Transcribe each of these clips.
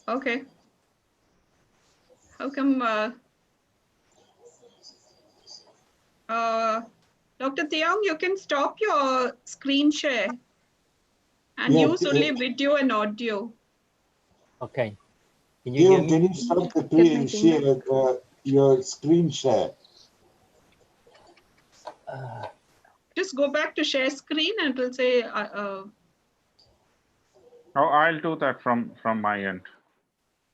Okay. How come Dr. Teong, you can stop your screen share and use only video and audio. Okay. Can you hear me? Can you stop the share, your screen share? Just go back to share screen and it will say. Oh, I'll do that from my end.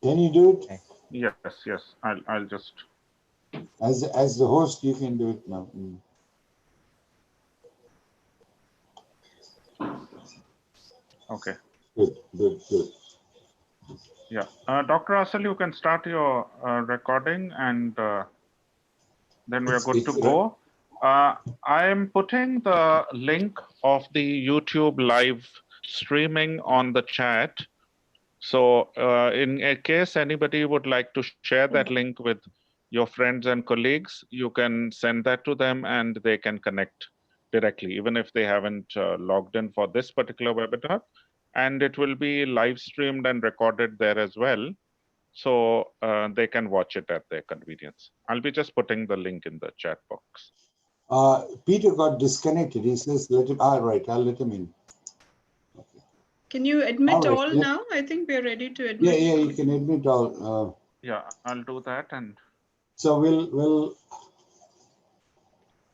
Can you do it? Okay. Yes. I'll just. As the host, you can do it now. Okay. Good. Yeah. Dr. Russell, you can start your recording and then we are good to go. I am putting the link of the YouTube live streaming on the chat. So in a case anybody would like to share that link with your friends and colleagues, you can send that to them and they can connect directly, even if they haven't logged in for this particular webinar. And it will be live streamed and recorded there as well. So they can watch it at their convenience. I'll be just putting the link in the chat box. Peter got disconnected. He says, let him, right, I'll let him in. Okay. Can you admit all right, now? I think we're ready to admit. Yeah, you can admit all. Yeah, I'll do that. And so we'll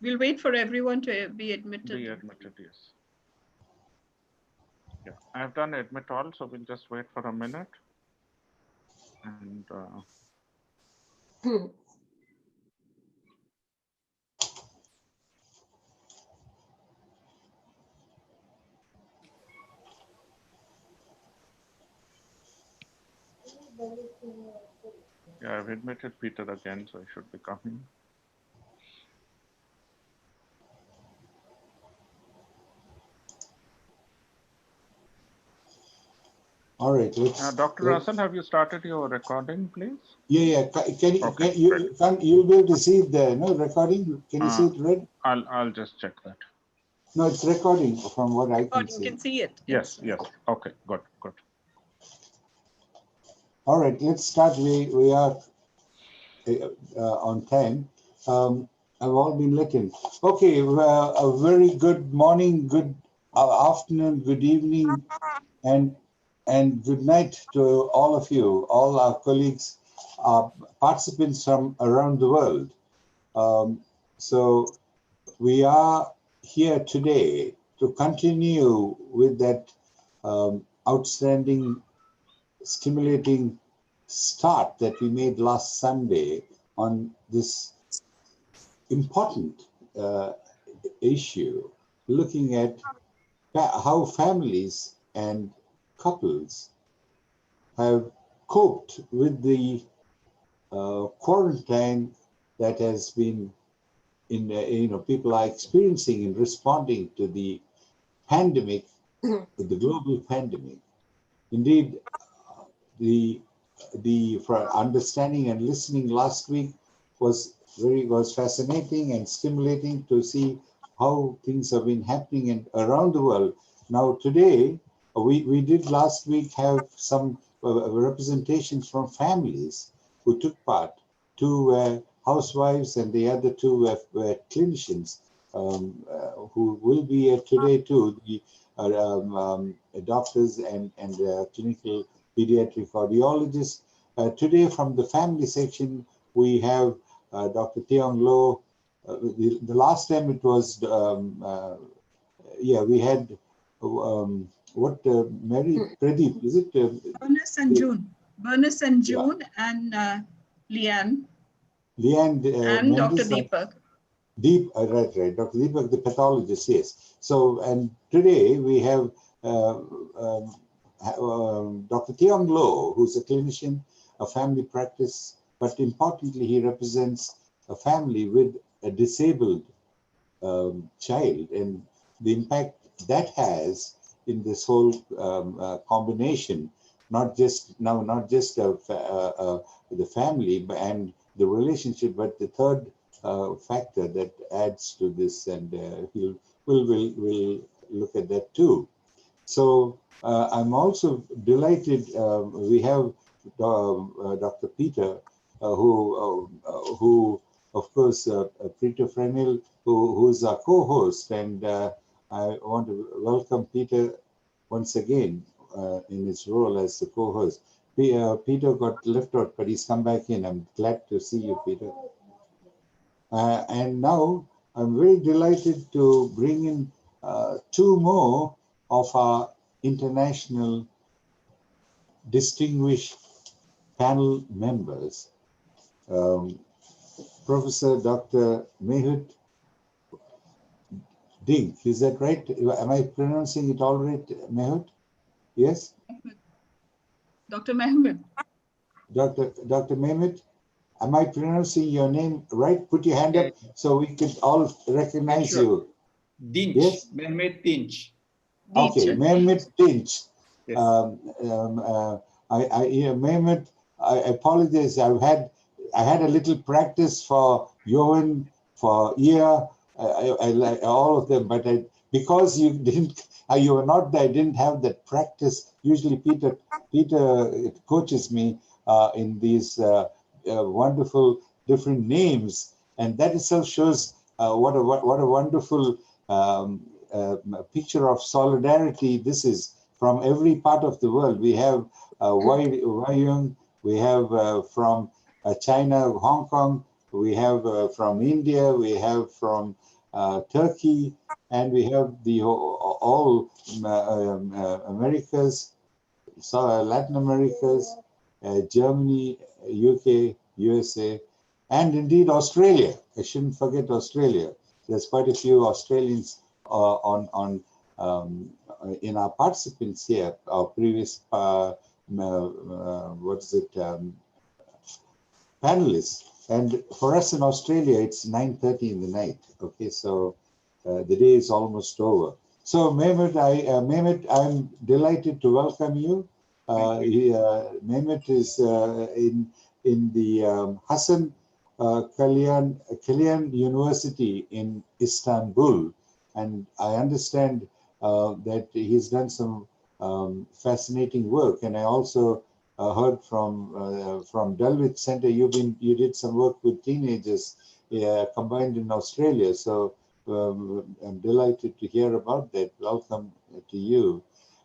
wait for everyone to be admitted. Yes. Yeah, I've done admit all, so we'll just wait for a minute. And yeah, I've admitted Peter again, so he should be coming. all right. Dr. Russell, have you started your recording, please? Yeah. Can you'll be able to see the recording? Can you see it red? I'll just check that. No, it's recording from what I can see. You can see it. Yes. Okay, good. All right, let's start. We are on time. I've all been looking. Okay, a very good morning, good afternoon, good evening, and good night to all of you, all our colleagues, participants from around the world. So we are here today to continue with that outstanding, stimulating start that we made last Sunday on this important issue, looking at how families and couples have coped with the quarantine that has been people are experiencing in responding to the pandemic, the global pandemic. Indeed, for understanding and listening last week was fascinating and stimulating to see how things have been happening around the world. Now today, we did last week have some representations from families who took part. Two housewives and the other two were clinicians who will be here today too, the doctors and clinical pediatric audiologists. Today from the family section, we have Dr. Teong Low. The last time it was, we had, Mary Pradeep, is it? Bernice and June and Leanne. And Dr. Deepak. Right, Dr. Deepak, the pathologist, yes. So, and today we have Dr. Teong Low, who's a clinician, a family practice, but importantly, he represents a family with a disabled child and the impact that has in this whole combination, not just of the family and the relationship, but the third factor that adds to this, and we'll look at that too. So I'm also delighted we have Dr. Peter, who of course, Peter Franco, who's our co-host, and I want to welcome Peter once again in his role as the co-host. Peter got left out, but he's come back in. I'm glad to see you, Peter. And now I'm very delighted to bring in two more of our international distinguished panel members. Professor Dr. Mehmed Dink, is that right? Am I pronouncing it all right, Mehmed? Yes? Dr. Mehmed. Dr. Mehmed, am I pronouncing your name right? Put your hand up so we can all recognize you. Dinch. Yes? Mehmed Dinch. Okay, Mehmed Dinch. Yes. Mehmed, I apologize. I had a little practice for Johan, for Ia, all of them, but because you didn't, you were not there, I didn't have that practice. Usually Peter coaches me in these wonderful different names, and that itself shows what a wonderful picture of solidarity this is from every part of the world. We have Wai Yung, we have from China, Hong Kong, we have from India, we have from Turkey, and we have the all Americas, Latin Americas, Germany, UK, USA, and indeed Australia. I shouldn't forget Australia. There's quite a few Australians in our participants here, our previous panelists. And for us in Australia, it's 9:30 in the night. Okay, so the day is almost over. So Mehmed, I'm delighted to welcome you. Mehmed is in the Hasan Kalian University in Istanbul, and I understand that he's done some fascinating work. And I also heard from Dulwich Center, you did some work with teenagers combined in Australia. So I'm delighted to hear about that. Welcome to you.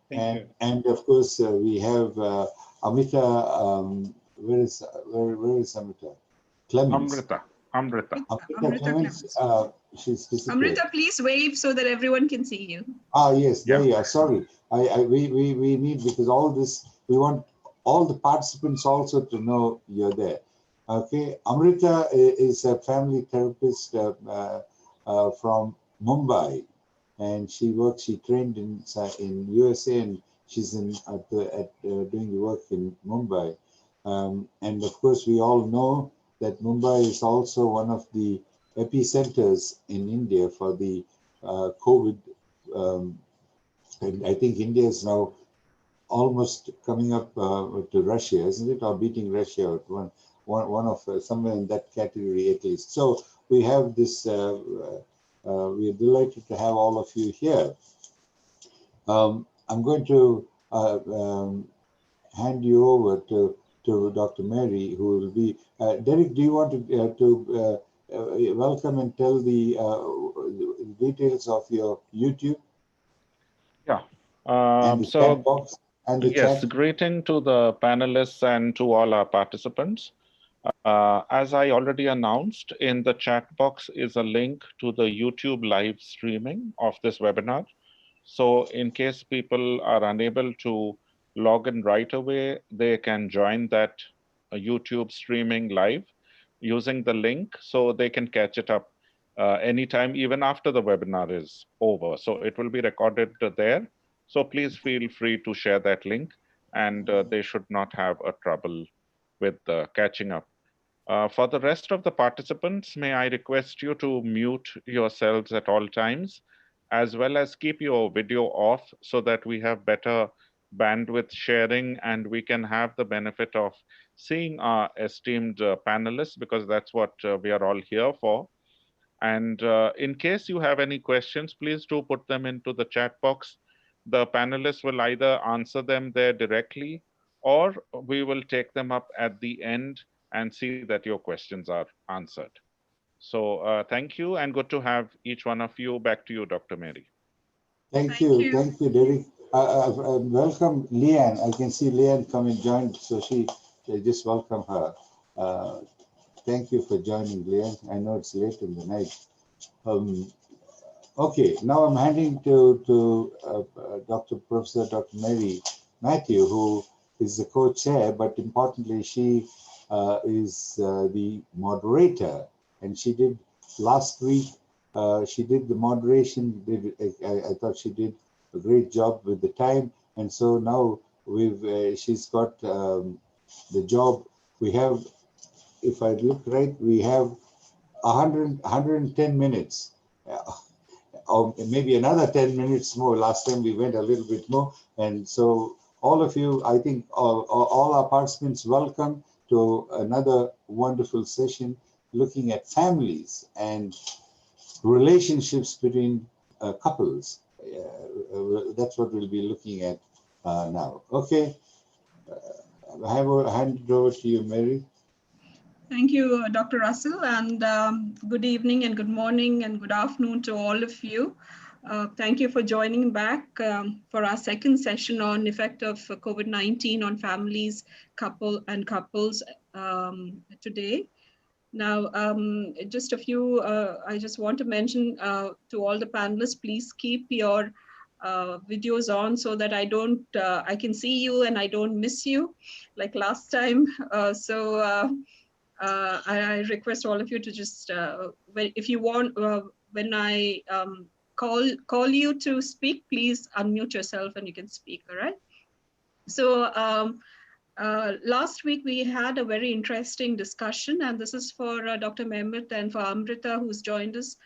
Thank you. And of course we have Amrita. Where is Amrita? Clemens. Amrita. Clemens. She's disappeared. Amrita, please wave so that everyone can see you. Ah, yes, there Yeah. you are. Sorry, we need, because all this, we want all the participants also to know you're there. Okay, Amrita is a family therapist from Mumbai, and she trained in USA, and she's doing the work in Mumbai. And of course, we all know that Mumbai is also one of the epicenters in India for the COVID. And I think India is now almost coming up to Russia, isn't it? Or beating Russia out, one of somewhere in that category at least. So we have this, we are delighted to have all of you here. I'm going to hand you over to Dr. Mary, who will be, Derek, do you want to welcome and tell the details of your YouTube? Yeah. And the chat box and the yes, chat. greeting to the panelists and to all our participants. As I already announced, in the chat box is a link to the YouTube live streaming of this webinar. So in case people are unable to log in right away, they can join that YouTube streaming live using the link, so they can catch it up anytime, even after the webinar is over. So it will be recorded there. So please feel free to share that link, and they should not have a trouble with catching up. For the rest of the participants, may I request you to mute yourselves at all times, as well as keep your video off so that we have better bandwidth sharing and we can have the benefit of seeing our esteemed panelists, because that's what we are all here for. And in case you have any questions, please do put them into the chat box. The panelists will either answer them there directly, or we will take them up at the end and see that your questions are answered. So thank you, and good to have each one of you. Back to you, Dr. Mary. Thank you, Derek. Welcome, Leanne. I can see Leanne come and join, so I just welcome her. Thank you for joining, Leanne. I know it's late in the night. Okay, now I'm handing to Professor Dr. Mary Matthew, who is the co-chair, but importantly, she is the moderator, and she did last week. She did the moderation. I thought she did a great job with the time, and so now she's got the job. We have, if I look right, we have 110 minutes, or maybe another 10 minutes more. Last time we went a little bit more, and so all of you, I think all our participants, welcome to another wonderful session looking at families and relationships between couples. That's what we'll be looking at now. Okay, I will hand it over to you, Mary. Thank you, Dr. Russell, and good evening and good morning and good afternoon to all of you. Thank you for joining back for our second session on effect of COVID-19 on families, couples today. Now, just a few, I just want to mention to all the panelists, please keep your videos on so that I can see you and I don't miss you like last time. I request all of you to just, if you want, when I call you to speak, please unmute yourself and you can speak, all right? So last week we had a very interesting discussion, and this is for Dr. Mehmed and for Amrita, who's joined us.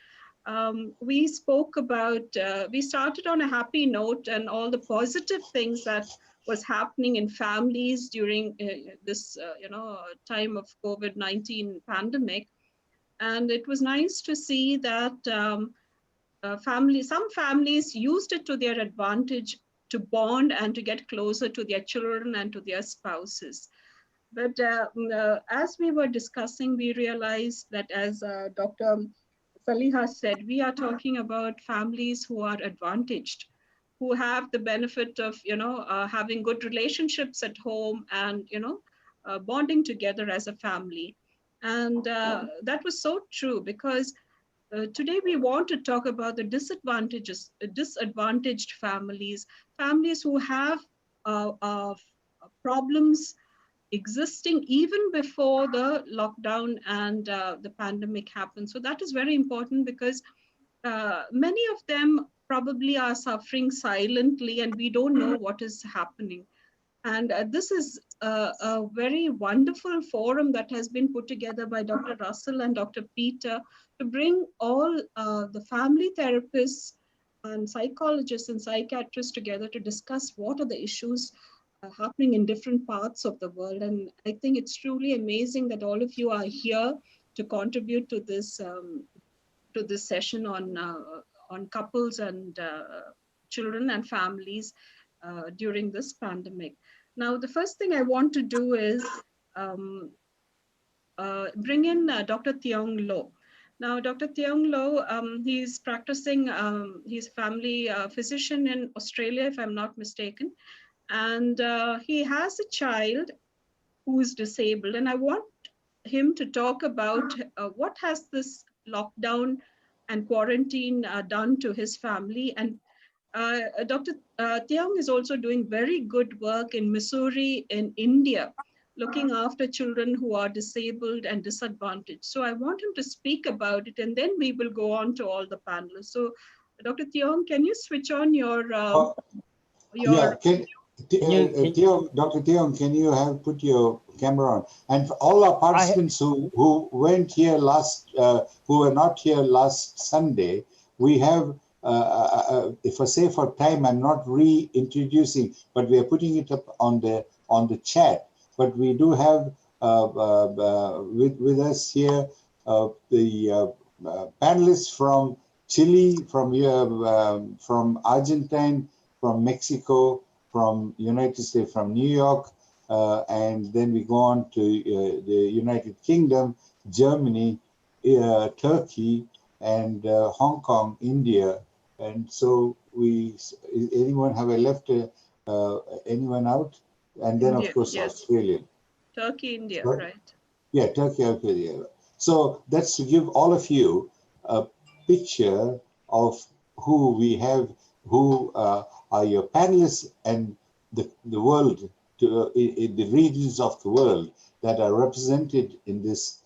We spoke about, we started on a happy note and all the positive things that was happening in families during this time of COVID-19 pandemic. And it was nice to see that some families used it to their advantage to bond and to get closer to their children and to their spouses. But as we were discussing, we realized that, as Dr. Saliha said, we are talking about families who are advantaged, who have the benefit of, having good relationships at home and, bonding together as a family. And that was so true, because today we want to talk about the disadvantaged families who have problems existing even before the lockdown and the pandemic happened. So that is very important, because many of them probably are suffering silently and we don't know what is happening. And this is a very wonderful forum that has been put together by Dr. Russell and Dr. Peter to bring all the family therapists and psychologists and psychiatrists together to discuss what are the issues happening in different parts of the world. And I think it's truly amazing that all of you are here to contribute to this session on couples and children and families during this pandemic. Now, the first thing I want to do is bring in Dr. Teong Low. Now, Dr. Teong Low, he's practicing, he's a family physician in Australia, if I'm not mistaken. And he has a child who is disabled. And I want him to talk about what has this lockdown and quarantine done to his family. And Dr. Teong is also doing very good work in Missouri in India, looking after children who are disabled and disadvantaged. So I want him to speak about it, and then we will go on to all the panelists. So Dr. Teong, can you switch on your Dr. Teong, can you put your camera on? And for all our participants who weren't here who were not here last Sunday, we have, if I say for time, I'm not reintroducing, but we are putting it up on the chat. But we do have with us here the panelists from Chile, from Argentina, from Mexico, from United States, from New York, and then we go on to the United Kingdom, Germany, Turkey, and Hong Kong, India. And so anyone have I left anyone out? And then, India, of course, yes. Australia. Turkey, India, Right. right. Yeah, Turkey, Australia. So that's to give all of you a picture of who we have, who are your panelists, and the world, in the regions of the world that are represented in this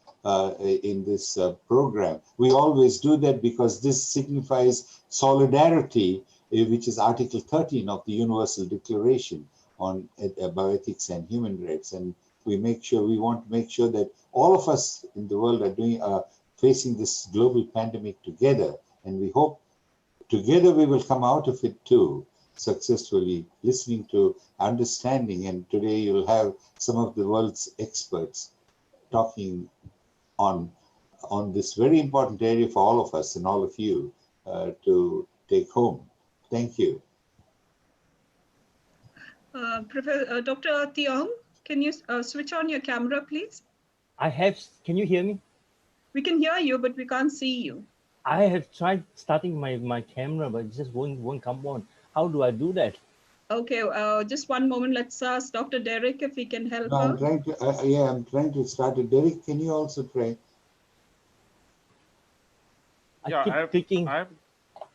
program. We always do that because this signifies solidarity, which is Article 13 of the Universal Declaration on Bioethics and Human Rights. And we want to make sure that all of us in the world are facing this global pandemic together. And we hope together we will come out of it too, successfully, listening to, understanding. And today you'll have some of the world's experts talking on this very important area for all of us and all of you to take home. Thank you. Dr. Teong, can you switch on your camera, please? Can you hear me? We can hear you, but we can't see you. I have tried starting my camera, but it just won't come on. How do I do that? Okay, just one moment. Let's ask Dr. Derek if he can help No, her. I'm trying to start it. Derek, can you also try? I keep clicking. I've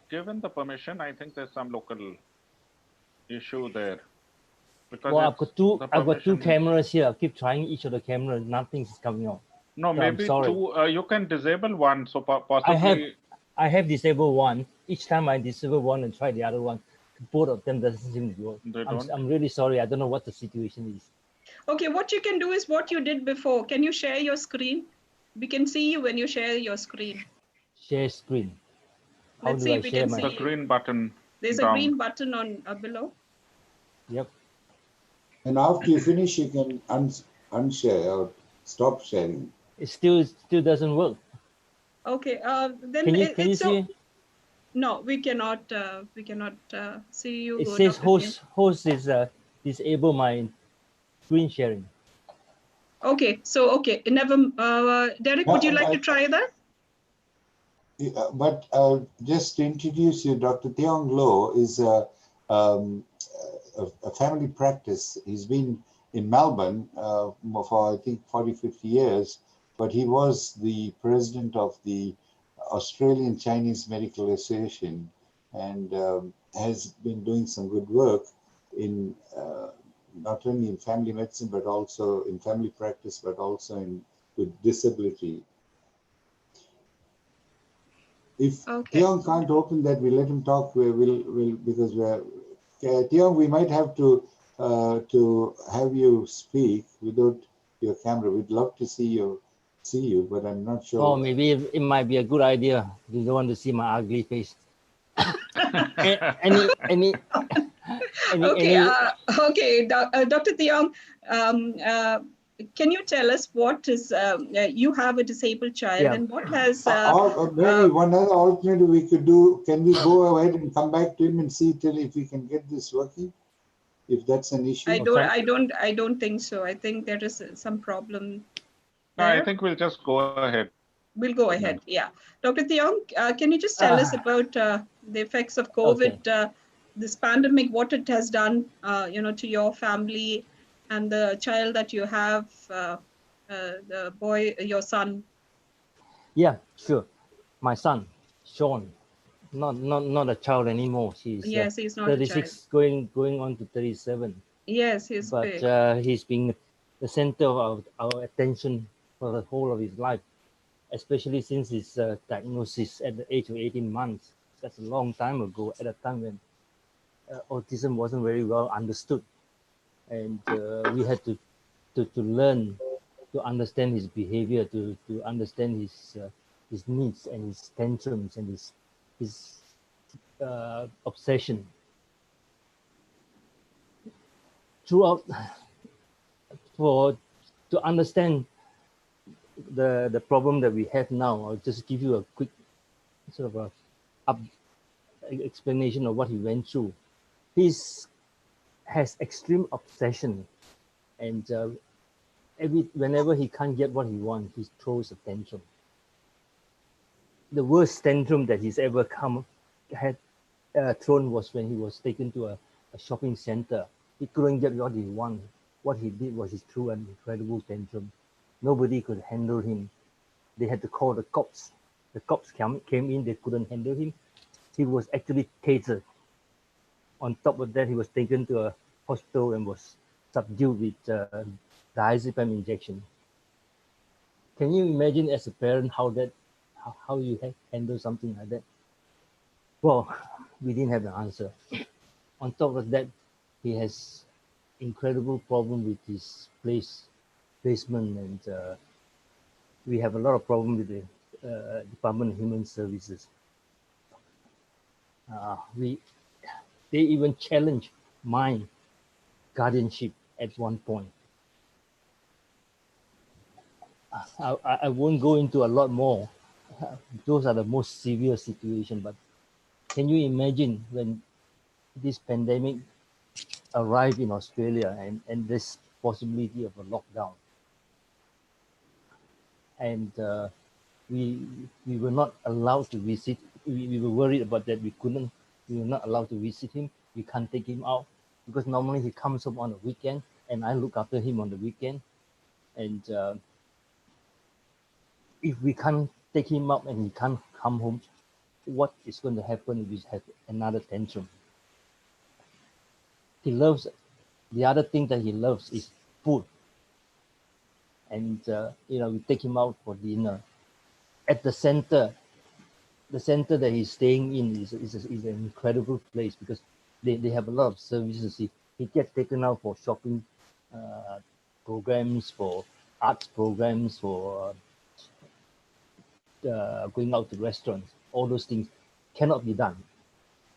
given the permission. I think there's some local issue there. Because Well, I've got two permission- cameras here. I keep trying each of the cameras. Nothing's coming on. No, So maybe two. You can disable one. So possibly. I have disabled one. Each time I disable one and try the other one, both of them doesn't seem to work. They don't? I'm really sorry. I don't know what the situation is. Okay, what you can do is what you did before. Can you share your screen? We can see you when you share your screen. Share screen. How Let's do see I if we share can my? see The you. green button. There's down. a green button on below. Yep. And after you finish, you can unshare or stop sharing. It still doesn't work. Okay, then Can you it's see? no, we cannot see you. It says Dr. Teong. host is disable my screen sharing. Okay, so okay, never. Derek, would you like to try that? But just to introduce you, Dr. Teong Low is a family practice. He's been in Melbourne for, I think, 40, 50 years, but he was the president of the Australian Chinese Medical Association and has been doing some good work in not only in family medicine, but also in family practice, but also with disability. If Teong can't open that, we let him talk. Because Teong, we might have to have you speak without your camera. We'd love to see you, but I'm not sure. Oh, maybe it might be a good idea. You don't want to see my ugly face. any Okay, Dr. Teong, can you tell us what is, you have a disabled child, Yeah. and what has... maybe one other alternative we could do, can we go ahead and come back to him and see if we can get this working? If that's an issue? I don't think so. I think there is some problem No, there. I think we'll just go ahead. We'll go ahead, yeah. Dr. Teong, can you just tell us about the effects of COVID, this pandemic, what it has done, to your family and the child that you have, the boy, your son? Yeah, sure. My son, Sean, not a child anymore. He's yes, he's not 36, going on to 37. Yes, he's but big. He's been the center of our attention for the whole of his life, especially since his diagnosis at the age of 18 months. That's a long time ago, at a time when autism wasn't very well understood, and we had to learn to understand his behavior, to understand his needs and his tantrums and his obsession. Throughout, to understand the problem that we have now, I'll just give you a quick sort of explanation of what he went through. He has extreme obsession And whenever he can't get what he wants, he throws a tantrum. The worst tantrum that he's ever had thrown was when he was taken to a shopping center. He couldn't get what he wanted. What he did was he threw an incredible tantrum. Nobody could handle him. They had to call the cops. The cops came in, they couldn't handle him. He was actually tasered. On top of that, he was taken to a hospital and was subdued with diazepam injection. Can you imagine as a parent how you handle something like that? Well, we didn't have an answer. On top of that, he has incredible problem with his placement, and we have a lot of problem with the Department of Human Services. They even challenged my guardianship at one point. I won't go into a lot more. Those are the most severe situations, but can you imagine when this pandemic arrived in Australia and this possibility of a lockdown? And we were not allowed to visit. We were worried about that. We were not allowed to visit him. We can't take him out because normally he comes home on the weekend and I look after him on the weekend. And if we can't take him out and he can't come home, what is going to happen if we have another tantrum? He loves, the other thing that he loves is food. And, we take him out for dinner. At the center that he's staying in is an incredible place because they have a lot of services. He gets taken out for shopping programs, for arts programs, for going out to restaurants. All those things cannot be done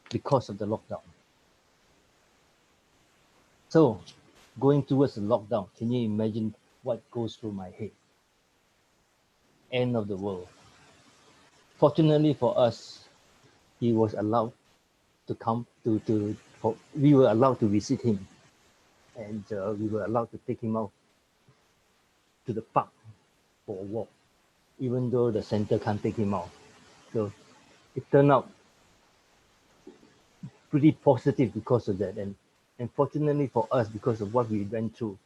because of the lockdown. So going towards the lockdown, can you imagine what goes through my head? End of the world. Fortunately for us, he was allowed to come we were allowed to visit him, and we were allowed to take him out to the park for a walk, even though the center can't take him out. So it turned out pretty positive because of that. And fortunately for us, because of what we went through,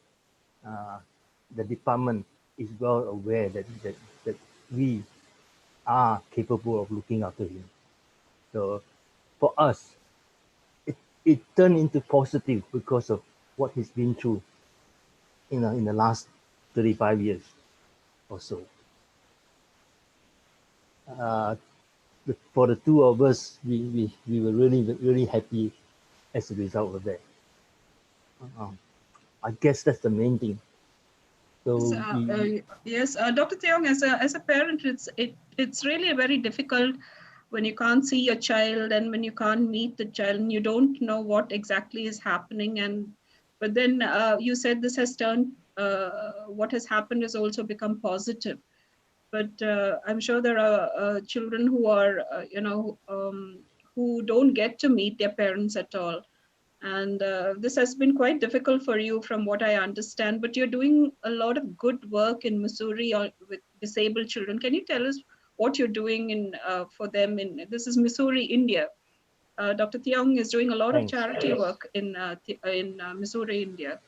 the department is well aware that we are capable of looking after him. So for us, it turned into positive because of what he's been through in the last 35 years or so. For the two of us, we were really happy as a result of that. I guess that's the main thing. So yes, Dr. Teong, as a parent, it's really very difficult when you can't see your child and when you can't meet the child and you don't know what exactly is happening. But then you said this has turned, what has happened has also become positive. But I'm sure there are children who are, who don't get to meet their parents at all. And this has been quite difficult for you from what I understand, but you're doing a lot of good work in Missouri with disabled children. Can you tell us what you're doing for them? This is Missouri, India. Dr. Teong is doing a lot of charity work in Missouri, India.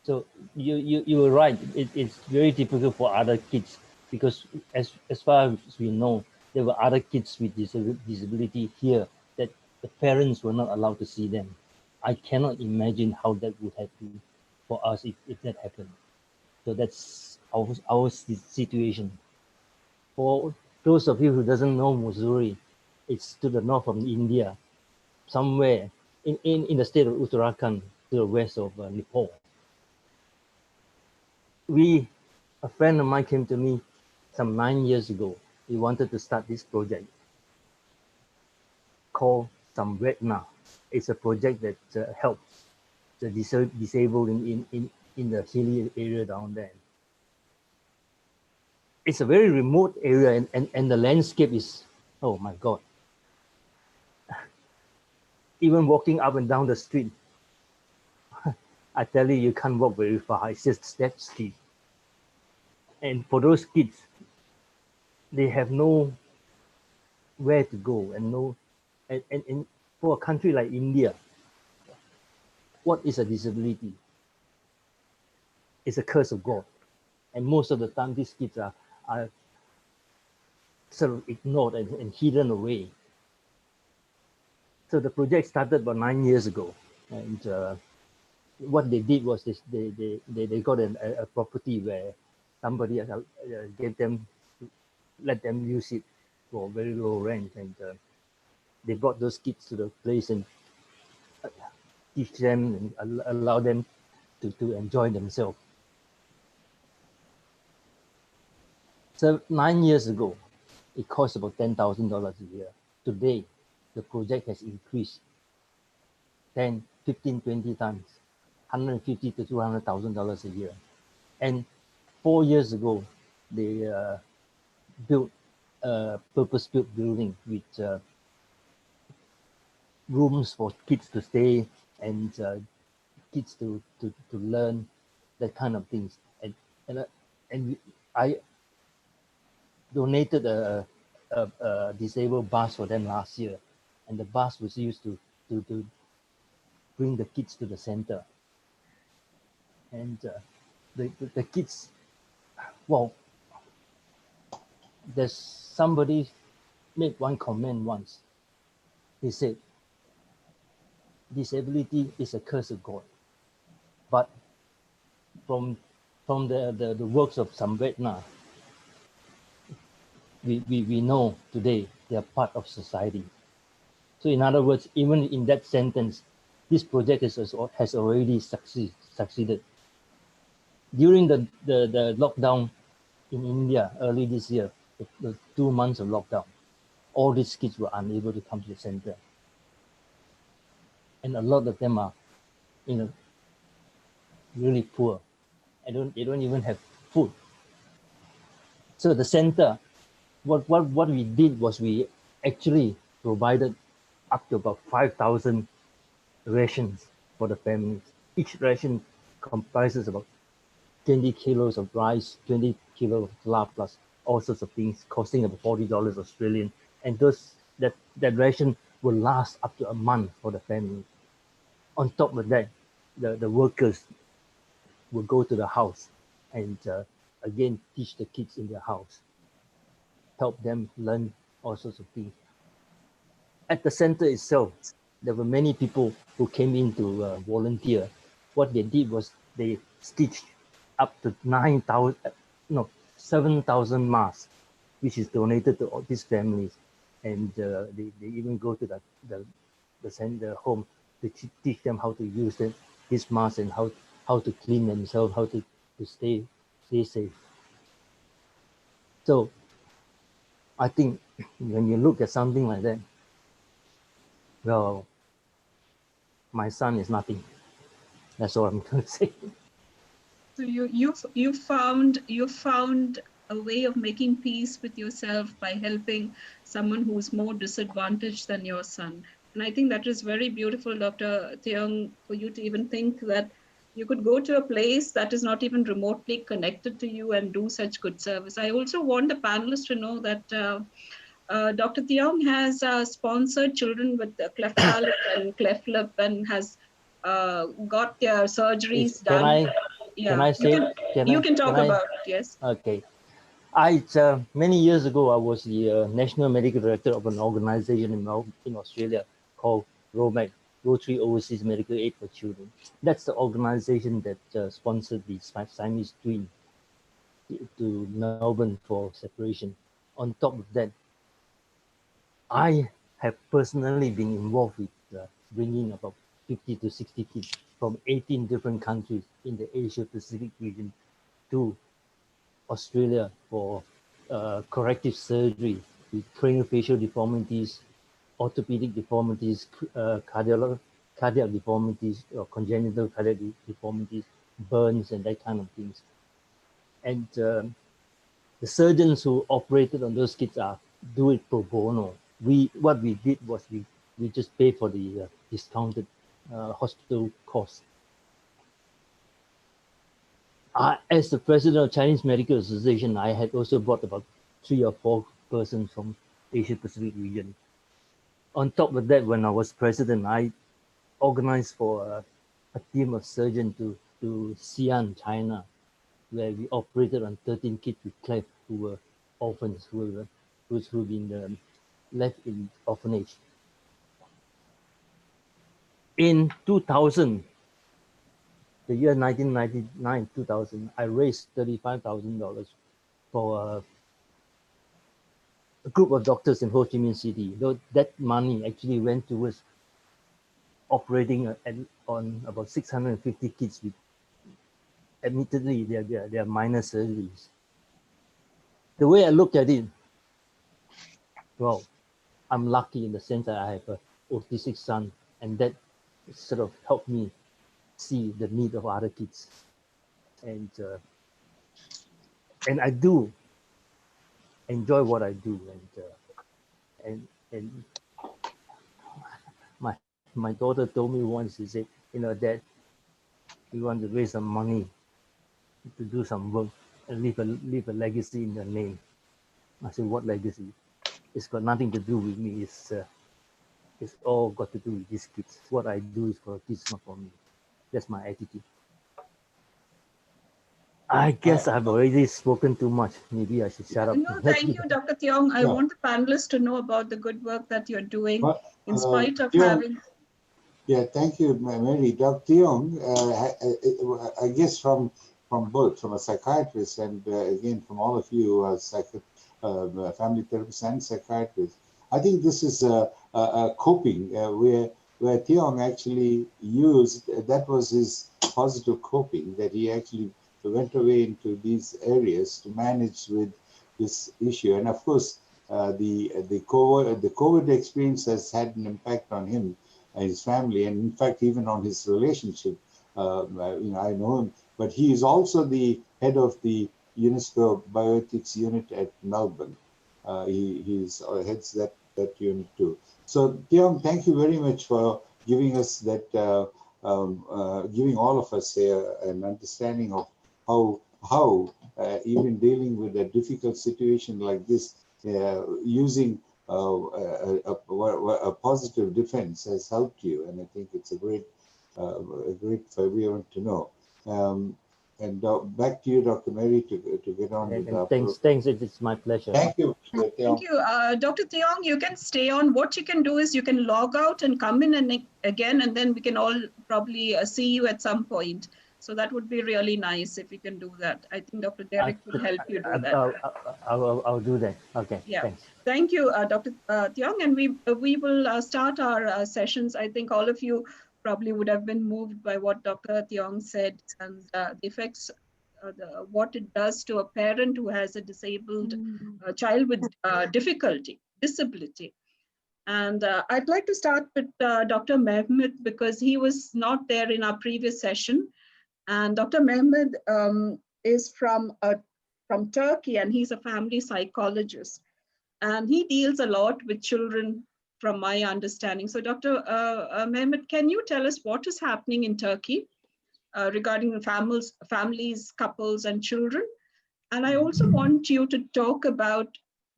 So you were right. It's very difficult for other kids because as far as we know, there were other kids with disability here that the parents were not allowed to see them. I cannot imagine how that would have been for us if that happened. So that's our situation. For those of you who doesn't know Missouri, it's to the north of India, somewhere in the state of Uttarakhand, to the west of Nepal. A friend of mine came to me some 9 years ago. He wanted to start this project called Samvetna. It's a project that helps the disabled in the hilly area down there. It's a very remote area and the landscape is, oh my God. Even walking up and down the street, I tell you, you can't walk very far. It's just step steep. And for those kids, they have no where to go and no, and for a country like India, what is a disability? It's a curse of God. And most of the time, these kids are sort of ignored and hidden away. So the project started about 9 years ago. And what they did was they got a property where somebody gave them, let them use it for very low rent. And they brought those kids to the place and teach them and allow them to enjoy themselves. So 9 years ago, it cost about $10,000 a year. Today, the project has increased 10, 15, 20 times, $150,000 to $200,000 a year. And 4 years ago, they built a purpose-built building with rooms for kids to stay and kids to learn, that kind of things. And I donated a disabled bus for them last year, and the bus was used to bring the kids to the center. And the kids, well, there's somebody made one comment once. He said, disability is a curse of God. But from the works of Samvedna, we know today they are part of society. So in other words, even in that sentence, this project has already succeeded. During the lockdown in India early this year, the 2 months of lockdown, all these kids were unable to come to the center. And a lot of them are, really poor. They don't even have food. So the center, what we did was we actually provided up to about 5,000 rations for the families. Each ration comprises about 20 kilos of rice, 20 kilos of flour, plus all sorts of things, costing about $40 Australian. And that ration will last up to a month for the family. On top of that, the workers will go to the house and again teach the kids in their house, help them learn all sorts of things. At the center itself, there were many people who came in to volunteer. What they did was they stitched up to 7,000 masks, which is donated to all these families. And they even go to the center home to teach them how to use this mask and how to clean themselves, how to stay safe. So I think when you look at something like that, well, my son is nothing. That's all I'm going to say. So you found a way of making peace with yourself by helping someone who's more disadvantaged than your son. And I think that is very beautiful, Dr. Teong, for you to even think that you could go to a place that is not even remotely connected to you and do such good service. I also want the panelists to know that Dr. Teong has sponsored children with cleft palate and cleft lip and has got their surgeries done. Can I say? You can talk about it, yes. Okay. Many years ago, I was the national medical director of an organization in Australia called ROMAC, Rotary Overseas Medical Aid for Children. That's the organization that sponsored the Siamese twin to Melbourne for separation. On top of that, I have personally been involved with bringing about 50 to 60 kids from 18 different countries in the Asia Pacific region to Australia for corrective surgery with craniofacial deformities, orthopedic deformities, cardiac deformities, or congenital cardiac deformities, burns, and that kind of things. And the surgeons who operated on those kids do it pro bono. What we did was we just pay for the discounted hospital costs. As the president of Chinese Medical Association, I had also brought about 3 or 4 persons from Asia Pacific region. On top of that, when I was president, I organized for a team of surgeons to Xi'an, China, where we operated on 13 kids with cleft who were orphans, who had been left in orphanage. In 2000, the year 1999, 2000, I raised $35,000 for a group of doctors in Ho Chi Minh City. Though that money actually went towards operating on about 650 kids with, admittedly, they are minor surgeries. The way I look at it, well, I'm lucky in the sense that I have an autistic son, and that sort of helped me see the need of other kids. And I do enjoy what I do, and my daughter told me once, she said, Dad, we want to raise some money to do some work and leave a legacy in your name. I said, what legacy? It's got nothing to do with me. It's all got to do with these kids. What I do is for kids, not for me. That's my attitude. I guess I've already spoken too much. Maybe I should shut up. No, thank you, Dr. Teong. I want the panelists to know about the good work that you're doing in spite of having... Yeah, thank you, Mary. Dr. Teong, I guess from both, from a psychiatrist and again from all of you family therapists and psychiatrists, I think this is a coping where Teong actually used, that was his positive coping, that he actually went away into these areas to manage with this issue. And of course, the COVID experience has had an impact on him and his family, and in fact, even on his relationship. I know him, but he is also the head of the UNESCO Bioethics unit at Melbourne. He heads that unit too. So, Teong, thank you very much for giving us that, giving all of us an understanding of how even dealing with a difficult situation like this, using a positive defense has helped you, and I think it's a great we want to know. And back to you, Dr. Mary, to get on with our thanks. It's my pleasure. Thank you. Thank you, Dr. Teong. You can stay on. What you can do is you can log out and come in again, and then we can all probably see you at some point. So that would be really nice if you can do that. I think Dr. Derek will help you do that. I'll do that. Okay. Yeah. Thanks. Thank you, Dr. Teong. And we will start our sessions. I think all of you probably would have been moved by what Dr. Teong said and the effects, what it does to a parent who has a disabled child with disability. And I'd like to start with Dr. Mehmed, because he was not there in our previous session. And Dr. Mehmed is from Turkey, and he's a family psychologist. And he deals a lot with children, from my understanding. So Dr. Mehmed, can you tell us what is happening in Turkey regarding families, couples, and children? And I also want you to talk about,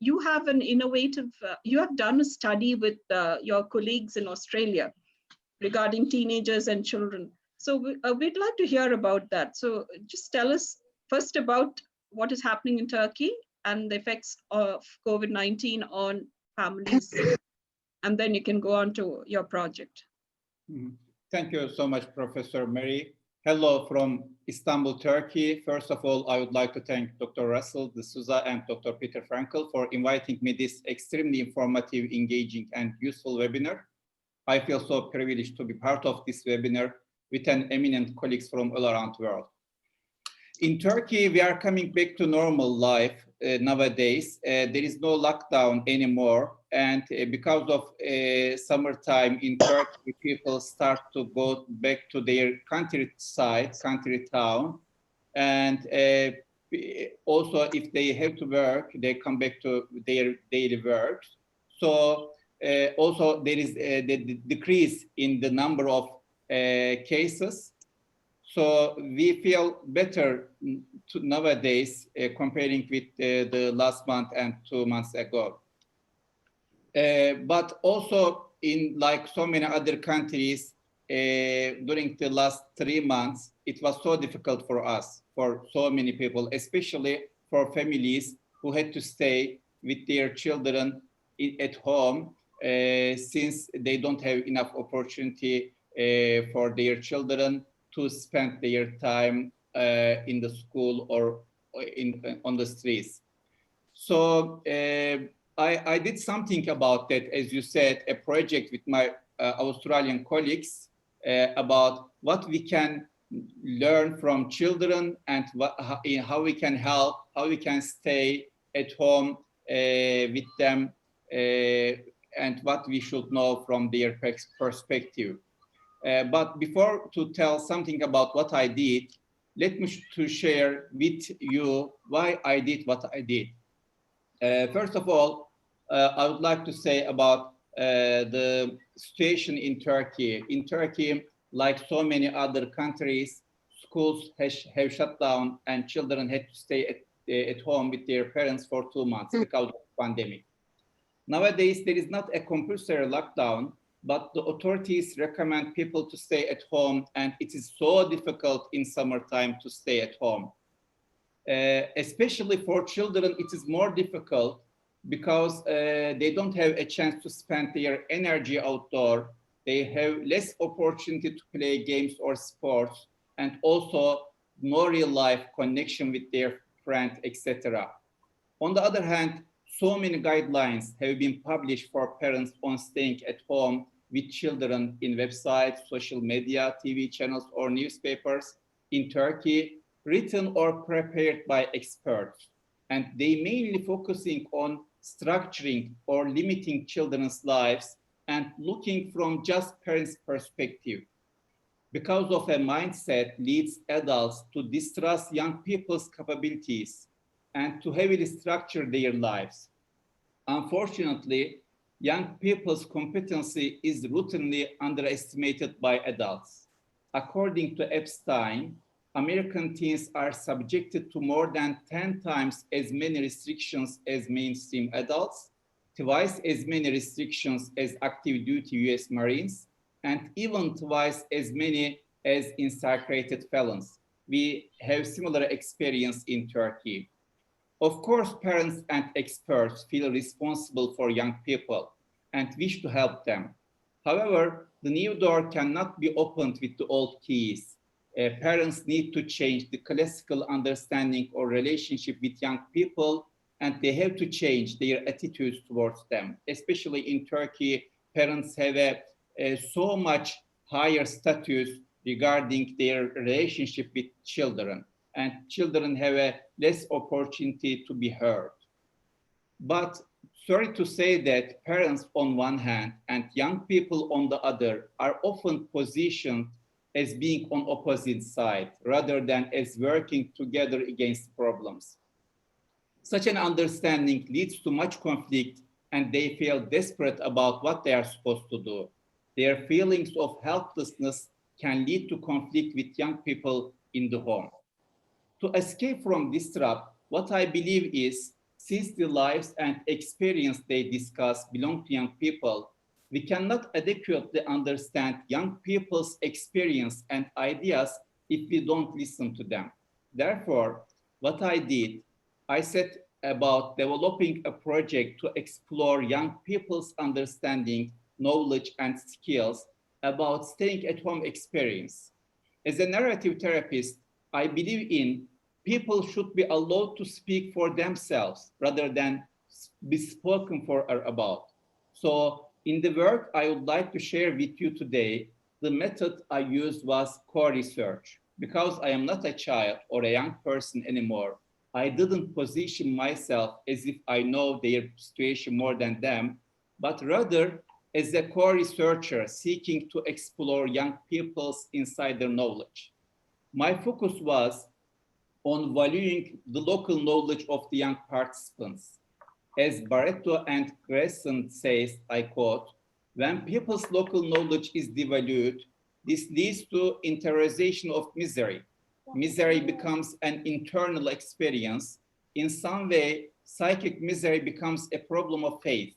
you have an innovative, you have done a study with your colleagues in Australia regarding teenagers and children. So we'd like to hear about that. So just tell us first about what is happening in Turkey and the effects of COVID-19 on families, and then you can go on to your project. Thank you so much, Professor Mary. Hello from Istanbul, Turkey. First of all, I would like to thank Dr. Russell D'Souza and Dr. Peter Franco for inviting me this extremely informative, engaging, and useful webinar. I feel so privileged to be part of this webinar with an eminent colleagues from all around the world. In Turkey, we are coming back to normal life nowadays. There is no lockdown anymore. And because of summertime in Turkey, people start to go back to their country town. And also, if they have to work, they come back to their daily work. So also there is the decrease in the number of cases. So we feel better nowadays comparing with the last month and 2 months ago. But also in like so many other countries, during the last 3 months, it was so difficult for us, for so many people, especially for families who had to stay with their children at home since they don't have enough opportunity for their children to spend their time in the school or on the streets. So I did something about that, as you said, a project with my Australian colleagues about what we can learn from children and how we can help, how we can stay at home with them and what we should know from their perspective. But before to tell something about what I did, let me to share with you why I did what I did. First of all, I would like to say about the situation in Turkey. In Turkey, like so many other countries, schools have shut down and children had to stay at home with their parents for 2 months because of the pandemic. Nowadays, there is not a compulsory lockdown, but the authorities recommend people to stay at home, and it is so difficult in summertime to stay at home. Especially for children, it is more difficult because they don't have a chance to spend their energy outdoor. They have less opportunity to play games or sports, and also no real life connection with their friends, etc. On the other hand, so many guidelines have been published for parents on staying at home with children in websites, social media, TV channels, or newspapers in Turkey, written or prepared by experts. And they mainly focusing on structuring or limiting children's lives and looking from just parents' perspective. Because of a mindset leads adults to distrust young people's capabilities and to heavily structure their lives. Unfortunately, young people's competency is routinely underestimated by adults. According to Epstein, American teens are subjected to more than 10 times as many restrictions as mainstream adults, twice as many restrictions as active duty US Marines, and even twice as many as incarcerated felons. We have similar experience in Turkey. Of course, parents and experts feel responsible for young people and wish to help them. However, the new door cannot be opened with the old keys. Parents need to change the classical understanding or relationship with young people, and they have to change their attitudes towards them. Especially in Turkey, parents have a so much higher status regarding their relationship with children, and children have a less opportunity to be heard. But sorry to say that parents on one hand and young people on the other are often positioned as being on opposite sides rather than as working together against problems. Such an understanding leads to much conflict, and they feel desperate about what they are supposed to do. Their feelings of helplessness can lead to conflict with young people in the home. To escape from this trap, what I believe is, since the lives and experience they discuss belong to young people, we cannot adequately understand young people's experience and ideas if we don't listen to them. Therefore, what I did, I set about developing a project to explore young people's understanding, knowledge, and skills about staying at home experience. As a narrative therapist, I believe in people should be allowed to speak for themselves rather than be spoken for or about. So in the work I would like to share with you today, the method I used was co-research. Because I am not a child or a young person anymore, I didn't position myself as if I know their situation more than them, but rather as a co-researcher seeking to explore young people's insider knowledge. My focus was on valuing the local knowledge of the young participants. As Barreto and Grayson says, I quote, when people's local knowledge is devalued, This leads to interiorization of misery. Misery becomes an internal experience. In some way, psychic misery becomes a problem of faith.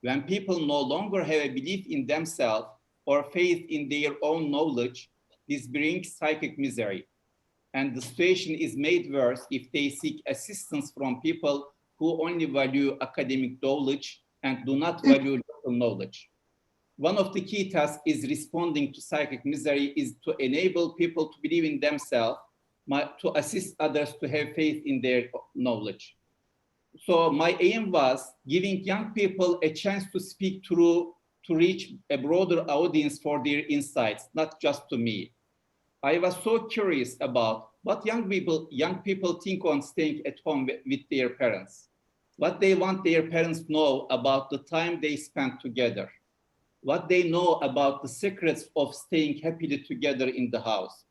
When people no longer have a belief in themselves or faith in their own knowledge, this brings psychic misery. And the situation is made worse if they seek assistance from people who only value academic knowledge and do not value local knowledge. One of the key tasks is responding to psychic misery is to enable people to believe in themselves, to assist others to have faith in their knowledge. So my aim was giving young people a chance to speak through, to reach a broader audience for their insights, not just to me. I was so curious about what young people think on staying at home with their parents, what they want their parents to know about the time they spend together, what they know about the secrets of staying happily together in the house,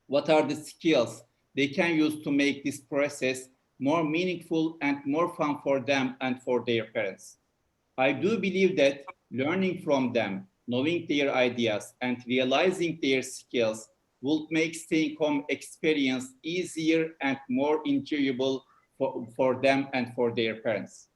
what are the skills they can use to make this process more meaningful and more fun for them and for their parents. I do believe that learning from them, knowing their ideas and realizing their skills will make staying home experience easier and more enjoyable for them and for their parents.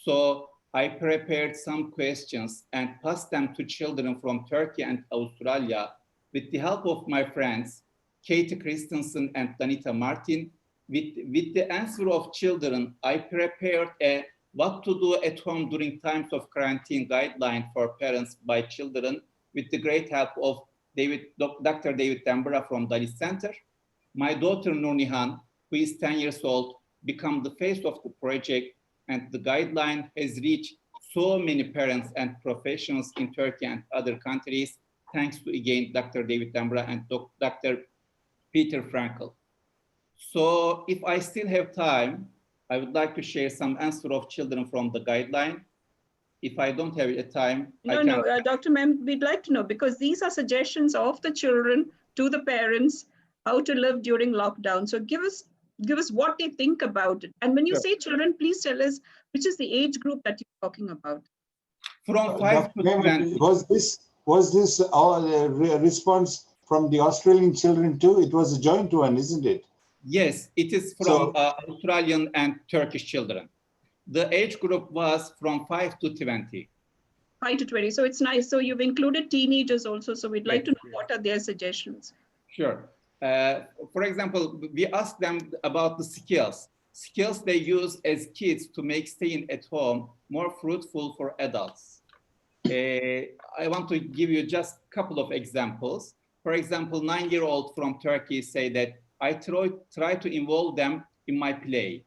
So I prepared some questions and passed them to children from Turkey and Australia with the help of my friends, Katie Christensen and Danita Martin. With the answer of children, I prepared a what to do at home during times of quarantine guideline for parents by children with the great help of Dr. David Tambura from Dali Center. My daughter Nurnihan, who is 10 years old, became the face of the project, and the guideline has reached so many parents and professionals in Turkey and other countries, thanks to again Dr. David Tambura and Dr. Peter Franco. So if I still have time, I would like to share some answer of children from the guideline. If I don't have a time, Dr. Mehmed, we'd like to know, because these are suggestions of the children to the parents, how to live during lockdown. So give us what they think about it. And when you say children, please tell us which is the age group that you're talking about. From 5 to 20. Was this a response from the Australian children too? It was a joint one, isn't it? Yes, it is from Australian and Turkish children. The age group was from 5 to 20. 5 to 20. So it's nice. So you've included teenagers also. So we'd like to know what are their suggestions. Sure. For example, we asked them about the skills they use as kids to make staying at home more fruitful for adults. I want to give you just a couple of examples. For example, 9-year-old from Turkey say that I try to involve them in my play.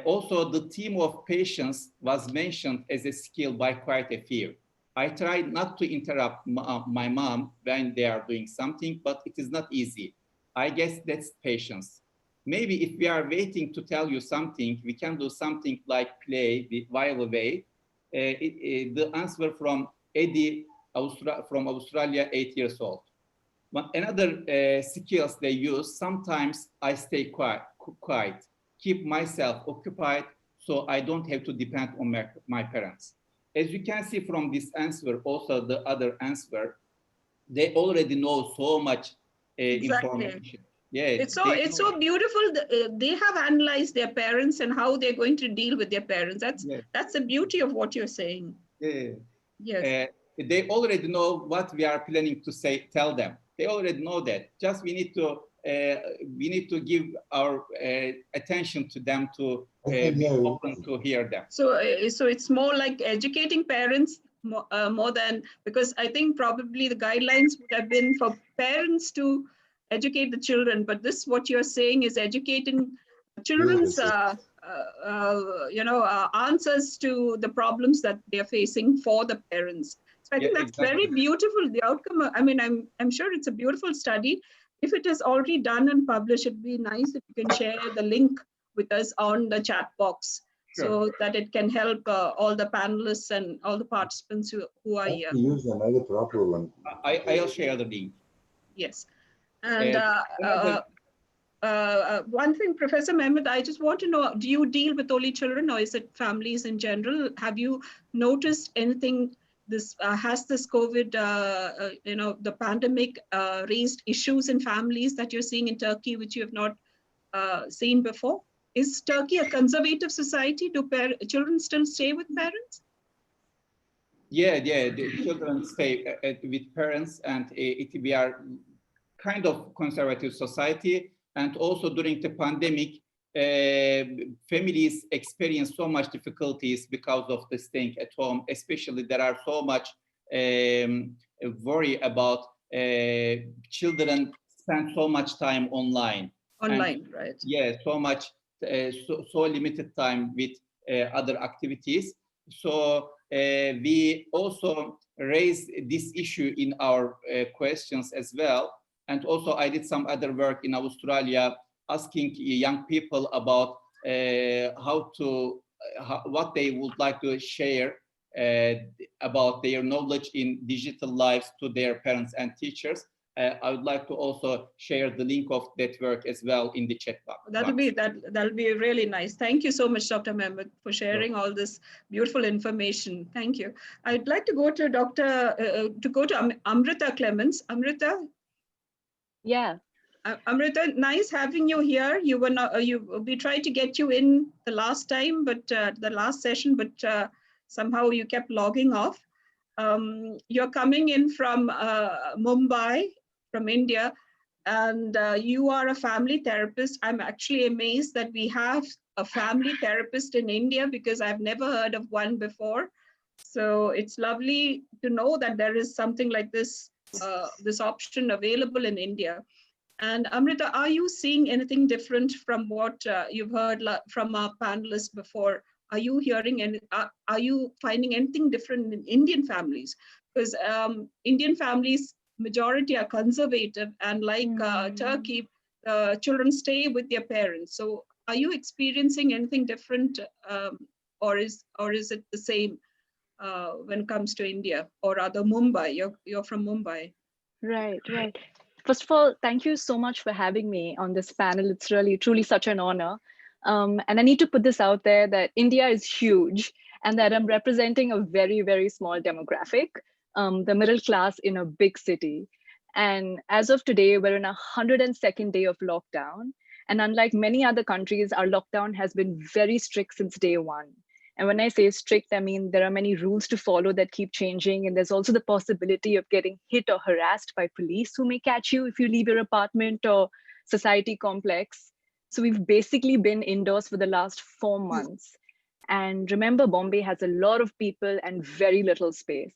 Also, the theme of patience was mentioned as a skill by quite a few. I try not to interrupt my mom when they are doing something, but it is not easy. I guess that's patience. Maybe if we are waiting to tell you something, we can do something like play while away. The answer from Eddie from Australia, 8 years old. Another skills they use, sometimes I stay quiet, keep myself occupied so I don't have to depend on my parents. As you can see from this answer, also the other answer, they already know so much information. Yeah, it's so beautiful. They have analyzed their parents and how they're going to deal with their parents. That's the beauty of what you're saying. Yeah. Yes. They already know what we are planning to tell them. They already know that. Just we need to give our attention to them to be open to hear them. So it's more like educating parents more than, because I think probably the guidelines would have been for parents to educate the children, but this, what you're saying, is educating children's answers to the problems that they're facing for the parents. So I think that's very beautiful. The outcome, I mean, I'm sure it's a beautiful study. If it is already done and published, it'd be nice if you can share the link with us on the chat box, so that it can help all the panelists and all the participants who are here. Use another proper one. I'll share the link. Yes. And one thing, Professor Mehmed, I just want to know, do you deal with only children or is it families in general? Have you noticed anything has this COVID, the pandemic raised issues in families that you're seeing in Turkey, which you have not seen before? Is Turkey a conservative society? Do children still stay with parents? Yeah, the children stay with parents, and we are kind of conservative society. And also during the pandemic, families experience so much difficulties because of the staying at home. Especially, there are so much worry about children spend so much time online. Online, and, right? Yeah, so much, so limited time with other activities. So we also raised this issue in our questions as well. And also I did some other work in Australia asking young people about what they would like to share about their knowledge in digital lives to their parents and teachers. I would like to also share the link of that work as well in the chat box. That'll be really nice. Thank you so much, Dr. Mehmed, for sharing all this beautiful information. Thank you. I'd like to go to Amrita Clements. Amrita. Yeah. Amrita, nice having you here. You were not. We tried to get you in the last time, but the last session, but somehow you kept logging off. You're coming in from Mumbai, from India, and you are a family therapist. I'm actually amazed that we have a family therapist in India, because I've never heard of one before. So it's lovely to know that there is something like this, this option available in India. And Amrita, are you seeing anything different from what you've heard from our panelists before? Are you hearing and are you finding anything different in Indian families? Because Indian families, majority are conservative, and like Turkey, children stay with their parents. So are you experiencing anything different, or is it the same when it comes to India, or rather Mumbai? You're from Mumbai. Right. First of all, thank you so much for having me on this panel. It's really, truly such an honor. And I need to put this out there that India is huge, and that I'm representing a very, very small demographic, the middle class in a big city. And as of today, we're in 102nd day of lockdown. And unlike many other countries, our lockdown has been very strict since day one. And when I say strict, I mean there are many rules to follow that keep changing. And there's also the possibility of getting hit or harassed by police who may catch you if you leave your apartment or society complex. So we've basically been indoors for the last 4 months. And remember, Bombay has a lot of people and very little space.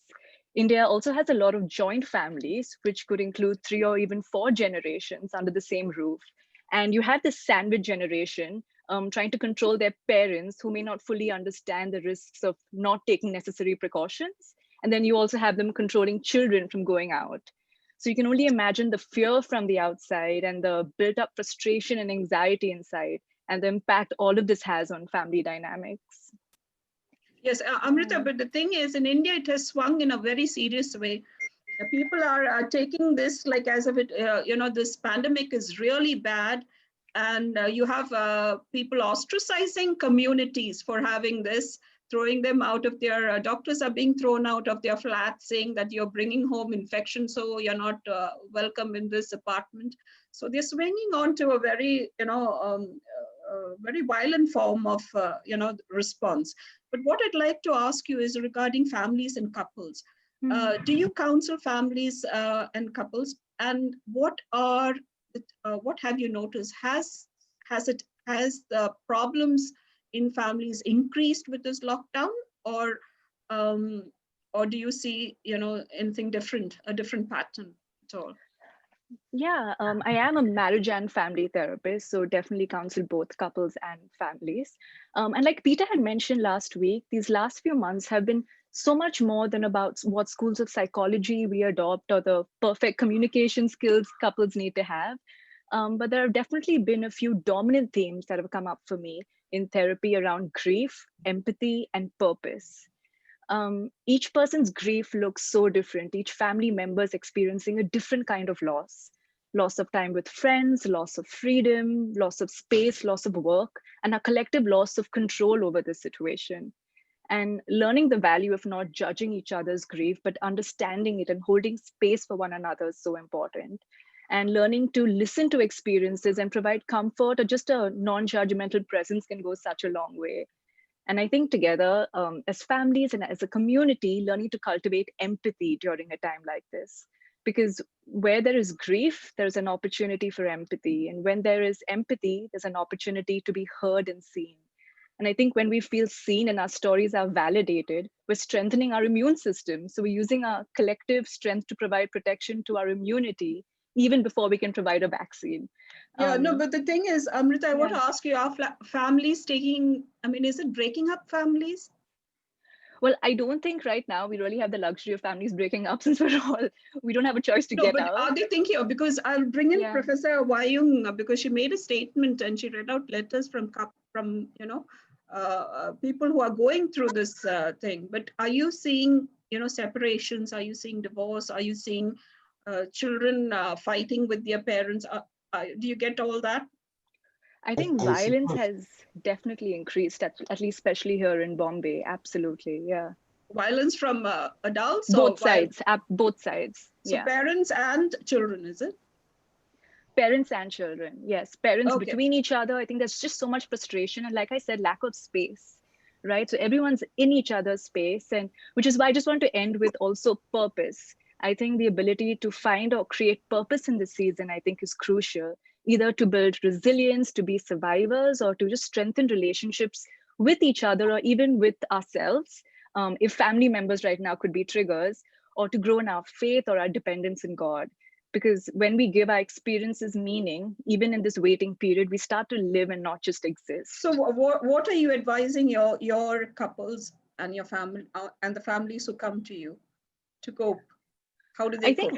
India also has a lot of joint families, which could include 3 or even 4 generations under the same roof. And you have this sandwich generation trying to control their parents who may not fully understand the risks of not taking necessary precautions. And then you also have them controlling children from going out. So you can only imagine the fear from the outside and the built up frustration and anxiety inside, and the impact all of this has on family dynamics. Yes, Amrita, but the thing is, in India, it has swung in a very serious way. People are taking this like as if it, this pandemic is really bad. And you have people ostracizing communities for having this, throwing them out of their, doctors are being thrown out of their flats, saying that you're bringing home infection, so you're not welcome in this apartment. So they're swinging on to a very, very violent form of, response. But what I'd like to ask you is regarding families and couples. Do you counsel families and couples? And what have you noticed? Has the problems in families increased with this lockdown, or do you see anything different, a different pattern at all? Yeah, I am a marriage and family therapist, so definitely counsel both couples and families. And like Peter had mentioned last week, these last few months have been so much more than about what schools of psychology we adopt or the perfect communication skills couples need to have. But there have definitely been a few dominant themes that have come up for me in therapy around grief, empathy, and purpose. Each person's grief looks so different. Each family member is experiencing a different kind of loss of time with friends, loss of freedom, loss of space, loss of work, and a collective loss of control over this situation. And learning the value of not judging each other's grief, but understanding it and holding space for one another is so important. And learning to listen to experiences and provide comfort or just a non-judgmental presence can go such a long way. And I think together, as families and as a community, learning to cultivate empathy during a time like this. Because where there is grief, there's an opportunity for empathy. And when there is empathy, there's an opportunity to be heard and seen. And I think when we feel seen and our stories are validated, we're strengthening our immune system. So we're using our collective strength to provide protection to our immunity, even before we can provide a vaccine. Yeah, no, but the thing is, Amrita, I want to ask you, are families taking, I mean, is it breaking up families? Well, I don't think right now we really have the luxury of families breaking up since we don't have a choice to get out. Are they thinking, because I'll bring in Professor Wayung, because she made a statement and she read out letters from people who are going through this thing. But are you seeing, separations? Are you seeing divorce? Are you seeing children fighting with their parents? Do you get all that? I think violence has definitely increased, at least especially here in Bombay. Absolutely, yeah. Violence from adults? Both sides, both sides. So parents and children, is it? Parents and children, yes. Parents between each other. I think there's just so much frustration. And like I said, lack of space, right? So everyone's in each other's space. And which is why I just want to end with also purpose. I think the ability to find or create purpose in the season, I think, is crucial. Either to build resilience, to be survivors, or to just strengthen relationships with each other or even with ourselves, if family members right now could be triggers, or to grow in our faith or our dependence in God. Because when we give our experiences meaning, even in this waiting period, we start to live and not just exist. So what are you advising your couples and your family and the families who come to you to cope? How do they cope?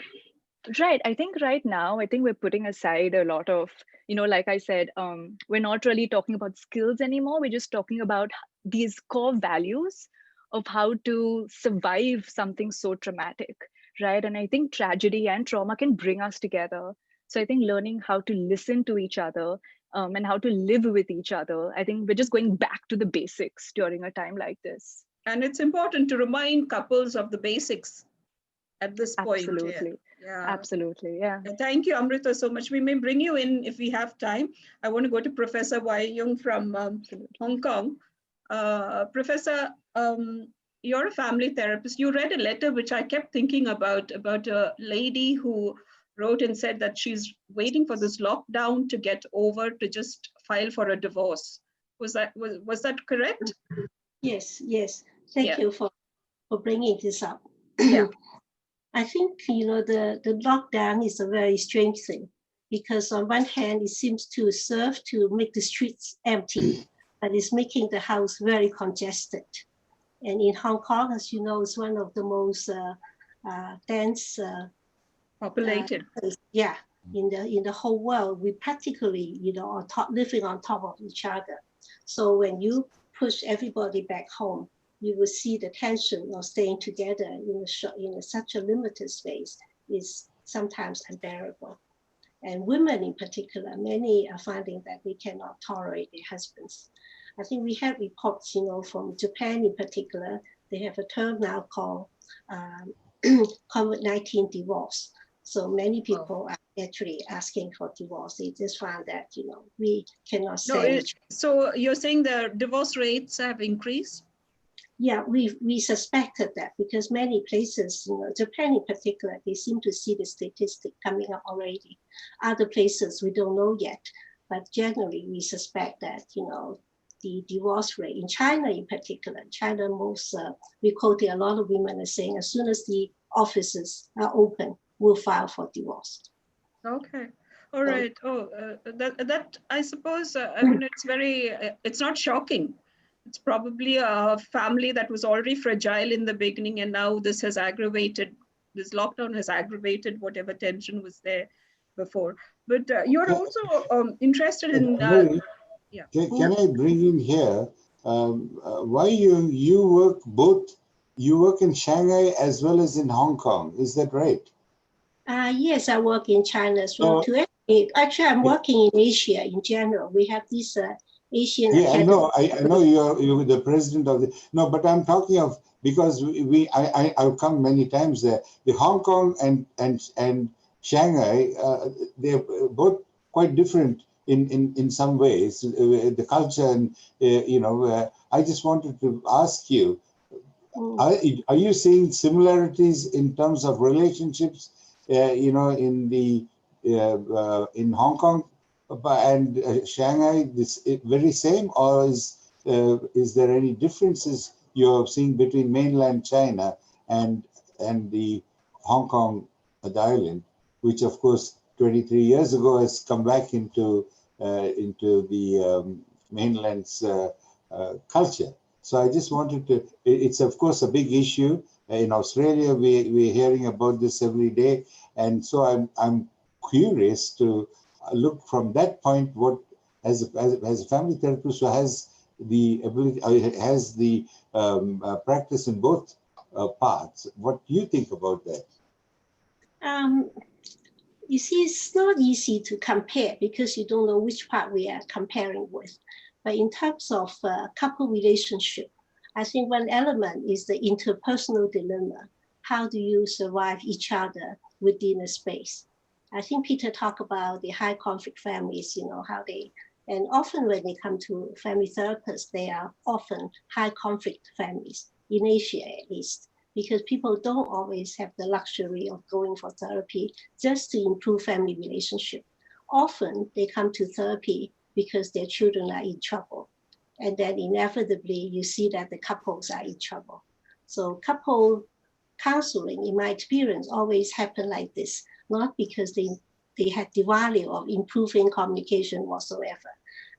Right. I think right now, I think we're putting aside a lot of, like I said, we're not really talking about skills anymore. We're just talking about these core values of how to survive something so traumatic, right? And I think tragedy and trauma can bring us together. So I think learning how to listen to each other and how to live with each other, I think we're just going back to the basics during a time like this. And it's important to remind couples of the basics at this point. Absolutely. Yeah. Absolutely. Yeah. Thank you, Amrita, so much. We may bring you in if we have time. I want to go to Professor Wayung from Hong Kong. Professor, you're a family therapist. You read a letter which I kept thinking about a lady who wrote and said that she's waiting for this lockdown to get over to just file for a divorce. Was that correct? Yes. Thank you for bringing this up. Yeah. I think, the lockdown is a very strange thing because on one hand, it seems to serve to make the streets empty, but it's making the house very congested. And in Hong Kong, as you know, it's one of the most dense populated. In the whole world, we practically, are living on top of each other. So when you push everybody back home, you will see the tension of staying together in such a limited space is sometimes unbearable. And women in particular, many are finding that they cannot tolerate their husbands. I think we have reports, from Japan in particular, they have a term now called COVID-19 divorce. So many people are actually asking for divorce. They just found that, we cannot say. So you're saying the divorce rates have increased? Yeah, we suspected that because many places, Japan in particular, they seem to see the statistic coming up already. Other places we don't know yet, but generally we suspect that, the divorce rate in China in particular, we quoted a lot of women are saying as soon as the offices are open, we'll file for divorce. Okay. All right. That I suppose, it's not shocking. It's probably a family that was already fragile in the beginning, and now this lockdown has aggravated whatever tension was there before. But you're also interested in... Can I bring in here, why you work in Shanghai as well as in Hong Kong, is that right? Yes, I work in China as well too. Actually, I'm working in Asia in general. We have this Asian Yeah, Academy. I know you're the president of the, no, but I'm talking of, because I've come many times there. The Hong Kong and Shanghai, they're both quite different in some ways. The culture and I just wanted to ask you, are you seeing similarities in terms of relationships, in Hong Kong and Shanghai, this very same, or is there any differences you're seeing between mainland China and the Hong Kong, the island, which of course 23 years ago has come back into the mainland's culture. So I just wanted to, it's of course a big issue. In Australia, we're hearing about this every day. And so I'm curious to look from that point, what, as a family therapist who has the ability, has the practice in both parts, what do you think about that? You see, it's not easy to compare because you don't know which part we are comparing with. But in terms of couple relationship, I think one element is the interpersonal dilemma. How do you survive each other within a space? I think Peter talked about the high conflict families, how they, and often when they come to family therapists, they are often high conflict families, in Asia at least, because people don't always have the luxury of going for therapy just to improve family relationship. Often they come to therapy because their children are in trouble. And then inevitably you see that the couples are in trouble. So couple counseling, in my experience, always happen like this, not because they had the value of improving communication whatsoever,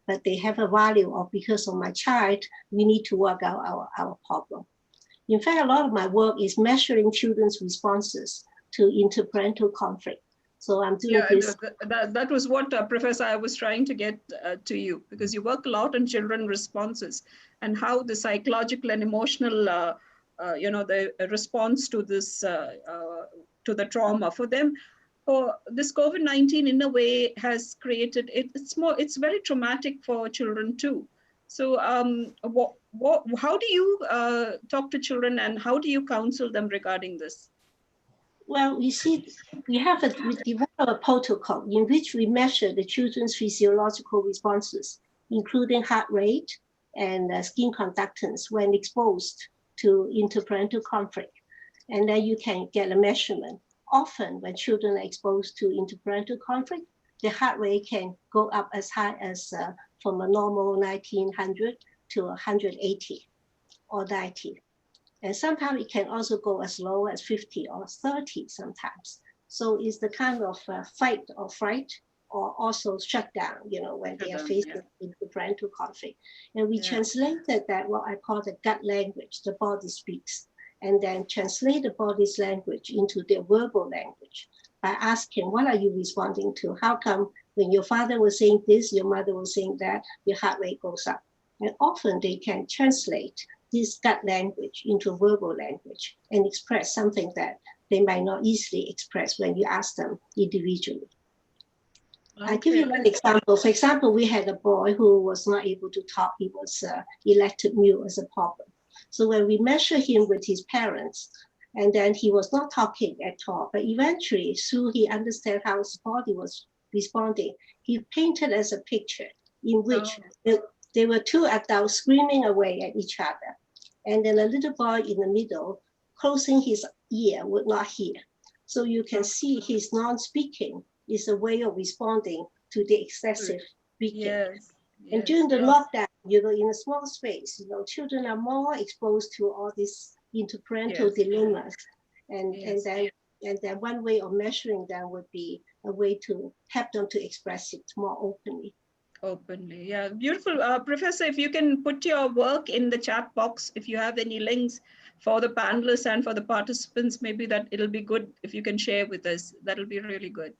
but they have a value of, because of my child, we need to work out our problem. In fact, a lot of my work is measuring children's responses to interparental conflict. So I'm doing this. That was what, Professor, I was trying to get to you, because you work a lot on children responses and how the psychological and emotional, the response to this, to the trauma for them. For this COVID-19 in a way has created, it's very traumatic for children too. So how do you talk to children and how do you counsel them regarding this? Well, you see, we developed a protocol in which we measure the children's physiological responses, including heart rate and skin conductance when exposed to interparental conflict. And then you can get a measurement. Often when children are exposed to interparental conflict, the heart rate can go up as high as from a normal 1900 to 180 or 90. And sometimes it can also go as low as 50 or 30 sometimes. So it's the kind of fight or fright, or also shutdown, when they are facing interparental conflict. And we translated that, what I call the gut language, the body speaks, and then translate the body's language into their verbal language by asking, what are you responding to? How come when your father was saying this, your mother was saying that, your heart rate goes up? And often they can translate this gut language into verbal language and express something that they might not easily express when you ask them individually. Okay. I'll give you one example. For example, we had a boy who was not able to talk. He was elected mute as a problem. So when we measured him with his parents, and then he was not talking at all, but eventually, through he understood how his body was responding, he painted as a picture in which there were two adults screaming away at each other. And then a little boy in the middle, closing his ear, would not hear. So you can see his non-speaking is a way of responding to the excessive speaking. Yes. And during the lockdown, in a small space, children are more exposed to all these interparental dilemmas. And then one way of measuring them would be a way to help them to express it more openly. Yeah, beautiful. Professor, if you can put your work in the chat box, if you have any links for the panelists and for the participants, maybe that it'll be good if you can share with us. That'll be really good.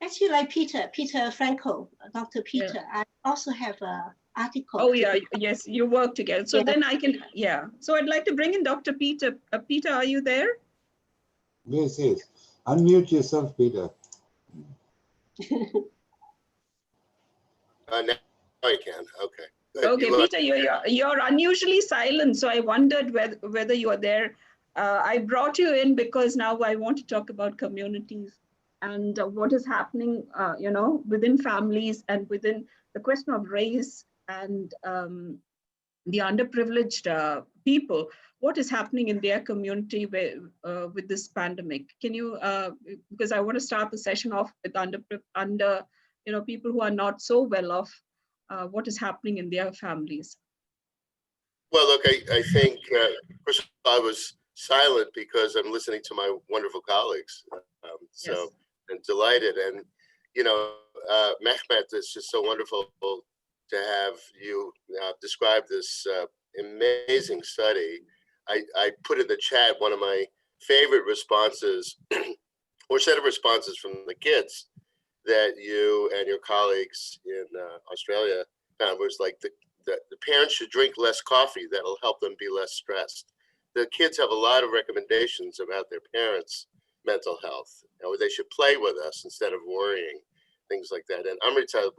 Actually, like Peter Franco, Dr. Peter, I also have an article. Oh yeah, yes, you work together. So then I can, So I'd like to bring in Dr. Peter. Peter, are you there? Yes. Unmute yourself, Peter. Now I can. Okay. Okay, Peter, you're unusually silent, so I wondered whether you are there. I brought you in because now I want to talk about communities and what is happening, within families and within the question of race and the underprivileged people. What is happening in their community with this pandemic? Can you, because I want to start the session off with people who are not so well off. What is happening in their families? Well, look, I think, first of all, I was silent because I'm listening to my wonderful colleagues. So Yes. I'm delighted. And, Mehmed, it's just so wonderful to have you describe this amazing study. I put in the chat one of my favorite responses or set of responses from the kids that you and your colleagues in Australia found was like the parents should drink less coffee. That'll help them be less stressed. The kids have a lot of recommendations about their parents' mental health. They should play with us instead of worrying, things like that. And Amrita,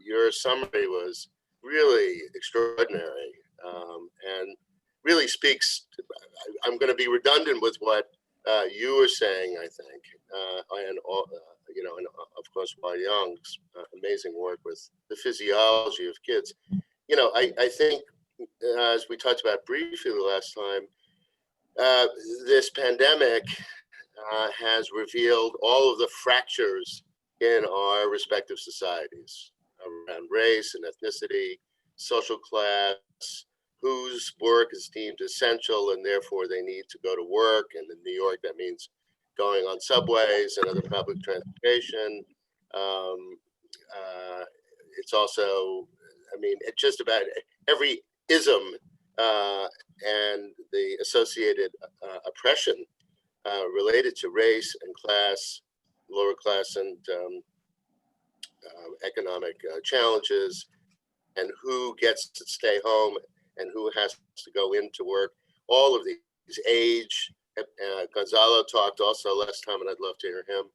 your summary was really extraordinary and really speaks. I'm going to be redundant with what you were saying, I think, and of course, Wai Young's amazing work with the physiology of kids. I think, as we talked about briefly the last time, this pandemic has revealed all of the fractures in our respective societies around race and ethnicity, social class, whose work is deemed essential and therefore they need to go to work. And in New York, that means going on subways and other public transportation. It's also, it's just about every ism and the associated oppression related to race and class, lower class and economic challenges, and who gets to stay home and who has to go into work. All of these, age. Gonzalo talked also last time, and I'd love to hear him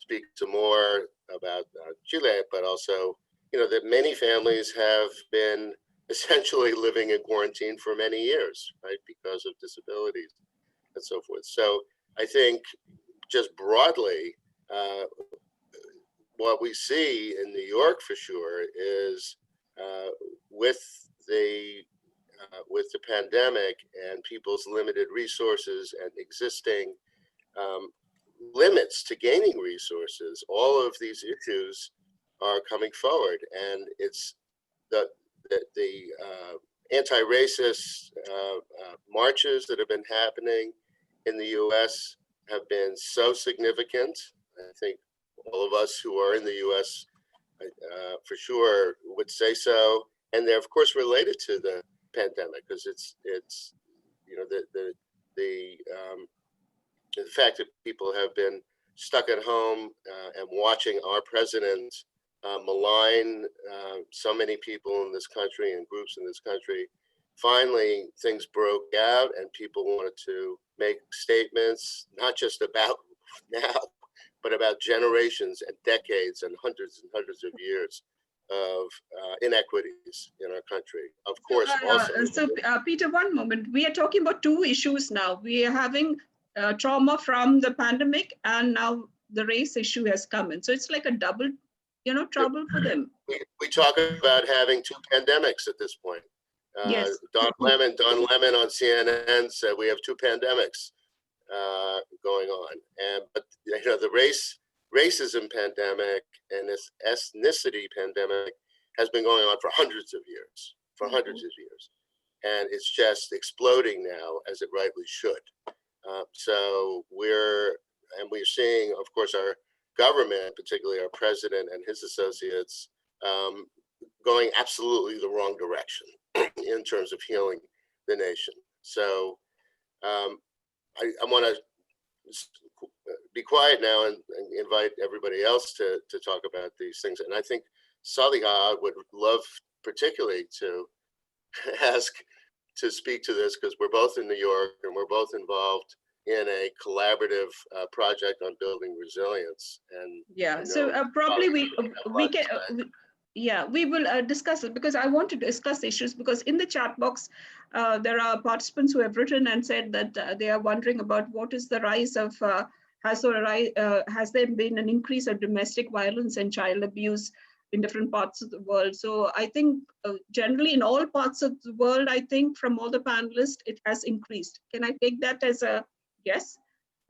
speak some more about Chile, but also, that many families have been essentially living in quarantine for many years, right, because of disabilities and so forth. So I think just broadly, what we see in New York for sure is with the pandemic and people's limited resources and existing limits to gaining resources, all of these issues are coming forward, and it's the anti-racist marches that have been happening in the U.S. have been so significant. I think all of us who are in the U.S. For sure would say so, and they're of course related to the pandemic because it's the fact that people have been stuck at home and watching our president malign so many people in this country and groups in this country. Finally, things broke out and people wanted to make statements, not just about now, but about generations and decades and hundreds of years of inequities in our country. Of course, Peter, one moment. We are talking about two issues now. We are having trauma from the pandemic, and now the race issue has come in. So it's like a double, trouble for them. We talk about having two pandemics at this point. Yes. Don Lemon on CNN said we have two pandemics going on, but the racism pandemic and this ethnicity pandemic has been going on for hundreds of years, and it's just exploding now, as it rightly should. So we're seeing, of course, our government, particularly our president and his associates, going absolutely the wrong direction in terms of healing the nation. So I want to be quiet now and invite everybody else to talk about these things. And I think Saliha would love particularly to ask to speak to this because we're both in New York and we're both involved in a collaborative project on building resilience. And yeah, so probably we Yeah, we will discuss it, because I want to discuss issues, because in the chat box, there are participants who have written and said that they are wondering about what is the rise of, has there been an increase of domestic violence and child abuse in different parts of the world? So I think generally in all parts of the world, I think from all the panelists, it has increased. Can I take that as a yes?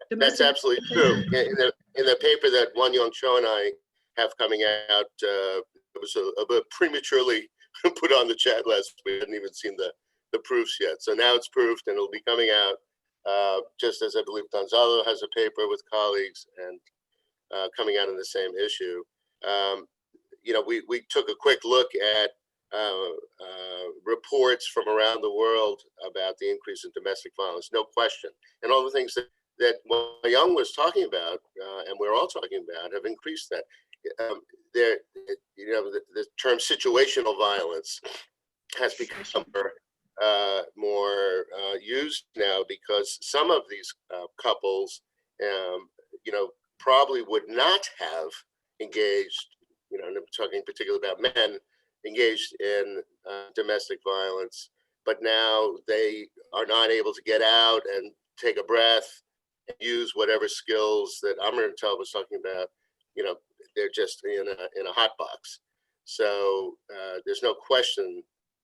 That's absolutely true. In the paper that Wan Young Cho and I have coming out, it was a bit prematurely put on the chat list. We hadn't even seen the proofs yet. So now it's proofed and it'll be coming out, just as I believe Gonzalo has a paper with colleagues and coming out in the same issue. You know, we took a quick look at reports from around the world about the increase in domestic violence, no question. And all the things that Young was talking about, and we're all talking about, have increased that. There, you know, the term situational violence has become more used now, because some of these couples, you know, probably would not have engaged, you know, and I'm talking particularly about men, engaged in domestic violence, but now they are not able to get out and take a breath and use whatever skills that Amrital was talking about. You know, they're just in a hot box. So there's no question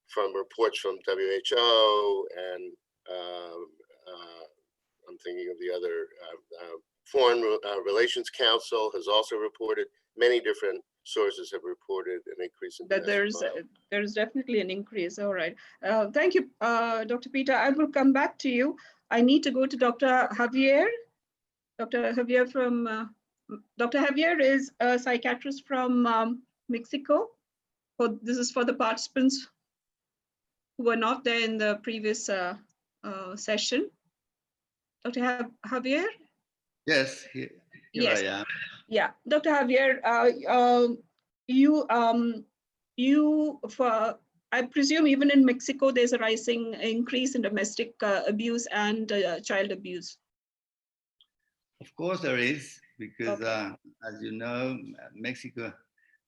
from reports from WHO and I'm thinking of the other Foreign Relations Council has also reported, many different sources have reported an increase in that there's definitely an increase. All right. Thank you, Dr. Peter. I will come back to you. I need to go to Dr. Javier. Dr. Javier from, Dr. Javier is a psychiatrist from Mexico. This is for the participants who were not there in the previous session. Dr. Javier? Yes, here yes. I am. Yeah, Dr. Javier, I presume even in Mexico, there's a rising increase in domestic abuse and child abuse. Of course there is, because okay. As you know, Mexico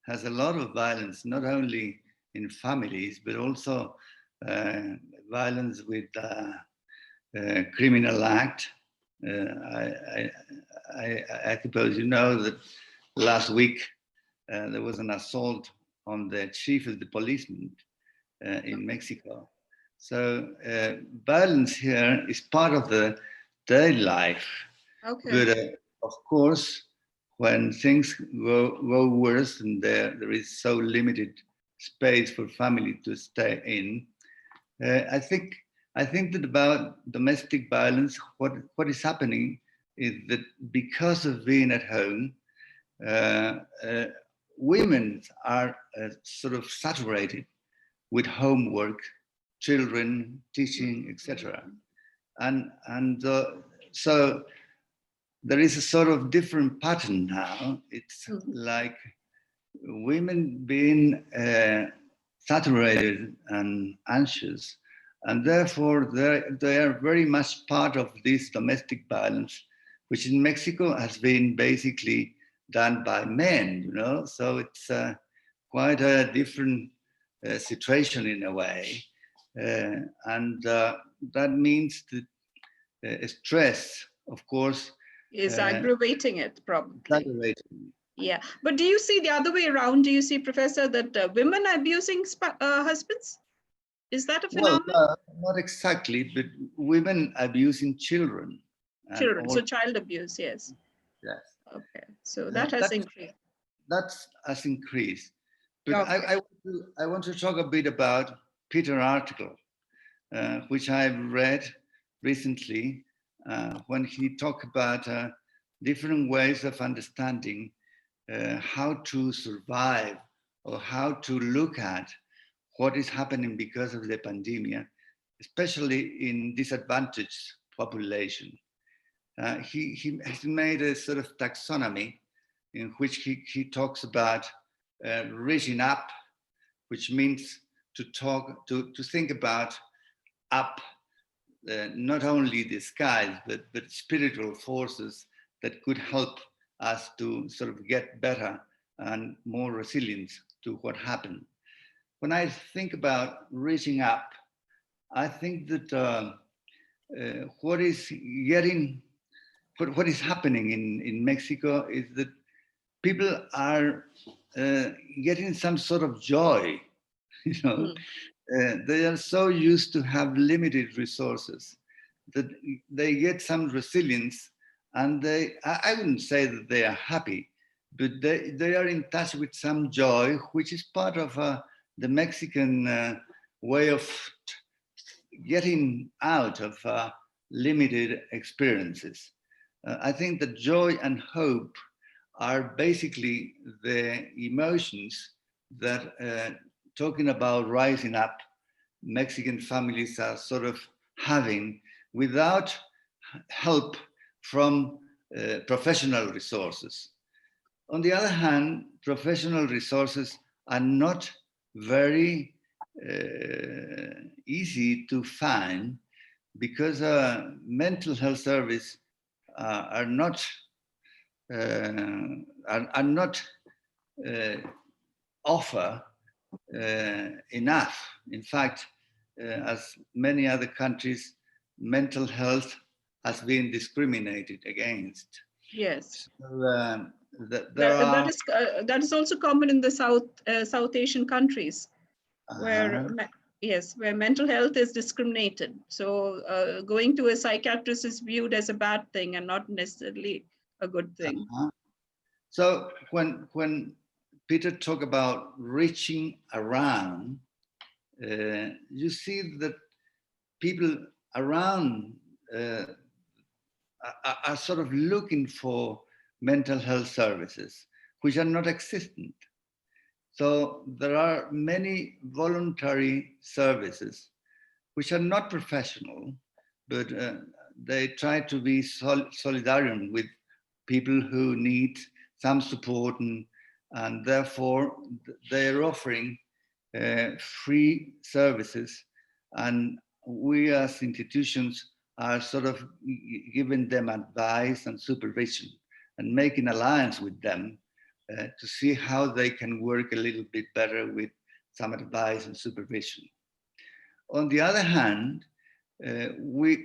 has a lot of violence, not only in families, but also violence with criminal act. I suppose you know that last week there was an assault on the chief of the policeman in Mexico. So violence here is part of the daily life. Okay. But of course, when things go worse and there is so limited space for family to stay in, I think that about domestic violence, what is happening is that because of being at home, women are sort of saturated with homework, children, teaching, etc. And so there is a sort of different pattern now. It's like women being saturated and anxious, and therefore they are very much part of this domestic violence, which in Mexico has been basically done by men, you know. So it's quite a different situation in a way. And that means that stress, of course, is aggravating it, probably. Aggravating. Yeah, but do you see the other way around? Do you see, Professor, that women are abusing husbands? Is that a phenomenon? Well, not exactly, but women abusing children. Children, so child abuse, yes. Yes. Okay, so that has increased. That has increased. But okay. I want to talk a bit about Peter's article, which I've read recently, when he talked about different ways of understanding how to survive or how to look at what is happening because of the pandemic, especially in disadvantaged population. He has made a sort of taxonomy in which he talks about reaching up, which means to think about up, not only the skies, but spiritual forces that could help us to sort of get better and more resilient to what happened. When I think about reaching up, I think that what is happening in Mexico is that people are getting some sort of joy, you know. They are so used to have limited resources that they get some resilience, and I wouldn't say that they are happy, but they are in touch with some joy, which is part of the Mexican way of getting out of limited experiences. I think that joy and hope are basically the emotions that, talking about rising up, Mexican families are sort of having without help from professional resources. On the other hand, professional resources are not very easy to find, because mental health service are not offer enough. In fact, as many other countries, mental health has been discriminated against. Yes. So, that is also common in the South Asian countries, where where mental health is discriminated. So going to a psychiatrist is viewed as a bad thing and not necessarily a good thing. So when Peter talked about reaching around, you see that people around are sort of looking for mental health services, which are not existent. So there are many voluntary services which are not professional, but they try to be solidarian with people who need some support, and therefore they're offering free services, and we as institutions are sort of giving them advice and supervision and making alliance with them to see how they can work a little bit better with some advice and supervision. On the other hand, with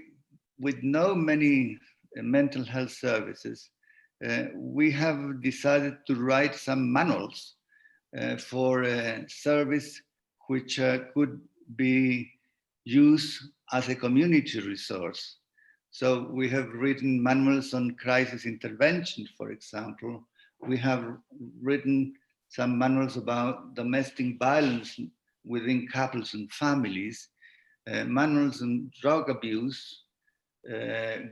no many mental health services, we have decided to write some manuals for a service which could be used as a community resource. So we have written manuals on crisis intervention, for example. We have written some manuals about domestic violence within couples and families, manuals on drug abuse,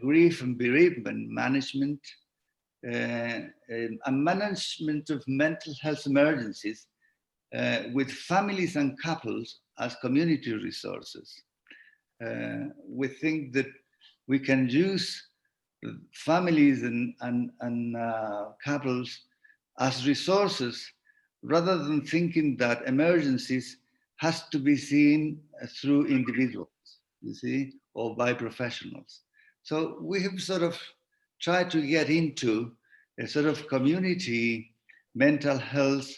grief and bereavement management, and management of mental health emergencies with families and couples as community resources. We think that we can use families and couples as resources, rather than thinking that emergencies has to be seen through individuals, you see, or by professionals. So we have sort of tried to get into a sort of community mental health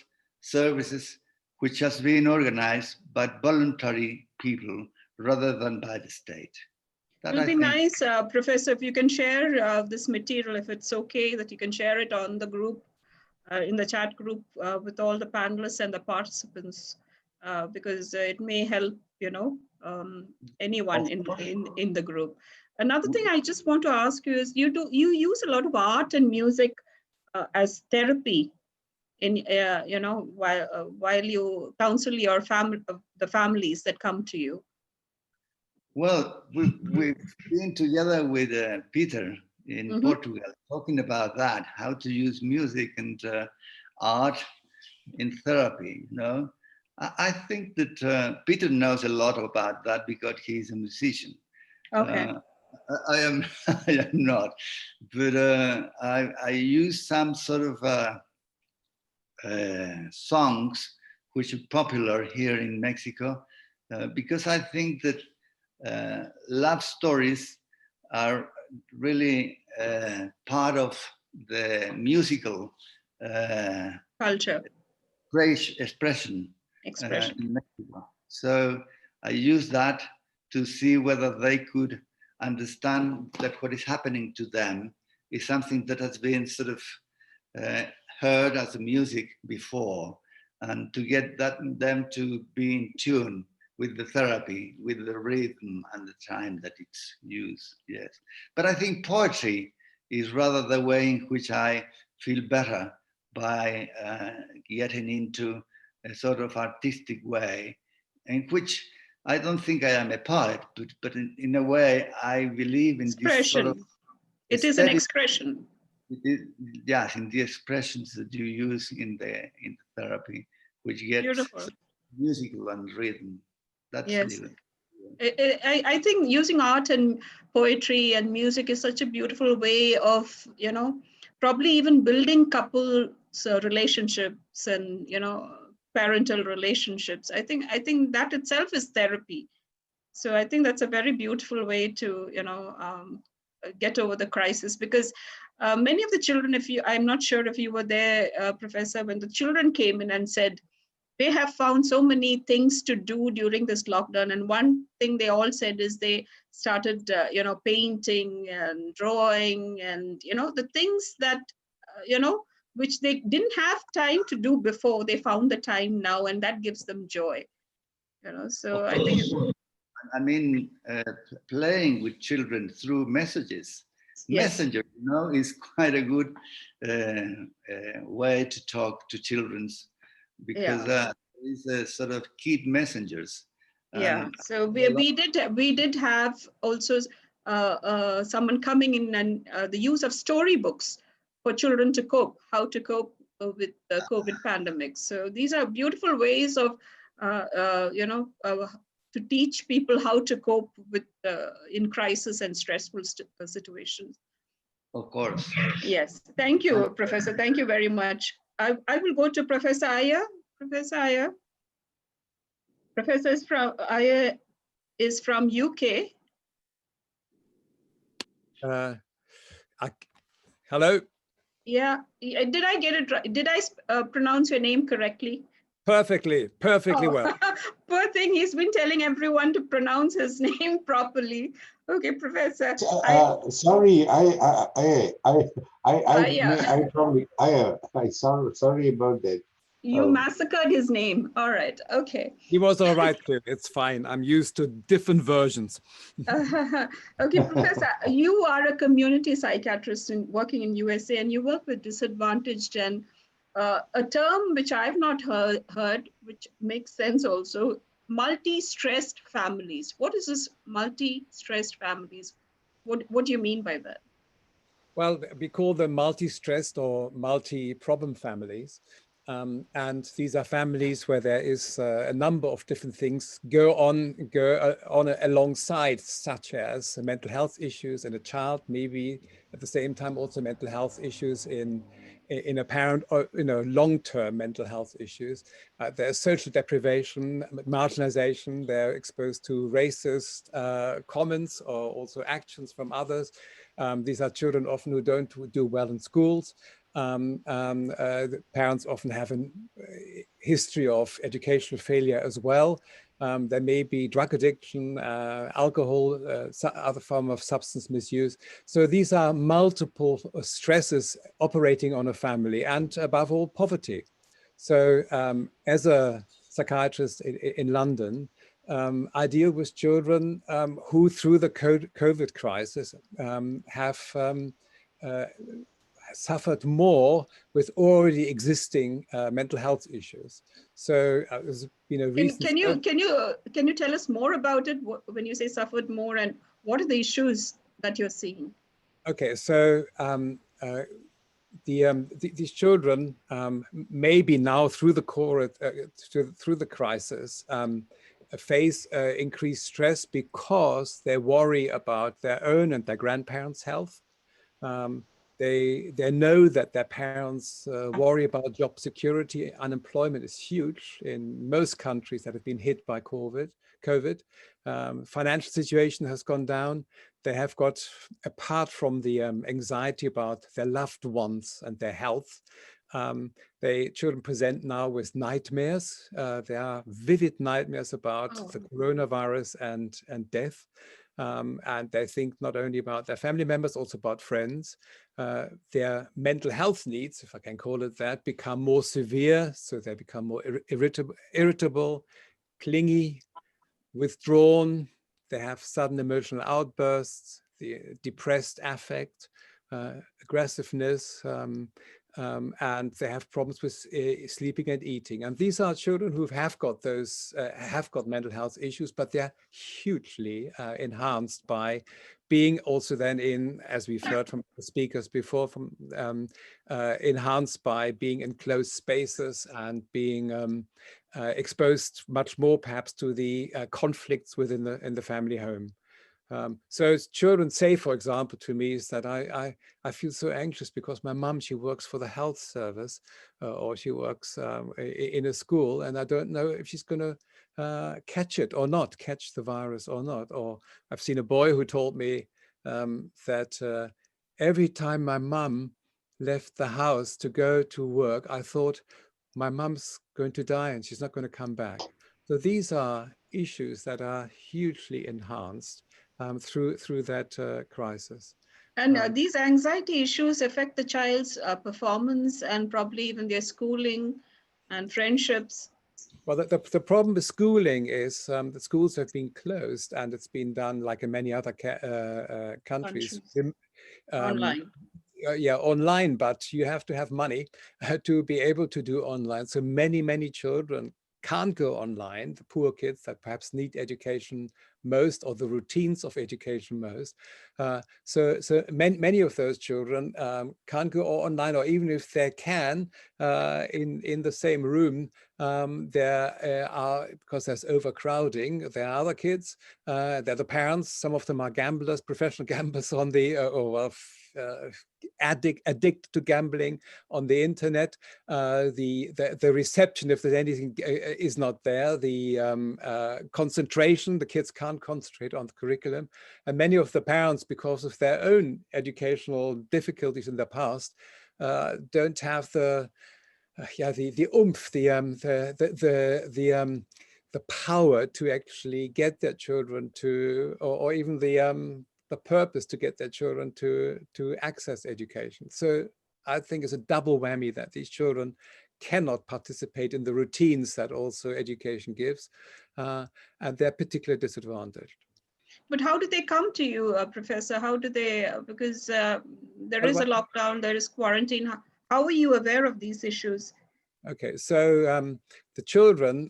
services, which has been organized by voluntary people rather than by the state. It would be nice, Professor, if you can share this material, if it's okay, that you can share it on the group, in the chat group with all the panelists and the participants, because it may help, you know, anyone in the group. Another thing I just want to ask you is, you use a lot of art and music as therapy in you know, while you counsel your the families that come to you. Well, we've been together with Peter in Portugal, talking about that, how to use music and art in therapy. You know, I think that Peter knows a lot about that because he's a musician. Okay. I am not, but I use some sort of songs which are popular here in Mexico because I think that love stories are really part of the musical culture. expression. In Mexico. So I used that to see whether they could understand that what is happening to them is something that has been sort of heard as a music before, and to get them to be in tune with the therapy, with the rhythm and the time that it's used, yes. But I think poetry is rather the way in which I feel better by getting into a sort of artistic way, in which I don't think I am a poet, but in a way I believe in this sort of it is an expression. It is, yes, in the expressions that you use in the therapy, which gets musical and rhythm. That's yes. really, I think using art and poetry and music is such a beautiful way of, you know, probably even building couples relationships and, you know, parental relationships. I think that itself is therapy. So I think that's a very beautiful way to, you know, get over the crisis, because many of the children, I'm not sure if you were there, Professor, when the children came in and said, they have found so many things to do during this lockdown. And one thing they all said is they started, you know, painting and drawing and, you know, the things that, you know, which they didn't have time to do before, they found the time now, and that gives them joy. You know, so I think I mean, playing with children through messages. Yes. Messenger, you know, is quite a good way to talk to children, because there is a sort of kid messengers. Yeah, so we did have also someone coming in, and the use of storybooks for children to cope, how to cope with the COVID pandemic. So these are beautiful ways of, you know, to teach people how to cope with in crisis and stressful situations. Of course. Yes, thank you, Professor. Thank you very much. I will go to Professor Iyer. Professor Iyer. Professor Iyer is from UK. Hello. Yeah, did I get it right? Did I pronounce your name correctly? Perfectly well. Poor thing, he's been telling everyone to pronounce his name properly. Okay, Professor. Sorry, sorry about that. You massacred his name. All right. Okay. He was all right too. It's fine. I'm used to different versions. Okay, Professor, you are a community psychiatrist working in USA, and you work with disadvantaged, and a term which I've not heard, which makes sense also, multi-stressed families. What is this multi-stressed families? What do you mean by that? Well, we call them multi-stressed or multi-problem families. And these are families where there is a number of different things go on alongside, such as mental health issues in a child, maybe at the same time also mental health issues in a parent, or long-term mental health issues. There's social deprivation, marginalization. They're exposed to racist comments or also actions from others. These are children often who don't do well in schools. The parents often have a history of educational failure as well. There may be drug addiction, alcohol, other form of substance misuse. So these are multiple stresses operating on a family, and above all, poverty. So as a psychiatrist in London, I deal with children who, through the COVID crisis, have suffered more with already existing mental health issues. So there's been a recent. Can you tell us more about it when you say suffered more, and what are the issues that you're seeing? Okay, so these children maybe now through the crisis face increased stress because they worry about their own and their grandparents' health. They know that their parents worry about job security. Unemployment is huge in most countries that have been hit by COVID. Financial situation has gone down. They have got, apart from the anxiety about their loved ones and their health, Children present now with nightmares. There are vivid nightmares about the coronavirus and death. And they think not only about their family members, also about friends. Their mental health needs, if I can call it that, become more severe. So they become more irritable, clingy, withdrawn. They have sudden emotional outbursts, the depressed affect, aggressiveness, and they have problems with sleeping and eating. And these are children who have got mental health issues, but they're hugely enhanced by being also then in, as we've heard from the speakers before, enhanced by being in closed spaces and being exposed much more perhaps to the conflicts within the family home. So children say, for example, to me is that I feel so anxious because my mum, she works for the health service or she works in a school, and I don't know if she's going to catch it or not, catch the virus or not. Or I've seen a boy who told me that every time my mum left the house to go to work, I thought my mum's going to die and she's not going to come back. So these are issues that are hugely enhanced through that crisis. And these anxiety issues affect the child's performance and probably even their schooling and friendships. Well, the problem with schooling is the schools have been closed, and it's been done like in many other countries. Online. Yeah, online, but you have to have money to be able to do online. So many children can't go online, the poor kids that perhaps need education most, or the routines of education most. So many of those children can't go online, or even if they can, in the same room, there are, because there's overcrowding, there are other kids, they're the parents, some of them are gamblers, professional gamblers on the, addict to gambling on the internet. The reception, if there's anything, is not there. The concentration, the kids can't concentrate on the curriculum. And many of the parents, because of their own educational difficulties in the past, don't have the oomph, the power to actually get their children to, or even the purpose to get their children to access education. So I think it's a double whammy that these children cannot participate in the routines that also education gives, and they're particularly disadvantaged. But how do they come to you, Professor? How do they, because there is a lockdown, there is quarantine. How are you aware of these issues? Okay, so the children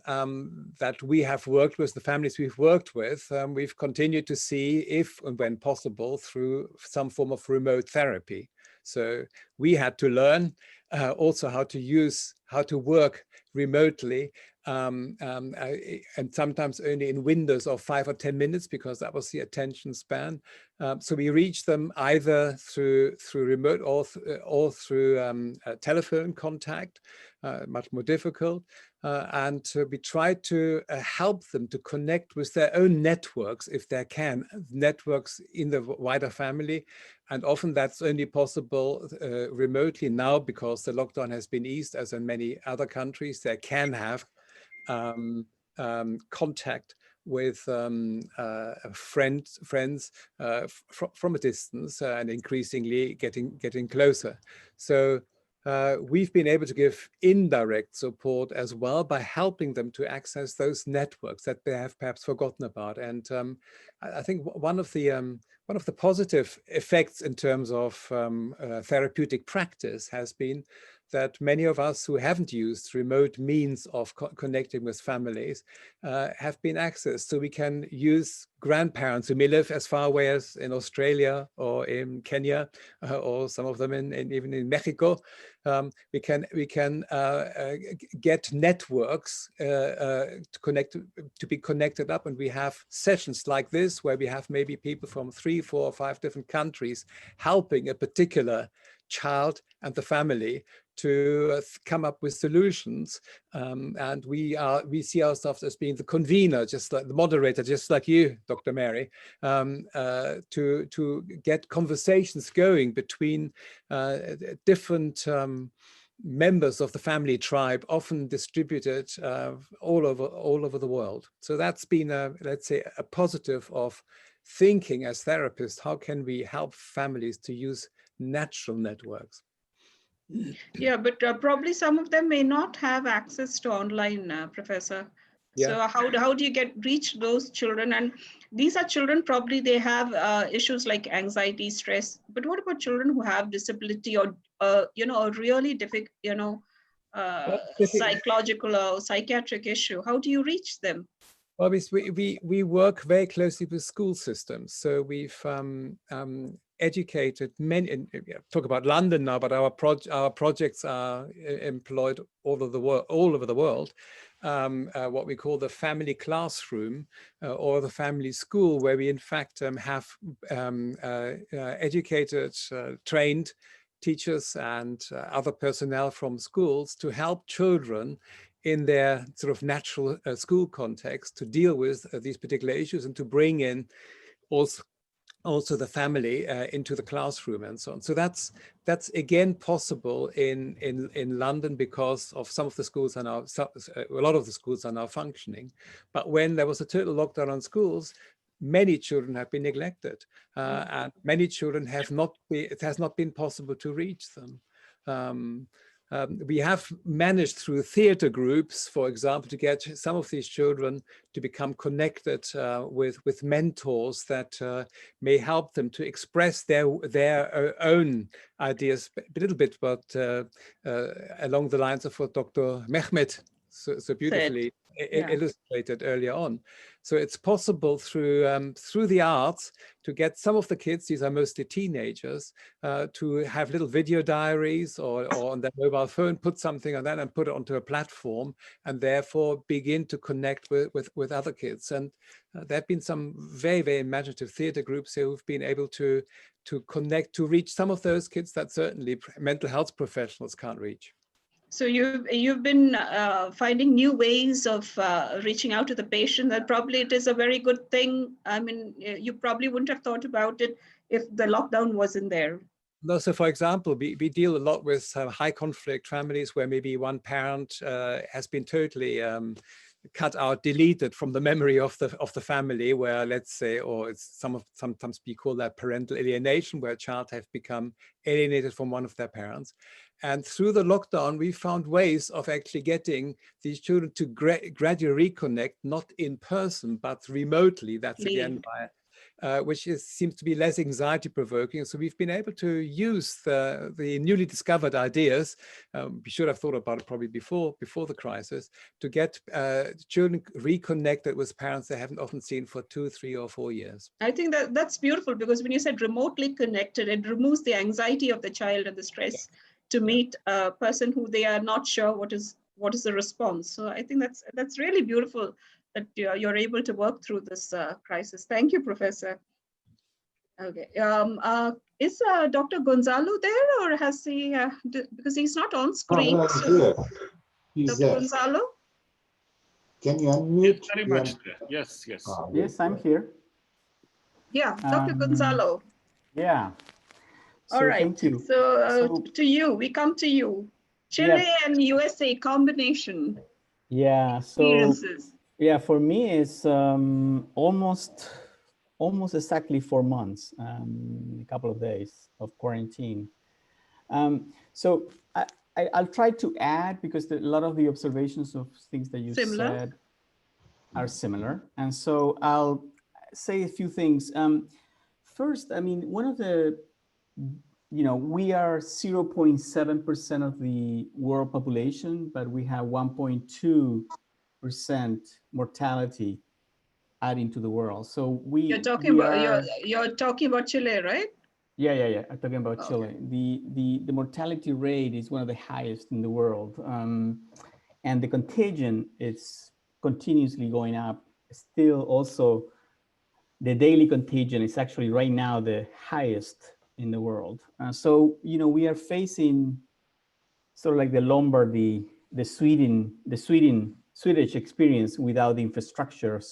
that we have worked with, the families we've worked with, we've continued to see if and when possible through some form of remote therapy. So we had to learn also how to work remotely, and sometimes only in windows of 5 or 10 minutes, because that was the attention span. So we reached them either through remote or through telephone contact, much more difficult. And we tried to help them to connect with their own networks, if they can, networks in the wider family. And often that's only possible remotely now, because the lockdown has been eased, as in many other countries. They can have contact with friends from a distance, and increasingly getting closer. So we've been able to give indirect support as well by helping them to access those networks that they have perhaps forgotten about. And I think one of the positive effects in terms of therapeutic practice has been that many of us who haven't used remote means of connecting with families have been accessed. So we can use grandparents who may live as far away as in Australia or in Kenya, or some of them even in Mexico. We can get networks to be connected up, and we have sessions like this where we have maybe people from 3, 4, or 5 different countries helping a particular child and the family to come up with solutions, and we see ourselves as being the convener, just like the moderator, just like you, Dr. Mary, to get conversations going between different members of the family tribe, often distributed all over the world. So that's been let's say, a positive of thinking as therapists. How can we help families to use natural networks? Yeah, but probably some of them may not have access to online, Professor. Yeah. So how do you reach those children? And these are children, probably they have issues like anxiety, stress. But what about children who have disability or a really difficult, psychological or psychiatric issue? How do you reach them? Well, we work very closely with school systems. So we've educated many. Talk about London now, but our projects are employed all over the world. What we call the family classroom or the family school, where we in fact have educated, trained teachers and other personnel from schools to help children in their sort of natural school context to deal with these particular issues, and to bring in also the family into the classroom and so on. So that's again possible in London, because of some of the schools are now, a lot of the schools are now functioning. But when there was a total lockdown on schools, many children have been neglected, and many children it has not been possible to reach them. We have managed through theater groups, for example, to get some of these children to become connected with mentors that may help them to express their own ideas a little bit, but along the lines of what Dr. Mehmed so beautifully illustrated earlier on. So it's possible through the arts to get some of the kids, these are mostly teenagers, to have little video diaries or on their mobile phone, put something on that and put it onto a platform, and therefore begin to connect with other kids. And there have been some very, very imaginative theater groups who've been able to connect, to reach some of those kids that certainly mental health professionals can't reach. So you've been finding new ways of reaching out to the patient, and probably it is a very good thing. I mean, you probably wouldn't have thought about it if the lockdown wasn't there. No, so for example, we deal a lot with high conflict families where maybe one parent has been totally cut out, deleted from the memory of the family, where, let's say, or it's sometimes we call that parental alienation, where a child has become alienated from one of their parents. And through the lockdown, we found ways of actually getting these children to gradually reconnect, not in person, but remotely. That's again by, which seems to be less anxiety provoking. So we've been able to use the newly discovered ideas. We should have thought about it probably before the crisis, to get children reconnected with parents they haven't often seen for 2, 3, or 4 years. I think that's beautiful, because when you said remotely connected, it removes the anxiety of the child and the stress to meet a person who they are not sure what is the response. So I think that's really beautiful that you're able to work through this crisis. Thank you, Professor. Okay. Is Dr. Gonzalo there, or has he? Because he's not on screen. No, here. He's Dr. there. Gonzalo? Can you unmute? Yes, very much. Yes. Yes, I'm here. Yeah, Dr. Gonzalo. Yeah. All right. Thank you. So to you, we come to you. Chile and USA combination. Yeah. Experiences. Yeah, for me it's almost exactly 4 months, a couple of days of quarantine. So I'll try to add, because a lot of the observations of things that you said are similar. And so I'll say a few things. First, I mean, one of the, we are 0.7% of the world population, but we have 1.2% mortality adding to the world. So you're talking about Chile, right? Yeah. I'm talking about Chile. The mortality rate is one of the highest in the world, and the contagion is continuously going up. Still, also, the daily contagion is actually right now the highest in the world. So we are facing sort of like the Lombardy, the Swedish experience without the infrastructure of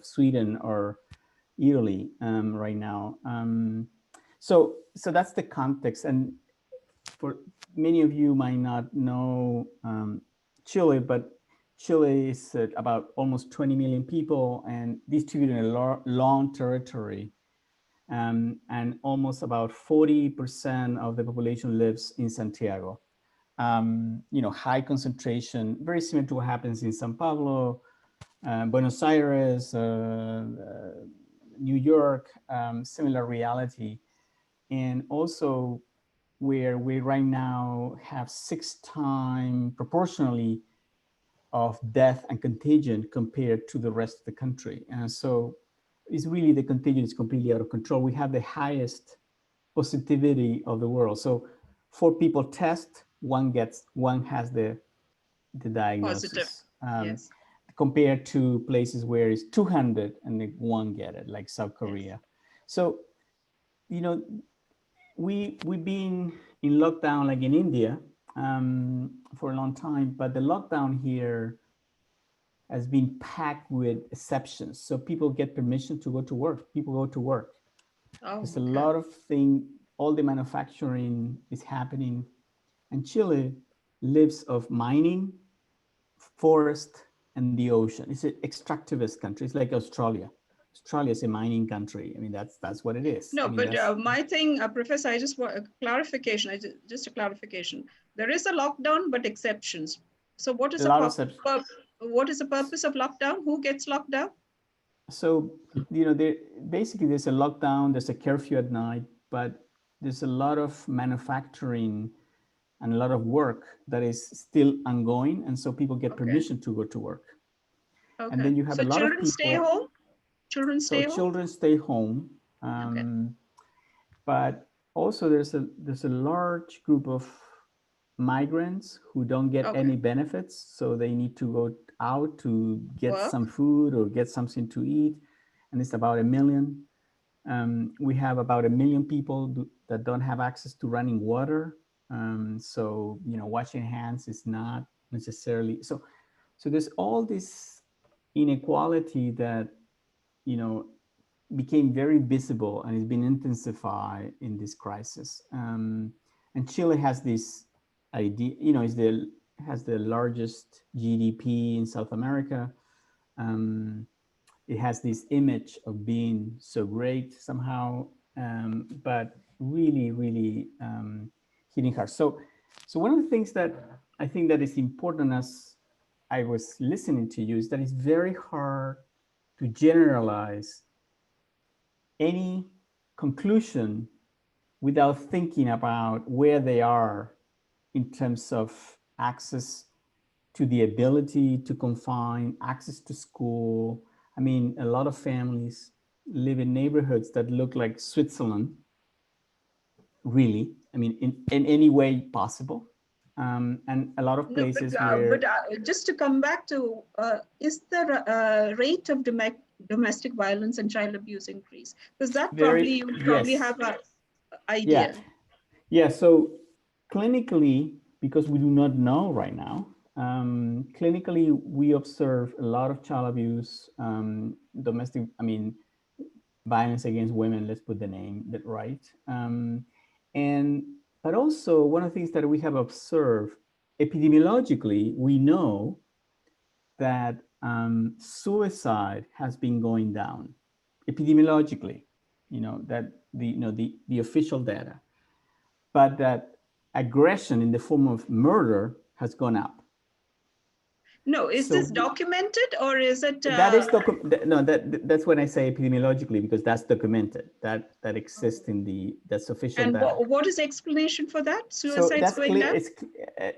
Sweden or Italy right now. So that's the context. And for many of you might not know Chile, but Chile is about almost 20 million people and distributed in a long territory. And almost about 40% of the population lives in Santiago. High concentration, very similar to what happens in Sao Paulo, Buenos Aires, New York, similar reality. And also where we right now have 6 times proportionally of death and contagion compared to the rest of the country. And so it's really the contagion is completely out of control. We have the highest positivity of the world. So 4 people test, one has the diagnosis. Positive. Yes. Compared to places where it's 200 and they one get it, like South Korea. Yes. So, we've been in lockdown like in India for a long time, but the lockdown here has been packed with exceptions. So people get permission to go to work. People go to work. There's a lot of things, all the manufacturing is happening. And Chile lives of mining, forest, and the ocean. It's an extractivist country. It's like Australia. Australia is a mining country. I mean, that's what it is. No, but my thing, Professor, I just want a clarification. Just a clarification. There is a lockdown, but exceptions. So what is what is the purpose of lockdown? Who gets locked down? So, basically there's a lockdown, there's a curfew at night, but there's a lot of manufacturing and a lot of work that is still ongoing. And so people get permission to go to work. Okay. And then you have a lot of people. Stay home? Children stay home? Children stay home. But also there's a large group of migrants who don't get any benefits. So they need to go out to get some food or get something to eat. And it's about 1 million. We have about 1 million people that don't have access to running water. So, washing hands is not necessarily, so there's all this inequality that, became very visible and has been intensified in this crisis. And Chile has this idea, has the largest GDP in South America. It has this image of being so great somehow, but really, really hitting hard. So one of the things that I think that is important as I was listening to you is that it's very hard to generalize any conclusion without thinking about where they are in terms of access to the ability to confine, access to school. I mean, a lot of families live in neighborhoods that look like Switzerland, really. I mean, in any way possible. And a lot of places but just to come back to, is there a rate of domestic violence and child abuse increase? Because that you probably have an idea. Yeah, so clinically, because we do not know right now, clinically, we observe a lot of child abuse, violence against women, let's put the name that right. But also one of the things that we have observed epidemiologically, we know that suicide has been going down epidemiologically, that the official data, but that aggression in the form of murder has gone up. No, is this documented or is it? That is that's when I say epidemiologically, because that's documented. That exists in that's official and data. What is the explanation for that? Suicides going down?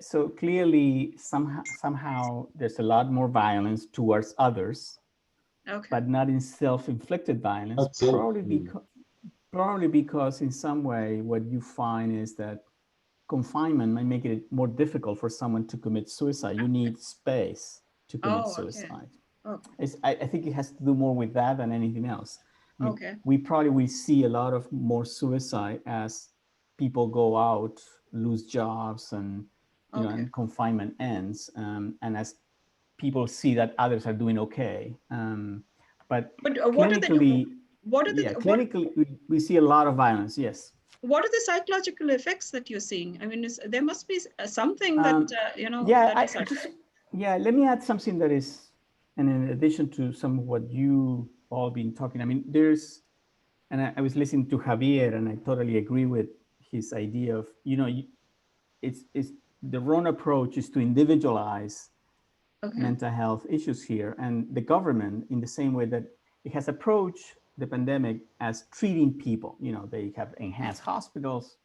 So clearly, somehow there's a lot more violence towards others, but not in self-inflicted violence. Probably because in some way what you find is that confinement might make it more difficult for someone to commit suicide. You need space to commit suicide. I think it has to do more with that than anything else. I mean, we probably will see a lot of more suicide as people go out, lose jobs, and and confinement ends, and as people see that others are doing okay. But clinically, clinically we see a lot of violence. Yes. What are the psychological effects that you're seeing? I mean, there must be something that, yeah, let me add something that is, and in addition to some of what you all been talking, I mean, there's, and I was listening to Javier, and I totally agree with his idea of, it's the wrong approach is to individualize mental health issues here. And the government, in the same way that it has approached the pandemic as treating people, they have enhanced hospitals,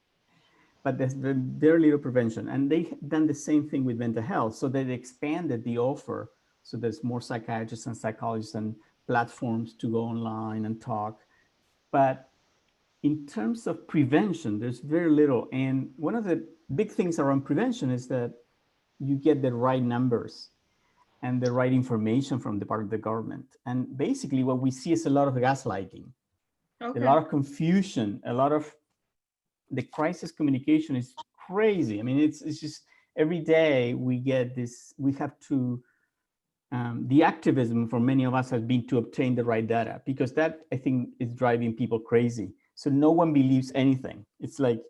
but there's very little prevention. And they've done the same thing with mental health. So they expanded the offer. So there's more psychiatrists and psychologists and platforms to go online and talk. But in terms of prevention, there's very little. And one of the big things around prevention is that you get the right numbers and the right information from the part of the government. And basically what we see is a lot of gaslighting, a lot of confusion, a lot of the crisis communication is crazy. I mean, it's just every day we get this, we have to, the activism for many of us has been to obtain the right data, because that, I think, is driving people crazy. So no one believes anything. It's like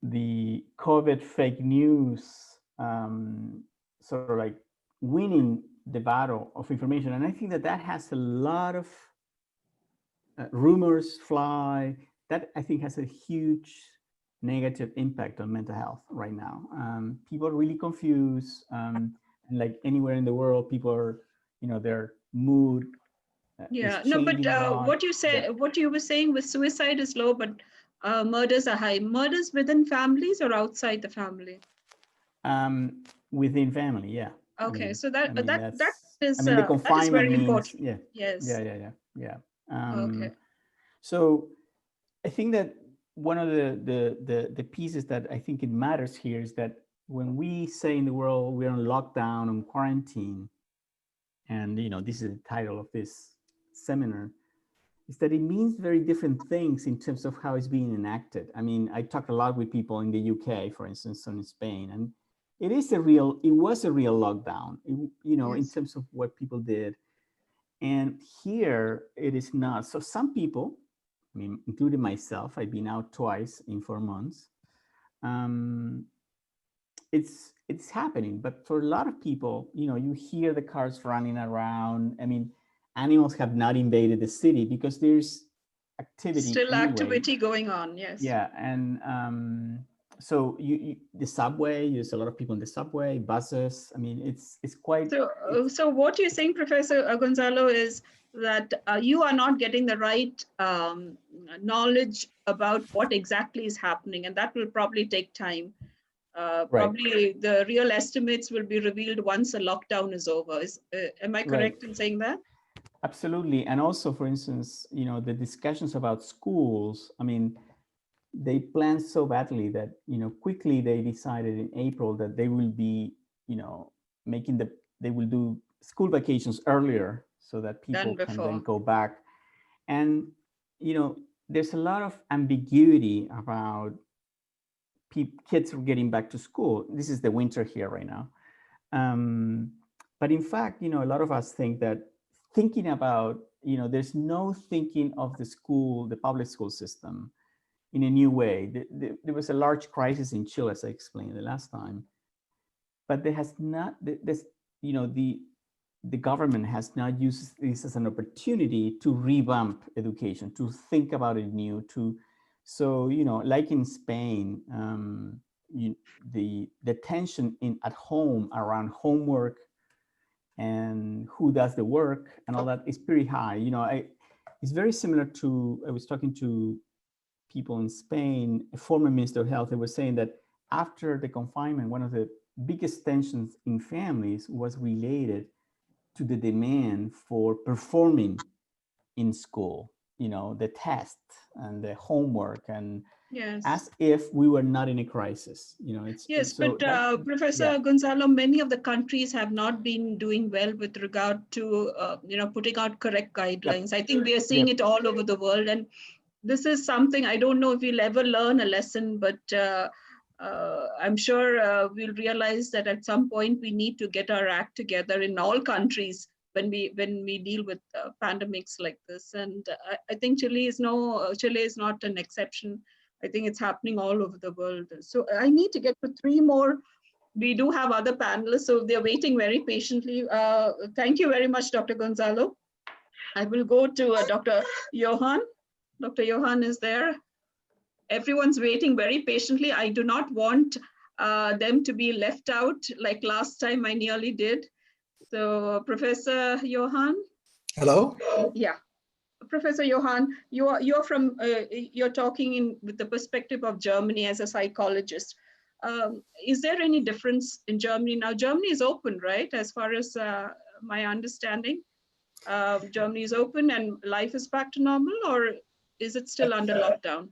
the COVID fake news, sort of like winning the battle of information. And I think that has a lot of rumors fly. That, I think, has a huge negative impact on mental health right now. People are really confused. And like anywhere in the world, people are, their mood. No, but what you were saying with suicide is low, but murders are high. Murders within families or outside the family? Within family, yeah. Okay, I mean, so that is the confinement that is very means, important. yeah. Yes. Yeah. Okay. So I think that one of the pieces that I think it matters here is that when we say in the world we're on lockdown, on quarantine, and this is the title of this seminar, is that it means very different things in terms of how it's being enacted. I mean, I talked a lot with people in the UK, for instance, and in Spain, and it was a real lockdown, in terms of what people did. And here it is not. So some people, I mean, including myself, I've been out twice in 4 months. It's happening, but for a lot of people, you hear the cars running around. I mean, animals have not invaded the city because there's activity. Still anyway. Activity going on, yes. Yeah, and so the subway, there's a lot of people in the subway, buses. I mean, it's quite. So what you're saying, Professor Gonzalo, is that you are not getting the right knowledge about what exactly is happening, and that will probably take time. Probably the real estimates will be revealed once the lockdown is over. Am I correct in saying that? Absolutely. And also, for instance, the discussions about schools, I mean, they planned so badly that, quickly they decided in April that they will be, they will do school vacations earlier so that people can then go back. And, there's a lot of ambiguity about kids getting back to school. This is the winter here right now. But in fact, a lot of us think that thinking about, there's no thinking of the public school system in a new way. There was a large crisis in Chile, as I explained the last time, but there has not, the government has not used this as an opportunity to revamp education, to think about it new, so, like in Spain, the tension at home around homework and who does the work and all that is pretty high. It's very similar to, I was talking to people in Spain, a former Minister of Health, they were saying that after the confinement, one of the biggest tensions in families was related to the demand for performing in school, the test and the homework, and as if we were not in a crisis. Professor Gonzalo, many of the countries have not been doing well with regard to putting out correct guidelines. I think we are seeing it all over the world, and this is something I don't know if we'll ever learn a lesson, but I'm sure we'll realize that at some point we need to get our act together in all countries when we deal with pandemics like this. And I think Chile is not an exception. I think it's happening all over the world. So I need to get to 3 more. We do have other panelists, so they're waiting very patiently. Thank you very much, Dr. Gonzalo. I will go to Dr. Johan. Dr. Johan is there. Everyone's waiting very patiently. I do not want them to be left out like last time I nearly did. So Professor Johan. Hello. Yeah. Professor Johan, you're from you're talking with the perspective of Germany as a psychologist. Is there any difference in Germany now? Germany is open, right? As far as my understanding, Germany is open and life is back to normal, or is it still under lockdown?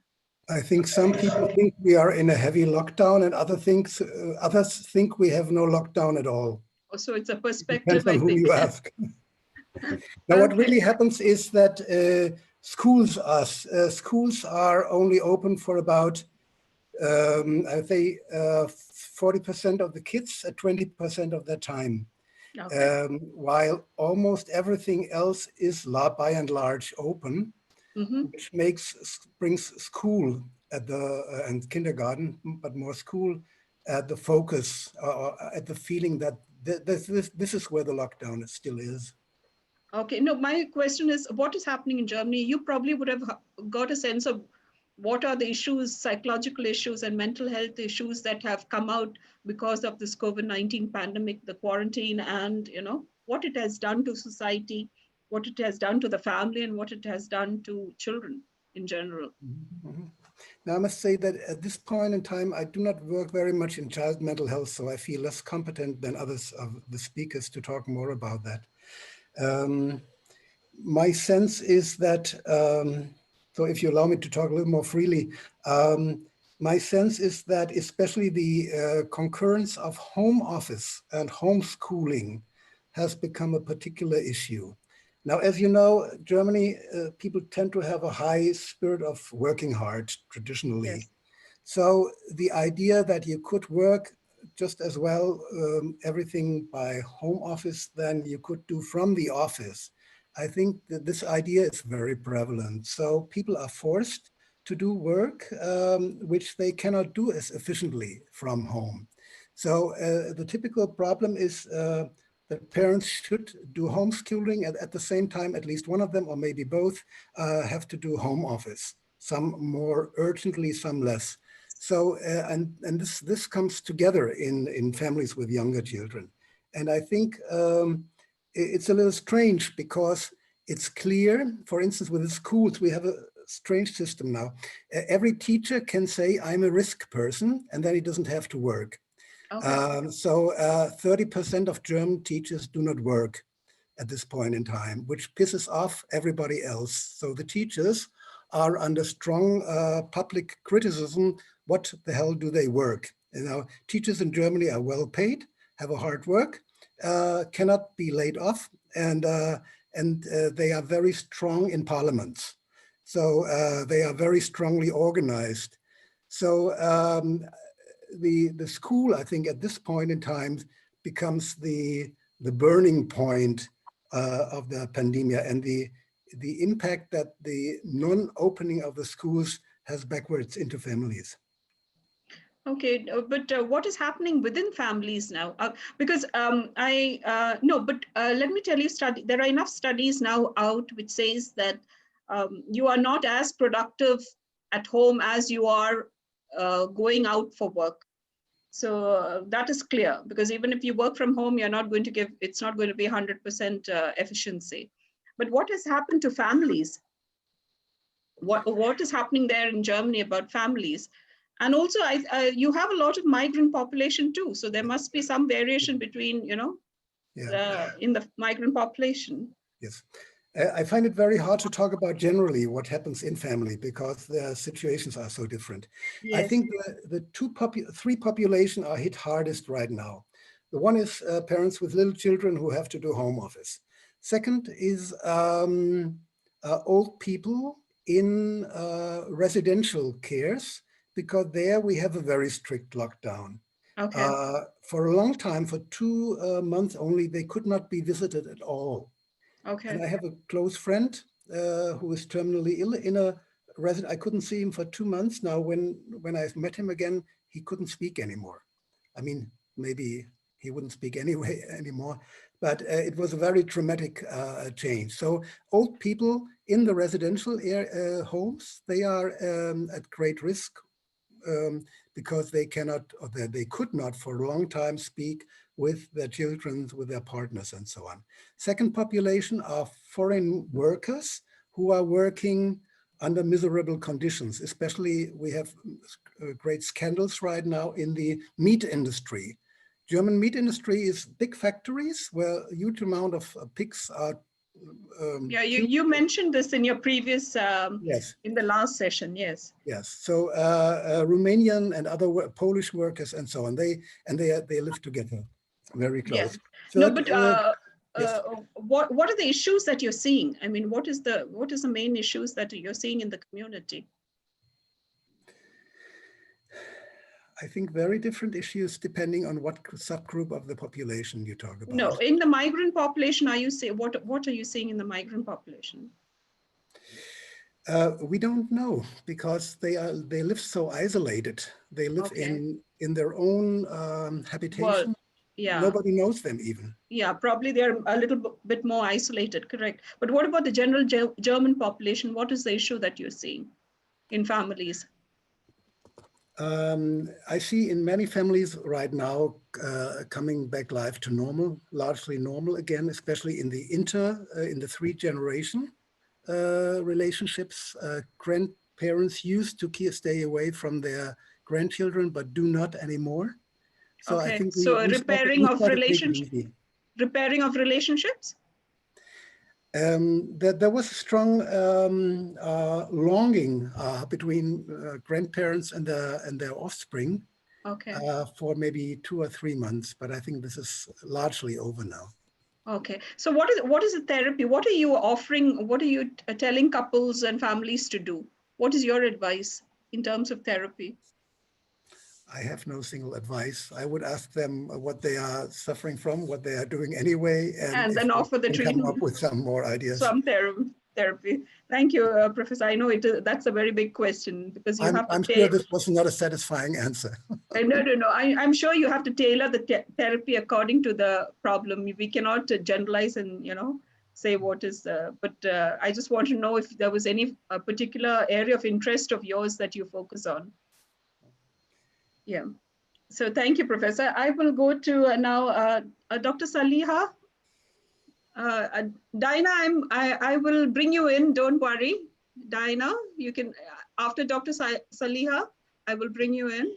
I think some people think we are in a heavy lockdown, and others think we have no lockdown at all. So it's a perspective. Depends on who you ask. Now, what really happens is that schools are only open for about, I think, 40% of the kids at 20% of their time, while almost everything else is by and large open, which brings school at the and kindergarten, but more school at the focus, at the feeling that this is where the lockdown still is. Okay, no, my question is, what is happening in Germany? You probably would have got a sense of what are the issues, psychological issues and mental health issues that have come out because of this COVID-19 pandemic, the quarantine, and what it has done to society, what it has done to the family, and what it has done to children in general. Now, I must say that at this point in time, I do not work very much in child mental health, so I feel less competent than others of the speakers to talk more about that. My sense is that, so if you allow me to talk a little more freely, my sense is that especially the concurrence of home office and homeschooling has become a particular issue. Now, as you know, Germany, people tend to have a high spirit of working hard traditionally. Yes. So the idea that you could work just as well everything by home office than you could do from the office, I think that this idea is very prevalent. So people are forced to do work which they cannot do as efficiently from home. So the typical problem is that parents should do homeschooling at the same time, at least one of them, or maybe both, have to do home office, some more urgently, some less. So, and this comes together in families with younger children. And I think it's a little strange because it's clear, for instance, with the schools, we have a strange system now. Every teacher can say, I'm a risk person, and then he doesn't have to work. Okay. So 30% of German teachers do not work at this point in time, which pisses off everybody else. So the teachers are under strong public criticism. What the hell do they work? Teachers in Germany are well paid, have a hard work, cannot be laid off, and they are very strong in parliaments. So they are very strongly organized. So the school, I think, at this point in time becomes the burning point of the pandemic, and the impact that the non-opening of the schools has backwards into families. Okay, but what is happening within families now? Because let me tell you, there are enough studies now out which says that you are not as productive at home as you are going out for work. So that is clear, because even if you work from home, you're not going to it's not going to be 100% efficiency. But what has happened to families? What is happening there in Germany about families? And also, you have a lot of migrant population too. So there must be some variation between, in the migrant population. Yes. I find it very hard to talk about generally what happens in family because the situations are so different. Yes. I think the three populations are hit hardest right now. The one is parents with little children who have to do home office. Second is old people in residential cares, because there we have a very strict lockdown. Okay. For a long time, for 2 months only, they could not be visited at all. Okay. And I have a close friend who is terminally ill in a resident. I couldn't see him for 2 months. Now, when I've met him again, he couldn't speak anymore. I mean, maybe he wouldn't speak anyway anymore, but it was a very traumatic change. So old people in the residential homes, they are at great risk because they cannot, or they could not for a long time speak with their children, with their partners and so on. Second population are foreign workers who are working under miserable conditions. Especially we have great scandals right now in the meat industry. German meat industry is big factories where a huge amount of pigs are yeah, you mentioned this in your previous, yes, in the last session, yes. Yes, so Romanian and other Polish workers and so on, they live together very close. Yes. So No, that, but yes. what are the issues that you're seeing? I mean, what is the main issues that you're seeing in the community? I think very different issues depending on what subgroup of the population you talk about. No, in the migrant population, what are you seeing in the migrant population? We don't know because they live so isolated. They live in their own habitation. Well, yeah. Nobody knows them even. Yeah, probably they're a little bit more isolated, correct. But what about the general German population? What is the issue that you're seeing in families? I see in many families right now coming back life to normal, largely normal again, especially in the in the 3-generation relationships. Grandparents used to stay away from their grandchildren, but do not anymore. So okay. I think so repairing of relationships. Repairing of relationships. There was a strong longing between grandparents and their offspring for maybe 2 or 3 months, but I think this is largely over now. Okay, so what is the therapy? What are you offering? What are you telling couples and families to do? What is your advice in terms of therapy? I have no single advice. I would ask them what they are suffering from, what they are doing anyway, and then offer the treatment. Come up with some more ideas. Some therapy. Thank you, Professor. I know that's a very big question because you have to. I'm sure this was not a satisfying answer. No. I'm sure you have to tailor the therapy according to the problem. We cannot generalize and say what is. But I just want to know if there was any particular area of interest of yours that you focus on. Yeah. So thank you, Professor. I will go to now Dr. Saliha. Dinah, I will bring you in. Don't worry, Dinah. You can after Dr. Saliha, I will bring you in.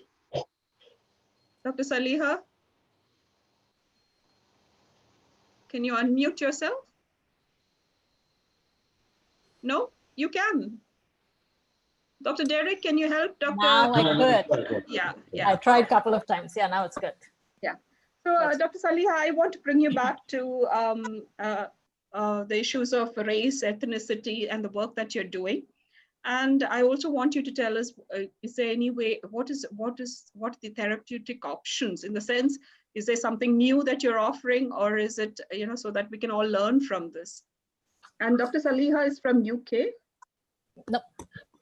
Dr. Saliha, can you unmute yourself? No, you can. Dr. Derek, can you help? Dr. Now I could. Yeah. I tried a couple of times. Yeah, now it's good. Yeah. So, Dr. Saliha, I want to bring you back to the issues of race, ethnicity, and the work that you're doing. And I also want you to tell us, is there any way, what are the therapeutic options in the sense, is there something new that you're offering, or is it, so that we can all learn from this? And Dr. Saliha is from UK. No.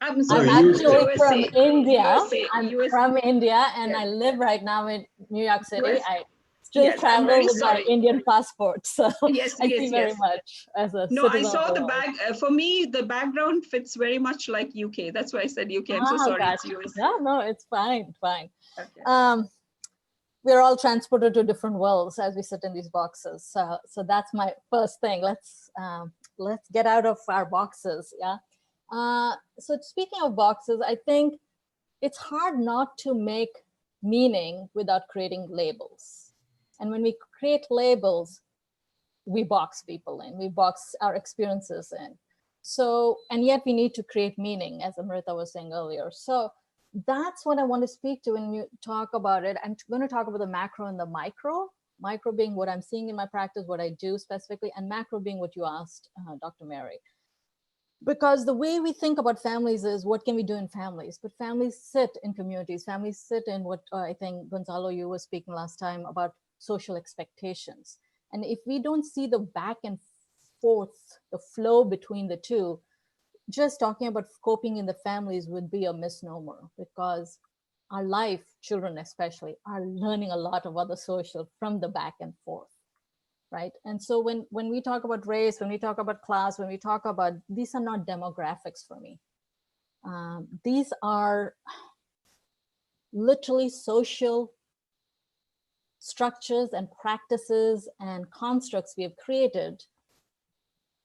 I'm sorry, I'm actually from India. USA. I'm from India, and I live right now in New York City. US. I still travel with my Indian passport, so I see very much as a No, citizen I saw the world. for me, the background fits very much like UK. That's why I said UK. I'm so sorry, Gotcha. it's US. No, it's fine. Okay. We're all transported to different worlds as we sit in these boxes. So that's my first thing. Let's get out of our boxes. Yeah. So speaking of boxes, I think it's hard not to make meaning without creating labels. And when we create labels, we box people in, we box our experiences in. So, and yet we need to create meaning, as Amrita was saying earlier. So that's what I want to speak to when you talk about it. I'm going to talk about the macro and the micro. Micro being what I'm seeing in my practice, what I do specifically, and macro being what you asked, Dr. Mary. Because the way we think about families is what can we do in families, but families sit in communities, families sit in what I think, Gonzalo, you were speaking last time about social expectations. And if we don't see the back and forth, the flow between the two, just talking about coping in the families would be a misnomer, because our life, children especially, are learning a lot of other social from the back and forth. Right. And so when we talk about race, when we talk about class, when we talk about, these are not demographics for me. These are literally social structures and practices and constructs we have created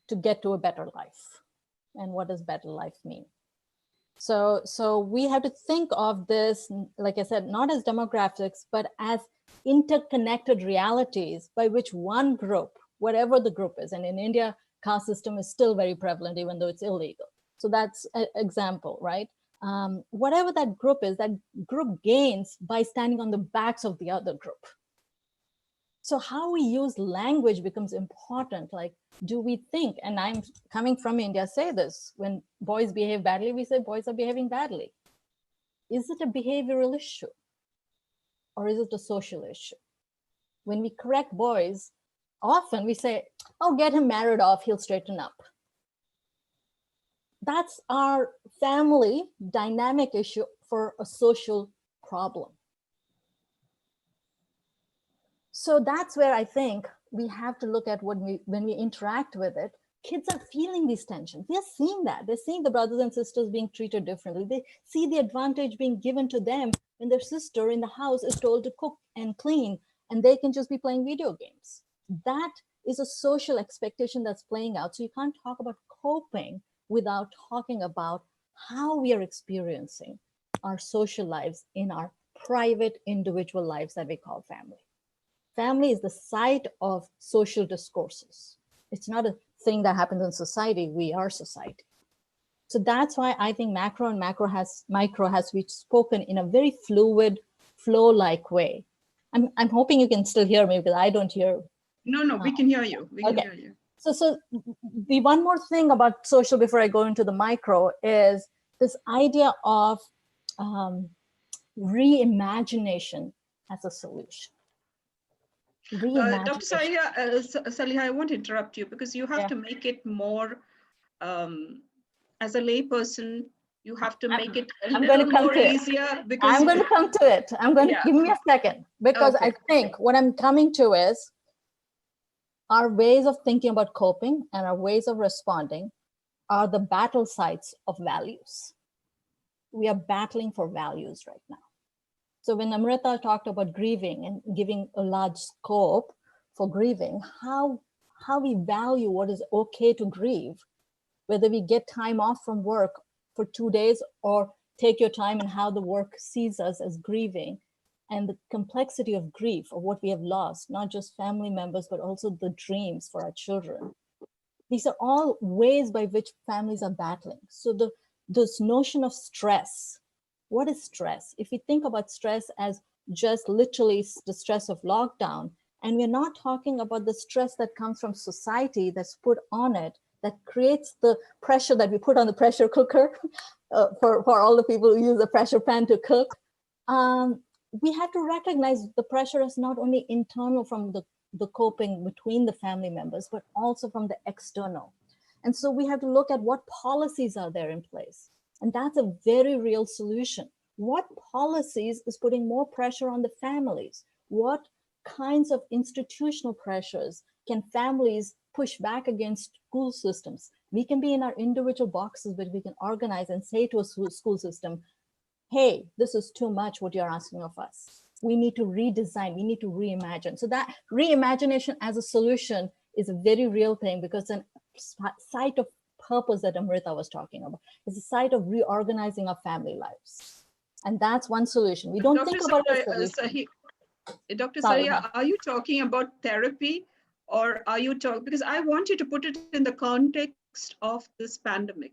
to get to a better life. And what does better life mean? So we have to think of this, like I said, not as demographics, but as interconnected realities by which one group, whatever the group is, and in India, caste system is still very prevalent, even though it's illegal. So that's an example, right? Whatever that group is, that group gains by standing on the backs of the other group. So how we use language becomes important. Like, do we think, and I'm coming from India, say this, when boys behave badly, we say boys are behaving badly. Is it a behavioral issue? Or is it a social issue? When we correct boys, often we say, oh, get him married off, he'll straighten up. That's our family dynamic issue for a social problem. So that's where I think we have to look at when we interact with it. Kids are feeling these tensions. They're seeing that. They're seeing the brothers and sisters being treated differently. They see the advantage being given to them when their sister in the house is told to cook and clean, and they can just be playing video games. That is a social expectation that's playing out. So you can't talk about coping without talking about how we are experiencing our social lives in our private individual lives that we call family. Family is the site of social discourses. It's not a thing that happens in society. We are society. So that's why I think macro and micro has to be spoken in a very fluid, flow-like way. I'm hoping you can still hear me, because I don't hear. No, we can hear you. We can hear you. So the one more thing about social before I go into the micro is this idea of reimagination as a solution. Dr. Saliha, I won't interrupt you, because you have to make it more, as a layperson, you have to make it a little more easier. Because I'm going to come to it. I'm going to give me a second, because I think what I'm coming to is our ways of thinking about coping and our ways of responding are the battle sites of values. We are battling for values right now. So when Amrita talked about grieving and giving a large scope for grieving, how we value what is okay to grieve, whether we get time off from work for 2 days or take your time, and how the work sees us as grieving, and the complexity of grief of what we have lost, not just family members, but also the dreams for our children. These are all ways by which families are battling. So this notion of stress, what is stress? If we think about stress as just literally the stress of lockdown, and we're not talking about the stress that comes from society that's put on it, that creates the pressure that we put on the pressure cooker for all the people who use the pressure pan to cook. We have to recognize the pressure is not only internal from the coping between the family members, but also from the external. And so we have to look at what policies are there in place. And that's a very real solution. What policies is putting more pressure on the families? What kinds of institutional pressures can families push back against school systems? We can be in our individual boxes, but we can organize and say to a school system, hey, this is too much what you're asking of us. We need to redesign, we need to reimagine. So that reimagination as a solution is a very real thing, because it's a site of purpose that Amrita was talking about. It's a site of reorganizing our family lives. And that's one solution. We don't think about it as a solution. Dr. Saliha, are you talking about therapy, or are you talking, because I want you to put it in the context of this pandemic.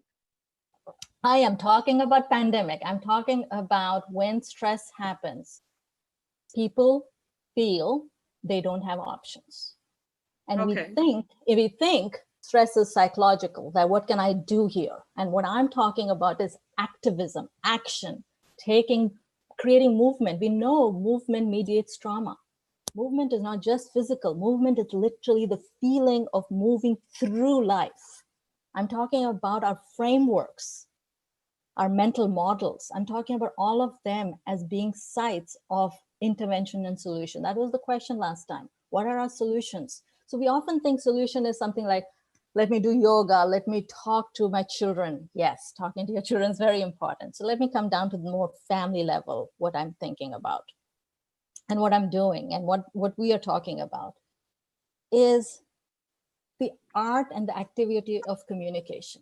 I am talking about pandemic. I'm talking about when stress happens, people feel they don't have options. And we think, if we think stress is psychological, that what can I do here? And what I'm talking about is activism, action, creating movement. We know movement mediates trauma. Movement is not just physical. Movement is literally the feeling of moving through life. I'm talking about our frameworks, our mental models. I'm talking about all of them as being sites of intervention and solution. That was the question last time. What are our solutions? So we often think solution is something like, let me do yoga, let me talk to my children. Yes, talking to your children is very important. So let me come down to the more family level, what I'm thinking about and what I'm doing and what we are talking about is the art and the activity of communication.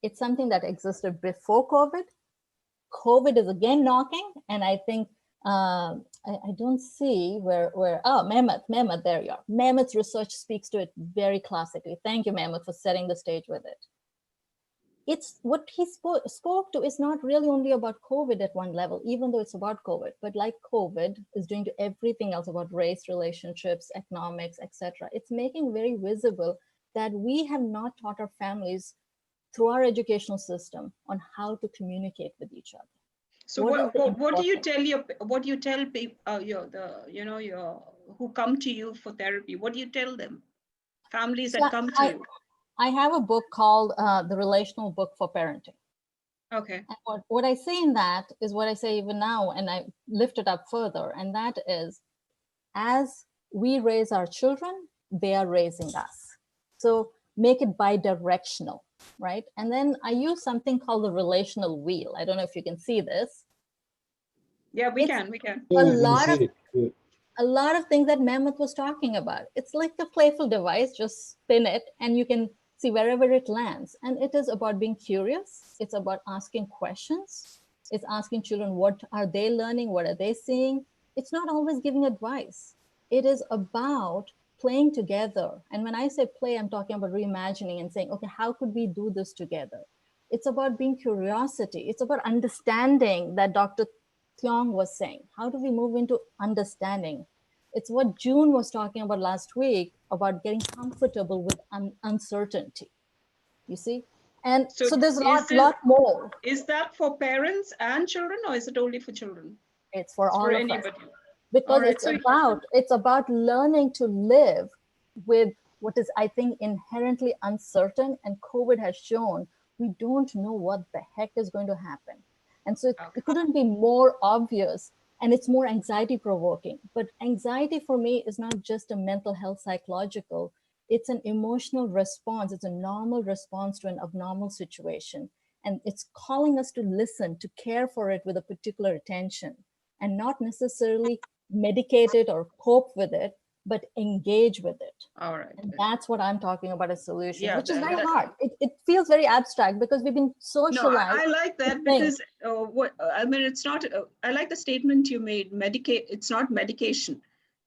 It's something that existed before COVID. COVID is again knocking, and I think I don't see where Mehmed, there you are. Mehmed's research speaks to it very classically. Thank you, Mehmed, for setting the stage with it. It's what he spoke to is not really only about COVID at one level, even though it's about COVID, but like COVID is doing to everything else about race, relationships, economics, etc. It's making very visible that we have not taught our families through our educational system on how to communicate with each other. So what do you tell people who come to you for therapy? What do you tell them? Families that come to you. I have a book called The Relational Book for Parenting. Okay. And what I say in that is what I say even now, and I lift it up further, and that is, as we raise our children, they are raising us. So make it bi-directional, right? And then I use something called the relational wheel. I don't know if you can see this. Yeah, we can. A lot of things that Mehmet was talking about. It's like a playful device, just spin it and you can see wherever it lands. And it is about being curious. It's about asking questions. It's asking children, what are they learning? What are they seeing? It's not always giving advice. It is about playing together. And when I say play, I'm talking about reimagining and saying, okay, how could we do this together? It's about being curiosity. It's about understanding that Dr. Teong was saying. How do we move into understanding? It's what June was talking about last week, about getting comfortable with uncertainty, you see? And so there's a lot more. Is that for parents and children, or is it only for children? It's for all of anybody. us. Because it's about learning to live with what is, I think, inherently uncertain, and COVID has shown we don't know what the heck is going to happen. And so it couldn't be more obvious, and it's more anxiety provoking. But anxiety for me is not just a mental health psychological, it's an emotional response. It's a normal response to an abnormal situation. And it's calling us to listen, to care for it with a particular attention, and not necessarily medicate it or cope with it, but engage with it. All right. And that's what I'm talking about as solution, which is very hard. It feels very abstract because we've been socialized. No, I like that because it's not, I like the statement you made, it's not medication.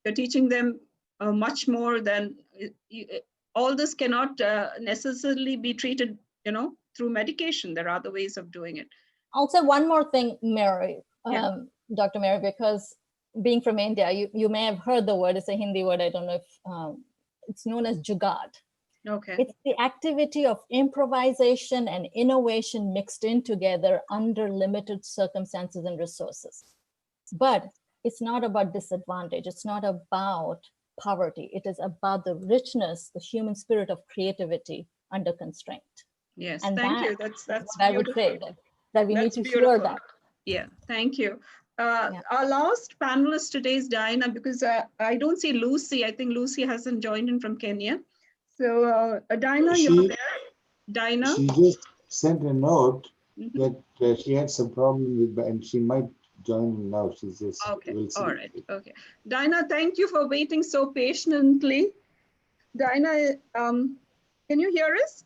You're teaching them much more than, all this cannot necessarily be treated, through medication. There are other ways of doing it. I'll say one more thing, Mary, Dr. Mary, because being from India, you may have heard the word. It's a Hindi word. I don't know if it's known as jugaad. Okay. It's the activity of improvisation and innovation mixed in together under limited circumstances and resources. But it's not about disadvantage. It's not about poverty. It is about the richness, the human spirit of creativity under constraint. Yes, and thank you. That's I would say that we need to hear that. Yeah, thank you. Our last panelist today is Diana, because I don't see Lucy. I think Lucy hasn't joined in from Kenya. So Diana, you're there. Diana? She just sent a note that she had some problem with, and she might join now. She's just, we'll see. All right, okay. Diana, thank you for waiting so patiently. Diana, can you hear us?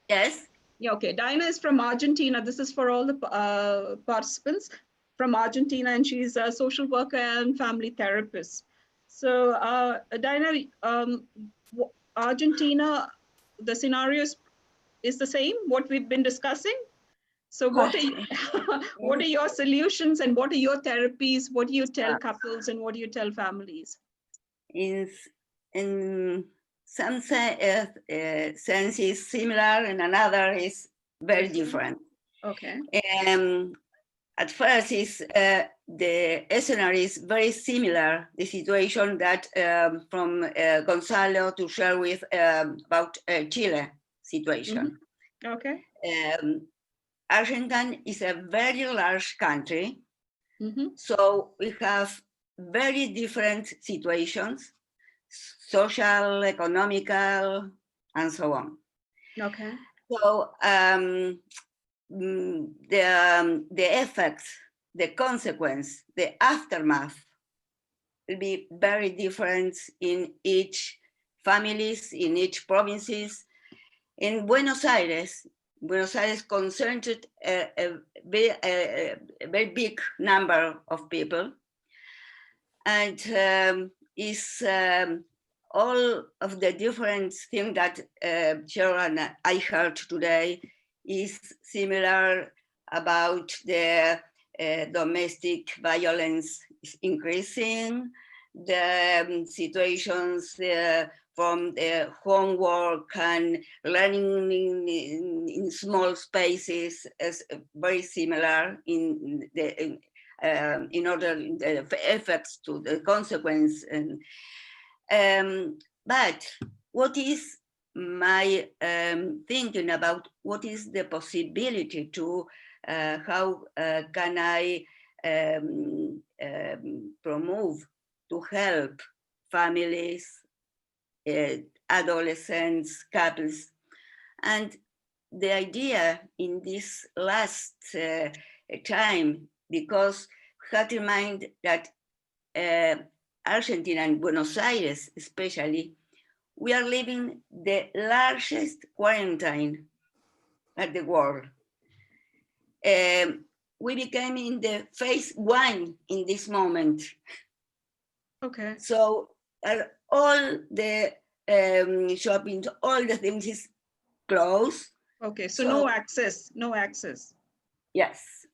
Yes. Yeah, okay. Diana is from Argentina. This is for all the participants from Argentina, and she's a social worker and family therapist. So Diana, Argentina, the scenario is the same, what we've been discussing. So what are your solutions, and what are your therapies? What do you tell couples and what do you tell families? In some sense is similar and another is very different. Okay. At first, the scenario is very similar, the situation that from Gonzalo to share with about Chile situation. Mm-hmm. Okay. Argentina is a very large country, mm-hmm. so we have very different situations, social, economical, and so on. Okay. So the effects, the consequence, the aftermath will be very different in each families, in each provinces. In Buenos Aires concentrated a very big number of people, and is all of the different things that Cheryl and I heard today is similar about the domestic violence is increasing, the situations from the homework and learning in small spaces is very similar in order the effects to the consequence. But what is my thinking about what is the possibility to how can I promote to help families, adolescents, couples. And the idea in this last time, because we have in mind that Argentina and Buenos Aires especially, we are living the largest quarantine at the world. We became in the phase 1 in this moment. Okay. So all the shopping, all the things is closed. Okay, so no access, no access. Yes.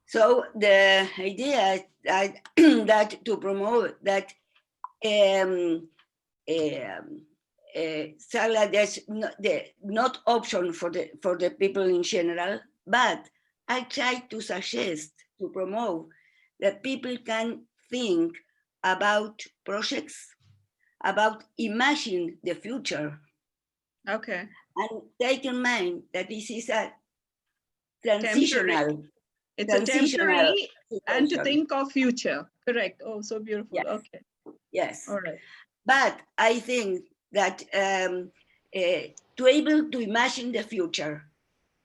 So the idea that, that to promote that salad is not option for the people in general, but I try to suggest, to promote that people can think about projects, about imagine the future. Okay. And take in mind that this is a transitional. It's a temporary and to think of future. Correct. Oh, so beautiful. Yes. Okay. Yes. All right. But I think that to able to imagine the future,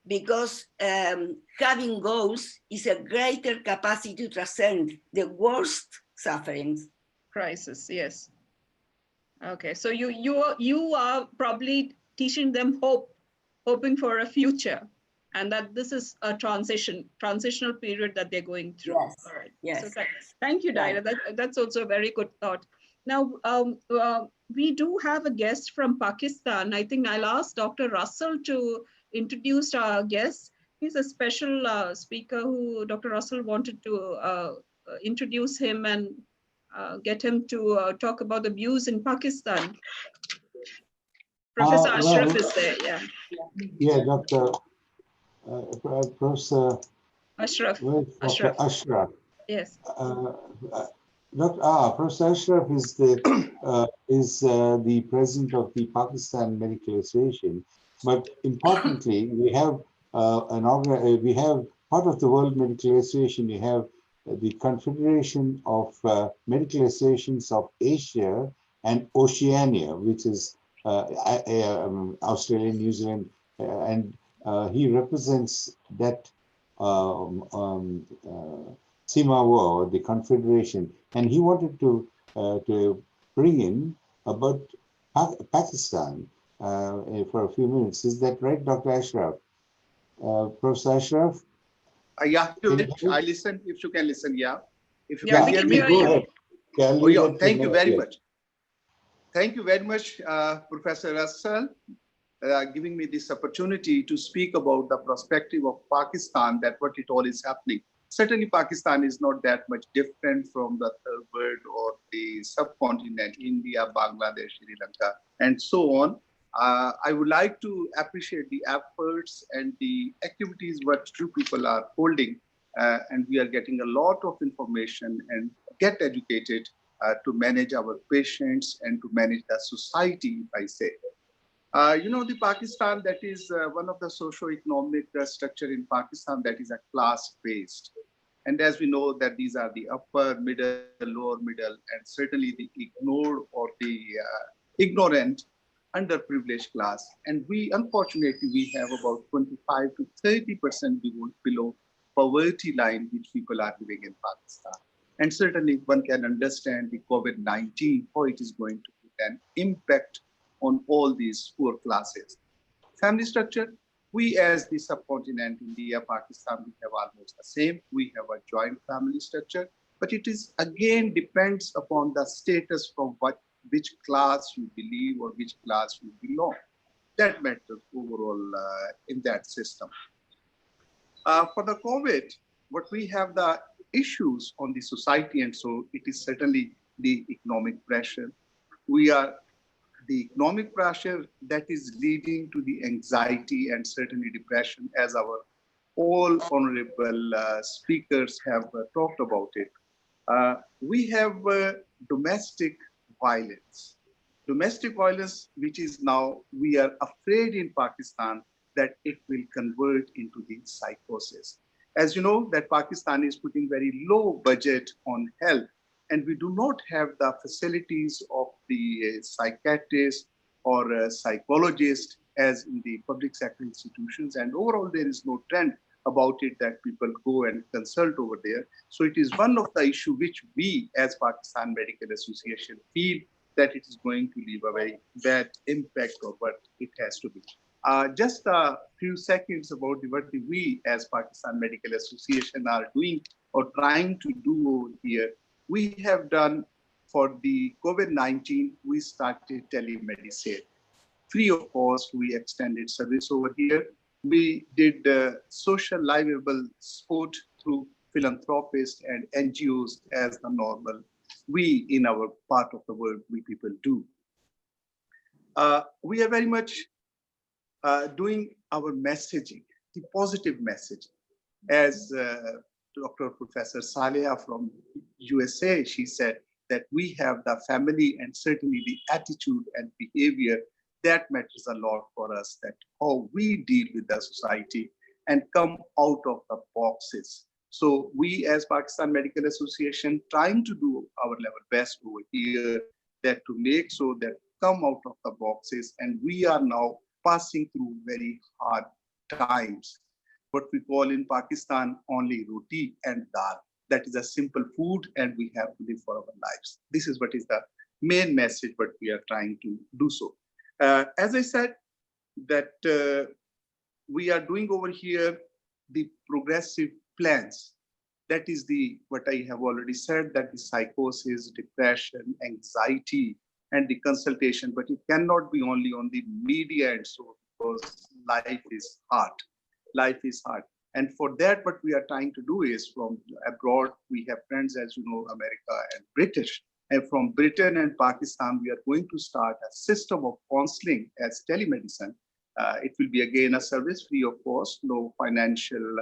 because having goals is a greater capacity to transcend the worst sufferings. Crisis, yes. Okay, so you are probably teaching them hoping for a future, and that this is a transitional period that they're going through. Yes. All right. Yes. So thank you, Daira. That's also a very good thought. Now, we do have a guest from Pakistan. I think I'll ask Dr. Russell to introduce our guest. He's a special speaker who Dr. Russell wanted to introduce him and get him to talk about the views in Pakistan. Professor Ashraf is there, yeah. Yeah, Dr. Professor Ashraf. Ashraf. Yes. Professor Ashraf is the president of the Pakistan Medical Association. But importantly, we have we have part of the World Medical Association. You have the Confederation of Medical Associations of Asia and Oceania, which is Australia, New Zealand, and he represents that CIMAWO, the Confederation, and he wanted to bring in about Pakistan for a few minutes. Is that right, Dr. Ashraf? Professor Ashraf? Yeah, I listen. If you can listen, yeah. If you can hear me, go ahead. Oh, yeah, thank you very much. Thank you very much, Professor Russell, giving me this opportunity to speak about the perspective of Pakistan, that what it all is happening. Certainly, Pakistan is not that much different from the third world or the subcontinent, India, Bangladesh, Sri Lanka, and so on. I would like to appreciate the efforts and the activities what you people are holding, and we are getting a lot of information and get educated to manage our patients and to manage the society, if I say. You know, the Pakistan, that is one of the socio-economic structure in Pakistan that is a class-based. And as we know that these are the upper, middle, lower middle, and certainly the ignored or the ignorant, underprivileged class. And we, unfortunately, we have about 25 to 30% below poverty line, which people are living in Pakistan. And certainly one can understand the COVID-19, how it is going to put an impact on all these poor classes. Family structure, we as the subcontinent, India, Pakistan, we have almost the same. We have a joint family structure, but it is again depends upon the status from which class you believe or which class you belong. That matters overall in that system. For the COVID, what we have the issues on the society, and so it is certainly the economic pressure. The economic pressure that is leading to the anxiety and certainly depression, as our all honorable speakers have talked about it. We have domestic violence. Domestic violence, which is now, we are afraid in Pakistan that it will convert into the psychosis. As you know, that Pakistan is putting very low budget on health, and we do not have the facilities of the psychiatrist or psychologist as in the public sector institutions. And overall, there is no trend about it that people go and consult over there. So it is one of the issues which we as Pakistan Medical Association feel that it is going to leave a very bad impact of what it has to be. Just a few seconds about what we as Pakistan Medical Association are doing or trying to do over here. We have done for the COVID-19, we started telemedicine. Free of cost, we extended service over here. We did social livable support through philanthropists and NGOs as the normal we in our part of the world, we people do. We are very much doing our messaging, the positive message. As Dr. Professor Saleha from USA, she said that we have the family and certainly the attitude and behavior that matters a lot for us, that how we deal with the society and come out of the boxes. So we as Pakistan Medical Association trying to do our level best over here that to make so that come out of the boxes, and we are now passing through very hard times. What we call in Pakistan only roti and dal. That is a simple food and we have to live for our lives. This is what is the main message, but we are trying to do so. As I said, that we are doing over here the progressive plans. That is the what I have already said, that the psychosis, depression, anxiety, and the consultation, but it cannot be only on the media and so, because life is hard. Life is hard. And for that, what we are trying to do is from abroad, we have friends, as you know, America and British. And from Britain and Pakistan, we are going to start a system of counseling as telemedicine. It will be again a service free of cost, no financial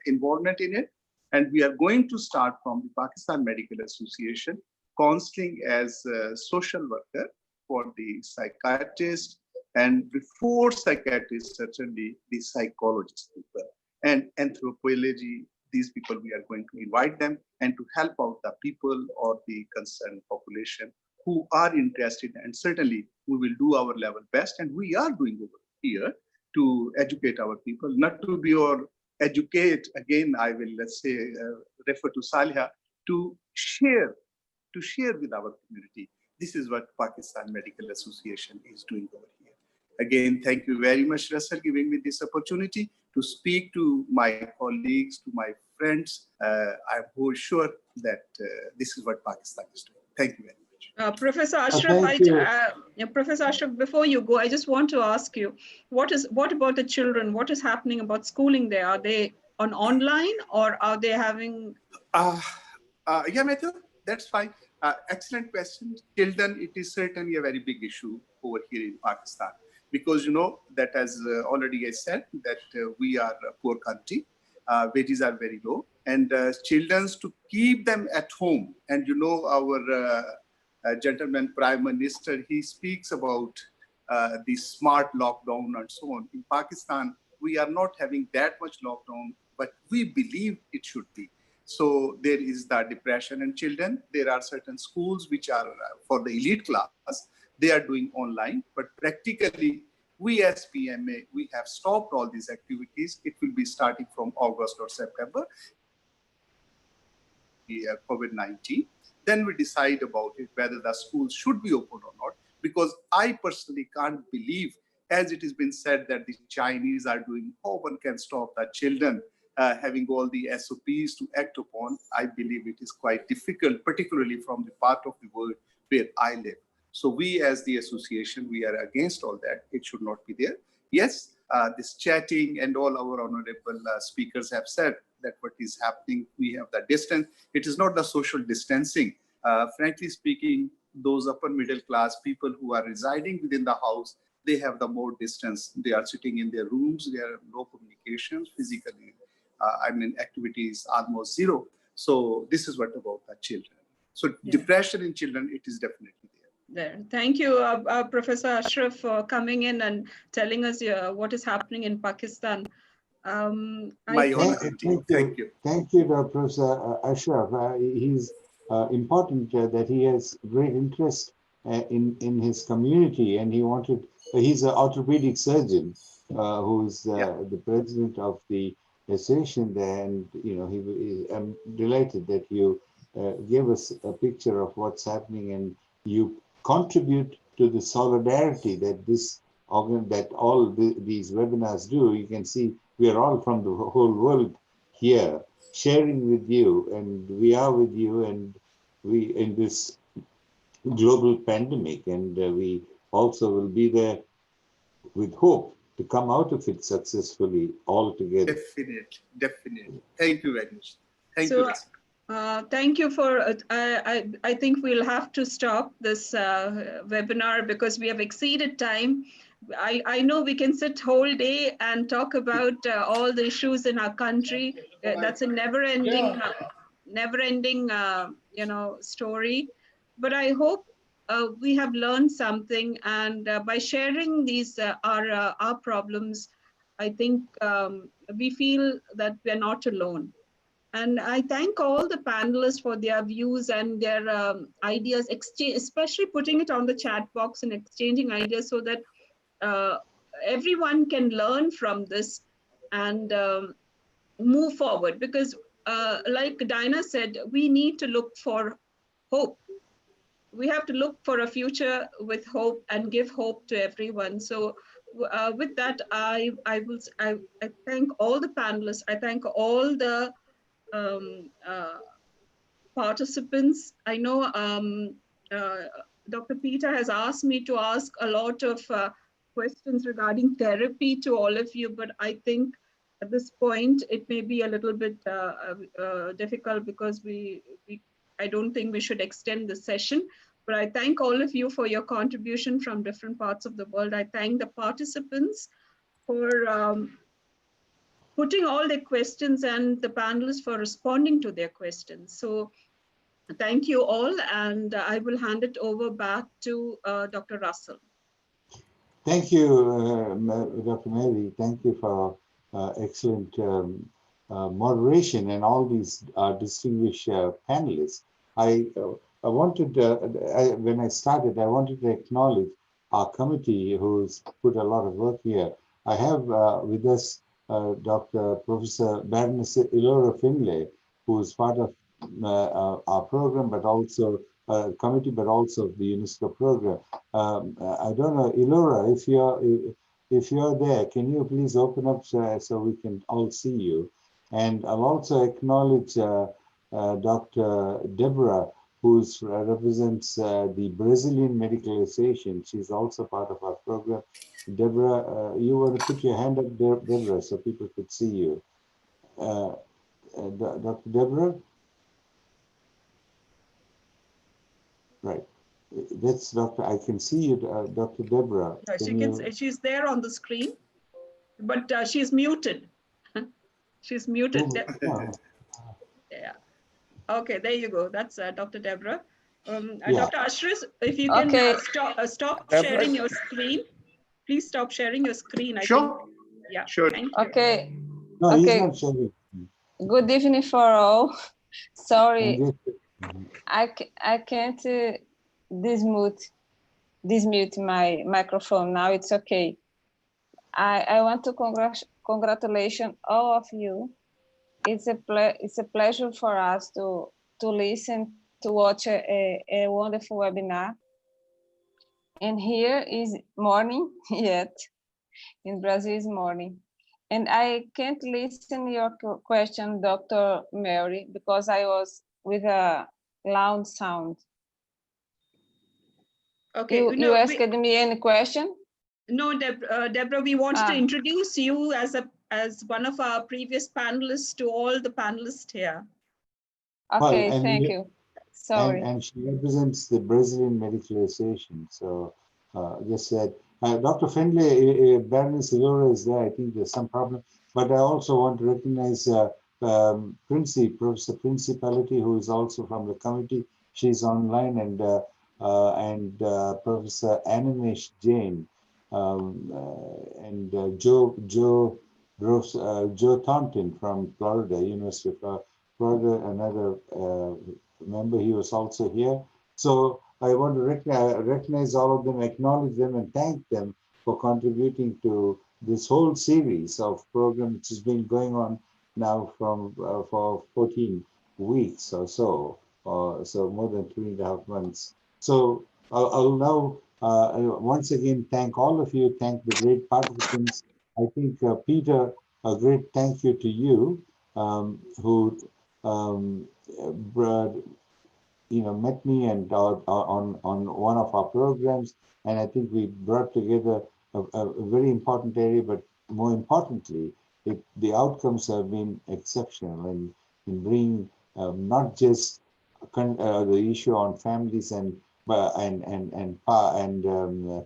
involvement in it. And we are going to start from the Pakistan Medical Association, counseling as a social worker for the psychiatrist, and before psychiatrists, certainly the psychologist people. And anthropology, these people, we are going to invite them and to help out the people or the concerned population who are interested. And certainly we will do our level best, and we are doing over here to educate our people, not to be or educate, again, I will, let's say, refer to Saleha, to share with our community. This is what Pakistan Medical Association is doing over here. Again, thank you very much, Russell, giving me this opportunity to speak to my colleagues, to my friends. I'm sure that this is what Pakistan is doing. Thank you very much. Professor Ashraf, Professor Ashraf, before you go, I just want to ask you, what about the children? What is happening about schooling there? Are they on online or are they having? Yeah, Matthew, that's fine. Excellent question. Children, it is certainly a very big issue over here in Pakistan because you know that as already I said that we are a poor country, wages are very low, and children to keep them at home. And you know our gentleman Prime Minister, he speaks about the smart lockdown and so on. In Pakistan, we are not having that much lockdown, but we believe it should be. So there is the depression in children. There are certain schools which are for the elite class. They are doing online, but practically we as PMA, we have stopped all these activities. It will be starting from August or September. COVID-19. Then we decide about it, whether the schools should be open or not, because I personally can't believe, as it has been said, that the Chinese are doing, no one can stop the children having all the SOPs to act upon. I believe it is quite difficult, particularly from the part of the world where I live. So we as the association, we are against all that. It should not be there. Yes, this chatting and all our honorable speakers have said that what is happening, we have the distance. It is not the social distancing. Frankly speaking, those upper middle class people who are residing within the house, they have the more distance. They are sitting in their rooms, there are no communications physically. Activity is almost zero. So this is what about the children. So depression in children, it is definitely there. Thank you, Professor Ashraf, for coming in and telling us what is happening in Pakistan. Thank you. Thank you, Professor Ashraf. He's important that he has great interest in his community, and he's an orthopedic surgeon who's the president of the association there, and I'm delighted that you gave us a picture of what's happening, and you contribute to the solidarity that these webinars do. You can see we are all from the whole world here, sharing with you, and we are with you, and we in this global pandemic, and we also will be there with hope to come out of it successfully all together. Definitely. Thank you very much. Thank you. Thank you for, I think we'll have to stop this webinar because we have exceeded time. I know we can sit whole day and talk about all the issues in our country. That's a never-ending, story. But I hope we have learned something, and by sharing these our problems, I think we feel that we're not alone. And I thank all the panelists for their views and their ideas, especially putting it on the chat box and exchanging ideas so that everyone can learn from this and move forward. Because like Dinah said, we need to look for hope. We have to look for a future with hope and give hope to everyone. So with that, I thank all the panelists. I thank all the participants. I know Dr. Peter has asked me to ask a lot of questions regarding therapy to all of you, but I think at this point it may be a little bit difficult because I don't think we should extend the session. But I thank all of you for your contribution from different parts of the world. I thank the participants for putting all their questions and the panelists for responding to their questions. So thank you all, and I will hand it over back to Dr. Russell. Thank you, Dr. Mary. Thank you for excellent moderation and all these distinguished panelists. I wanted, when I started, I wanted to acknowledge our committee who's put a lot of work here. I have with us Dr. Professor Baroness Ilora Finlay, who is part of our program, but also committee, but also the UNESCO program. I don't know, Ilora, if you're there, can you please open up so we can all see you? And I'll also acknowledge Dr. Deborah who represents the Brazilian Medical Association. She's also part of our program. Deborah, you want to put your hand up, Deborah, so people could see you. Dr. Deborah? Right. That's Dr. I can see you, Dr. Deborah. She's there on the screen, but she's muted. She's muted. Oh. Yeah. Okay, there you go. That's Dr. Deborah. Yeah. Dr. Ashris, if you can stop sharing your screen. Please stop sharing your screen. I think. Yeah. Sure. Thank you. Okay. No, okay. he's not sharing. Good evening for all. Sorry, I can't dismute my microphone now. It's okay. I want to congratulate all of you. It's a pleasure for us to listen, to watch a wonderful webinar. And here is morning yet. In Brazil is morning. And I can't listen your question, Dr. Mary, because I was with a loud sound. Okay. You asked me any question? No, Deborah, we wanted to introduce you as one of our previous panelists to all the panelists here. Okay, well, thank you. Sorry. And she represents the Brazilian Medical Association. So just that. Dr. Findlay, Baroness Aurora is there. I think there's some problem. But I also want to recognize Professor Principality, who is also from the committee. She's online, and Professor Animesh Jain, and Joe Thornton from Florida, University of Florida, another member. He was also here. So I want to recognize all of them, acknowledge them, and thank them for contributing to this whole series of programs which has been going on now for 14 weeks or so, so more than 3.5 months. So I'll now once again thank all of you, thank the great participants. I think Peter, a great thank you to you, who met me and on one of our programs, and I think we brought together a very important area. But more importantly, the outcomes have been exceptional in bringing not just the issue on families and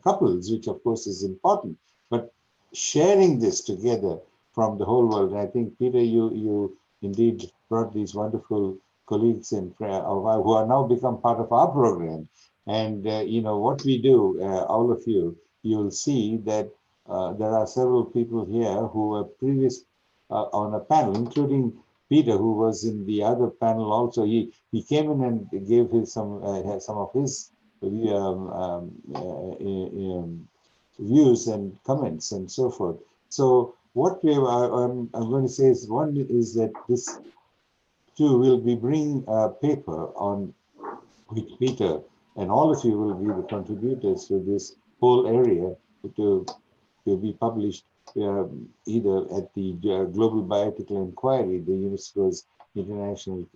couples, which of course is important, but sharing this together from the whole world. And I think, Peter, you indeed brought these wonderful colleagues and who are now become part of our program. And what we do, all of you, you'll see that there are several people here who were previous on a panel, including Peter, who was in the other panel also. He came in and gave his some of his views and comments and so forth. So what I'm going to say is, one is that this too will be bringing a paper on which Peter and all of you will be the contributors to this whole area to be published either at the Global Bioethical Inquiry, the UNESCO's International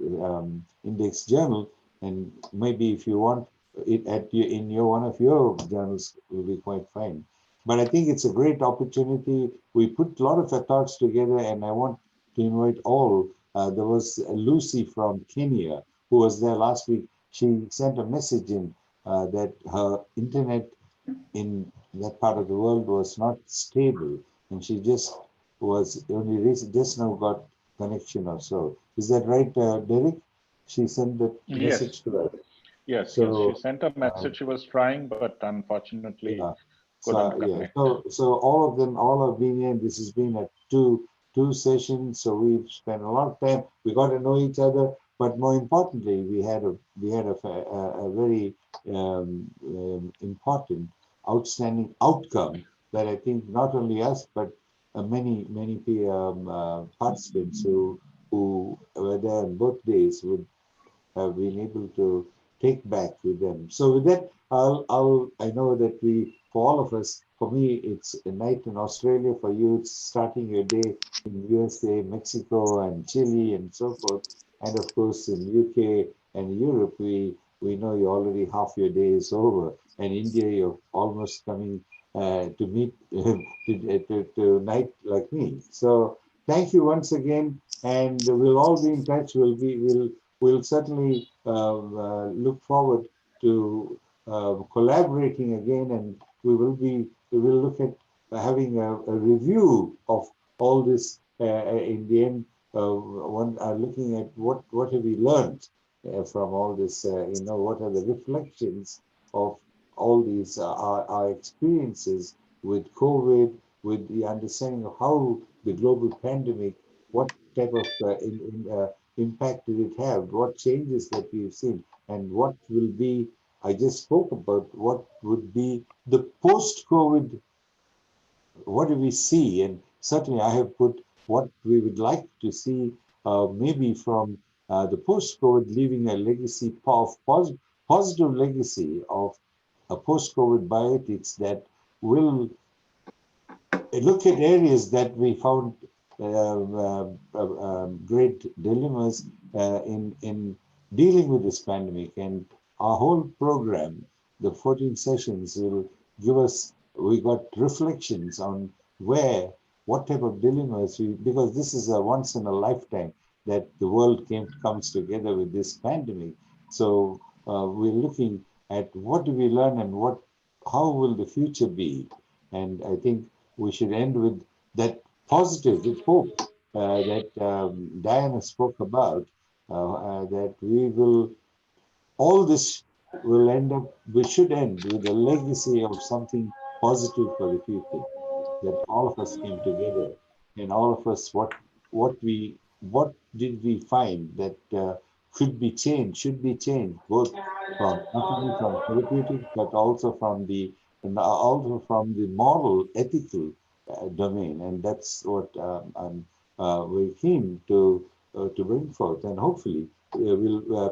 Index Journal, and maybe if you want it in one of your journals, will be quite fine. But I think it's a great opportunity. We put a lot of our thoughts together, and I want to invite all. There was Lucy from Kenya who was there last week. She sent a message in that her internet in that part of the world was not stable, and she just was only just now got connection or so. Is that right, Derek? She sent that message to us. Yes, so, yes, she sent a message. She was trying, but unfortunately couldn't connect. So all of them, all have been here. This has been a two sessions. So we've spent a lot of time. We got to know each other, but more importantly, we had a very important, outstanding outcome that I think not only us but many participants who were there on both days would have been able to take back with them. So with that, I know that for all of us, for me, it's a night in Australia. For you, it's starting your day in USA, Mexico, and Chile, and so forth. And of course, in UK and Europe, we we know you already half your day is over, and India, you're almost coming to meet to night like me. So thank you once again, and we'll all be in touch. We'll certainly look forward to collaborating again, and we will look at having a review of all this in the end. Looking at what have we learned from all this, what are the reflections of all these our experiences with COVID, with the understanding of how the global pandemic, what type of impact did it have, what changes that we've seen, and what will be, I just spoke about what would be the post-COVID, what do we see? And certainly I have put what we would like to see maybe from the post-COVID, leaving a legacy of positive legacy of a post-COVID bioethics that will look at areas that we found great dilemmas in dealing with this pandemic. And our whole program, the 14 sessions, will give us, we got reflections on what type of dilemmas because this is a once in a lifetime that the world comes together with this pandemic. So we're looking at what do we learn and how will the future be? And I think we should end with that positive, with hope that Diana spoke about, that all this will end up, we should end with a legacy of something positive for the future, that all of us came together and all of us, what did we find that should be changed, both from not only from therapeutic, but also from the moral, ethical domain, and that's what I'm very keen to bring forth, and hopefully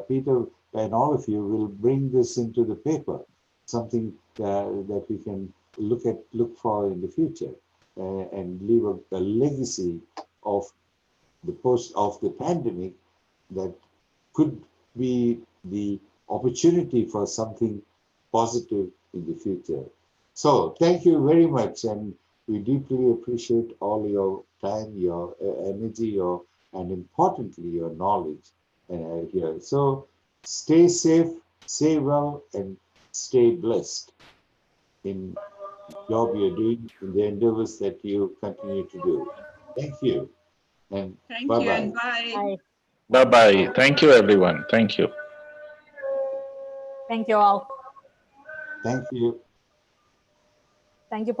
Peter and all of you will bring this into the paper, something that we can look for in the future, and leave a legacy of the pandemic that could be the opportunity for something positive in the future. So thank you very much, and we deeply appreciate all your time, your energy, and importantly your knowledge here. So stay safe, stay well, and stay blessed in the job you're doing, in the endeavors that you continue to do. Thank you, and Thank bye-bye. you, and bye. Bye-bye. Thank you, everyone. Thank you. Thank you all. Thank you. Thank you.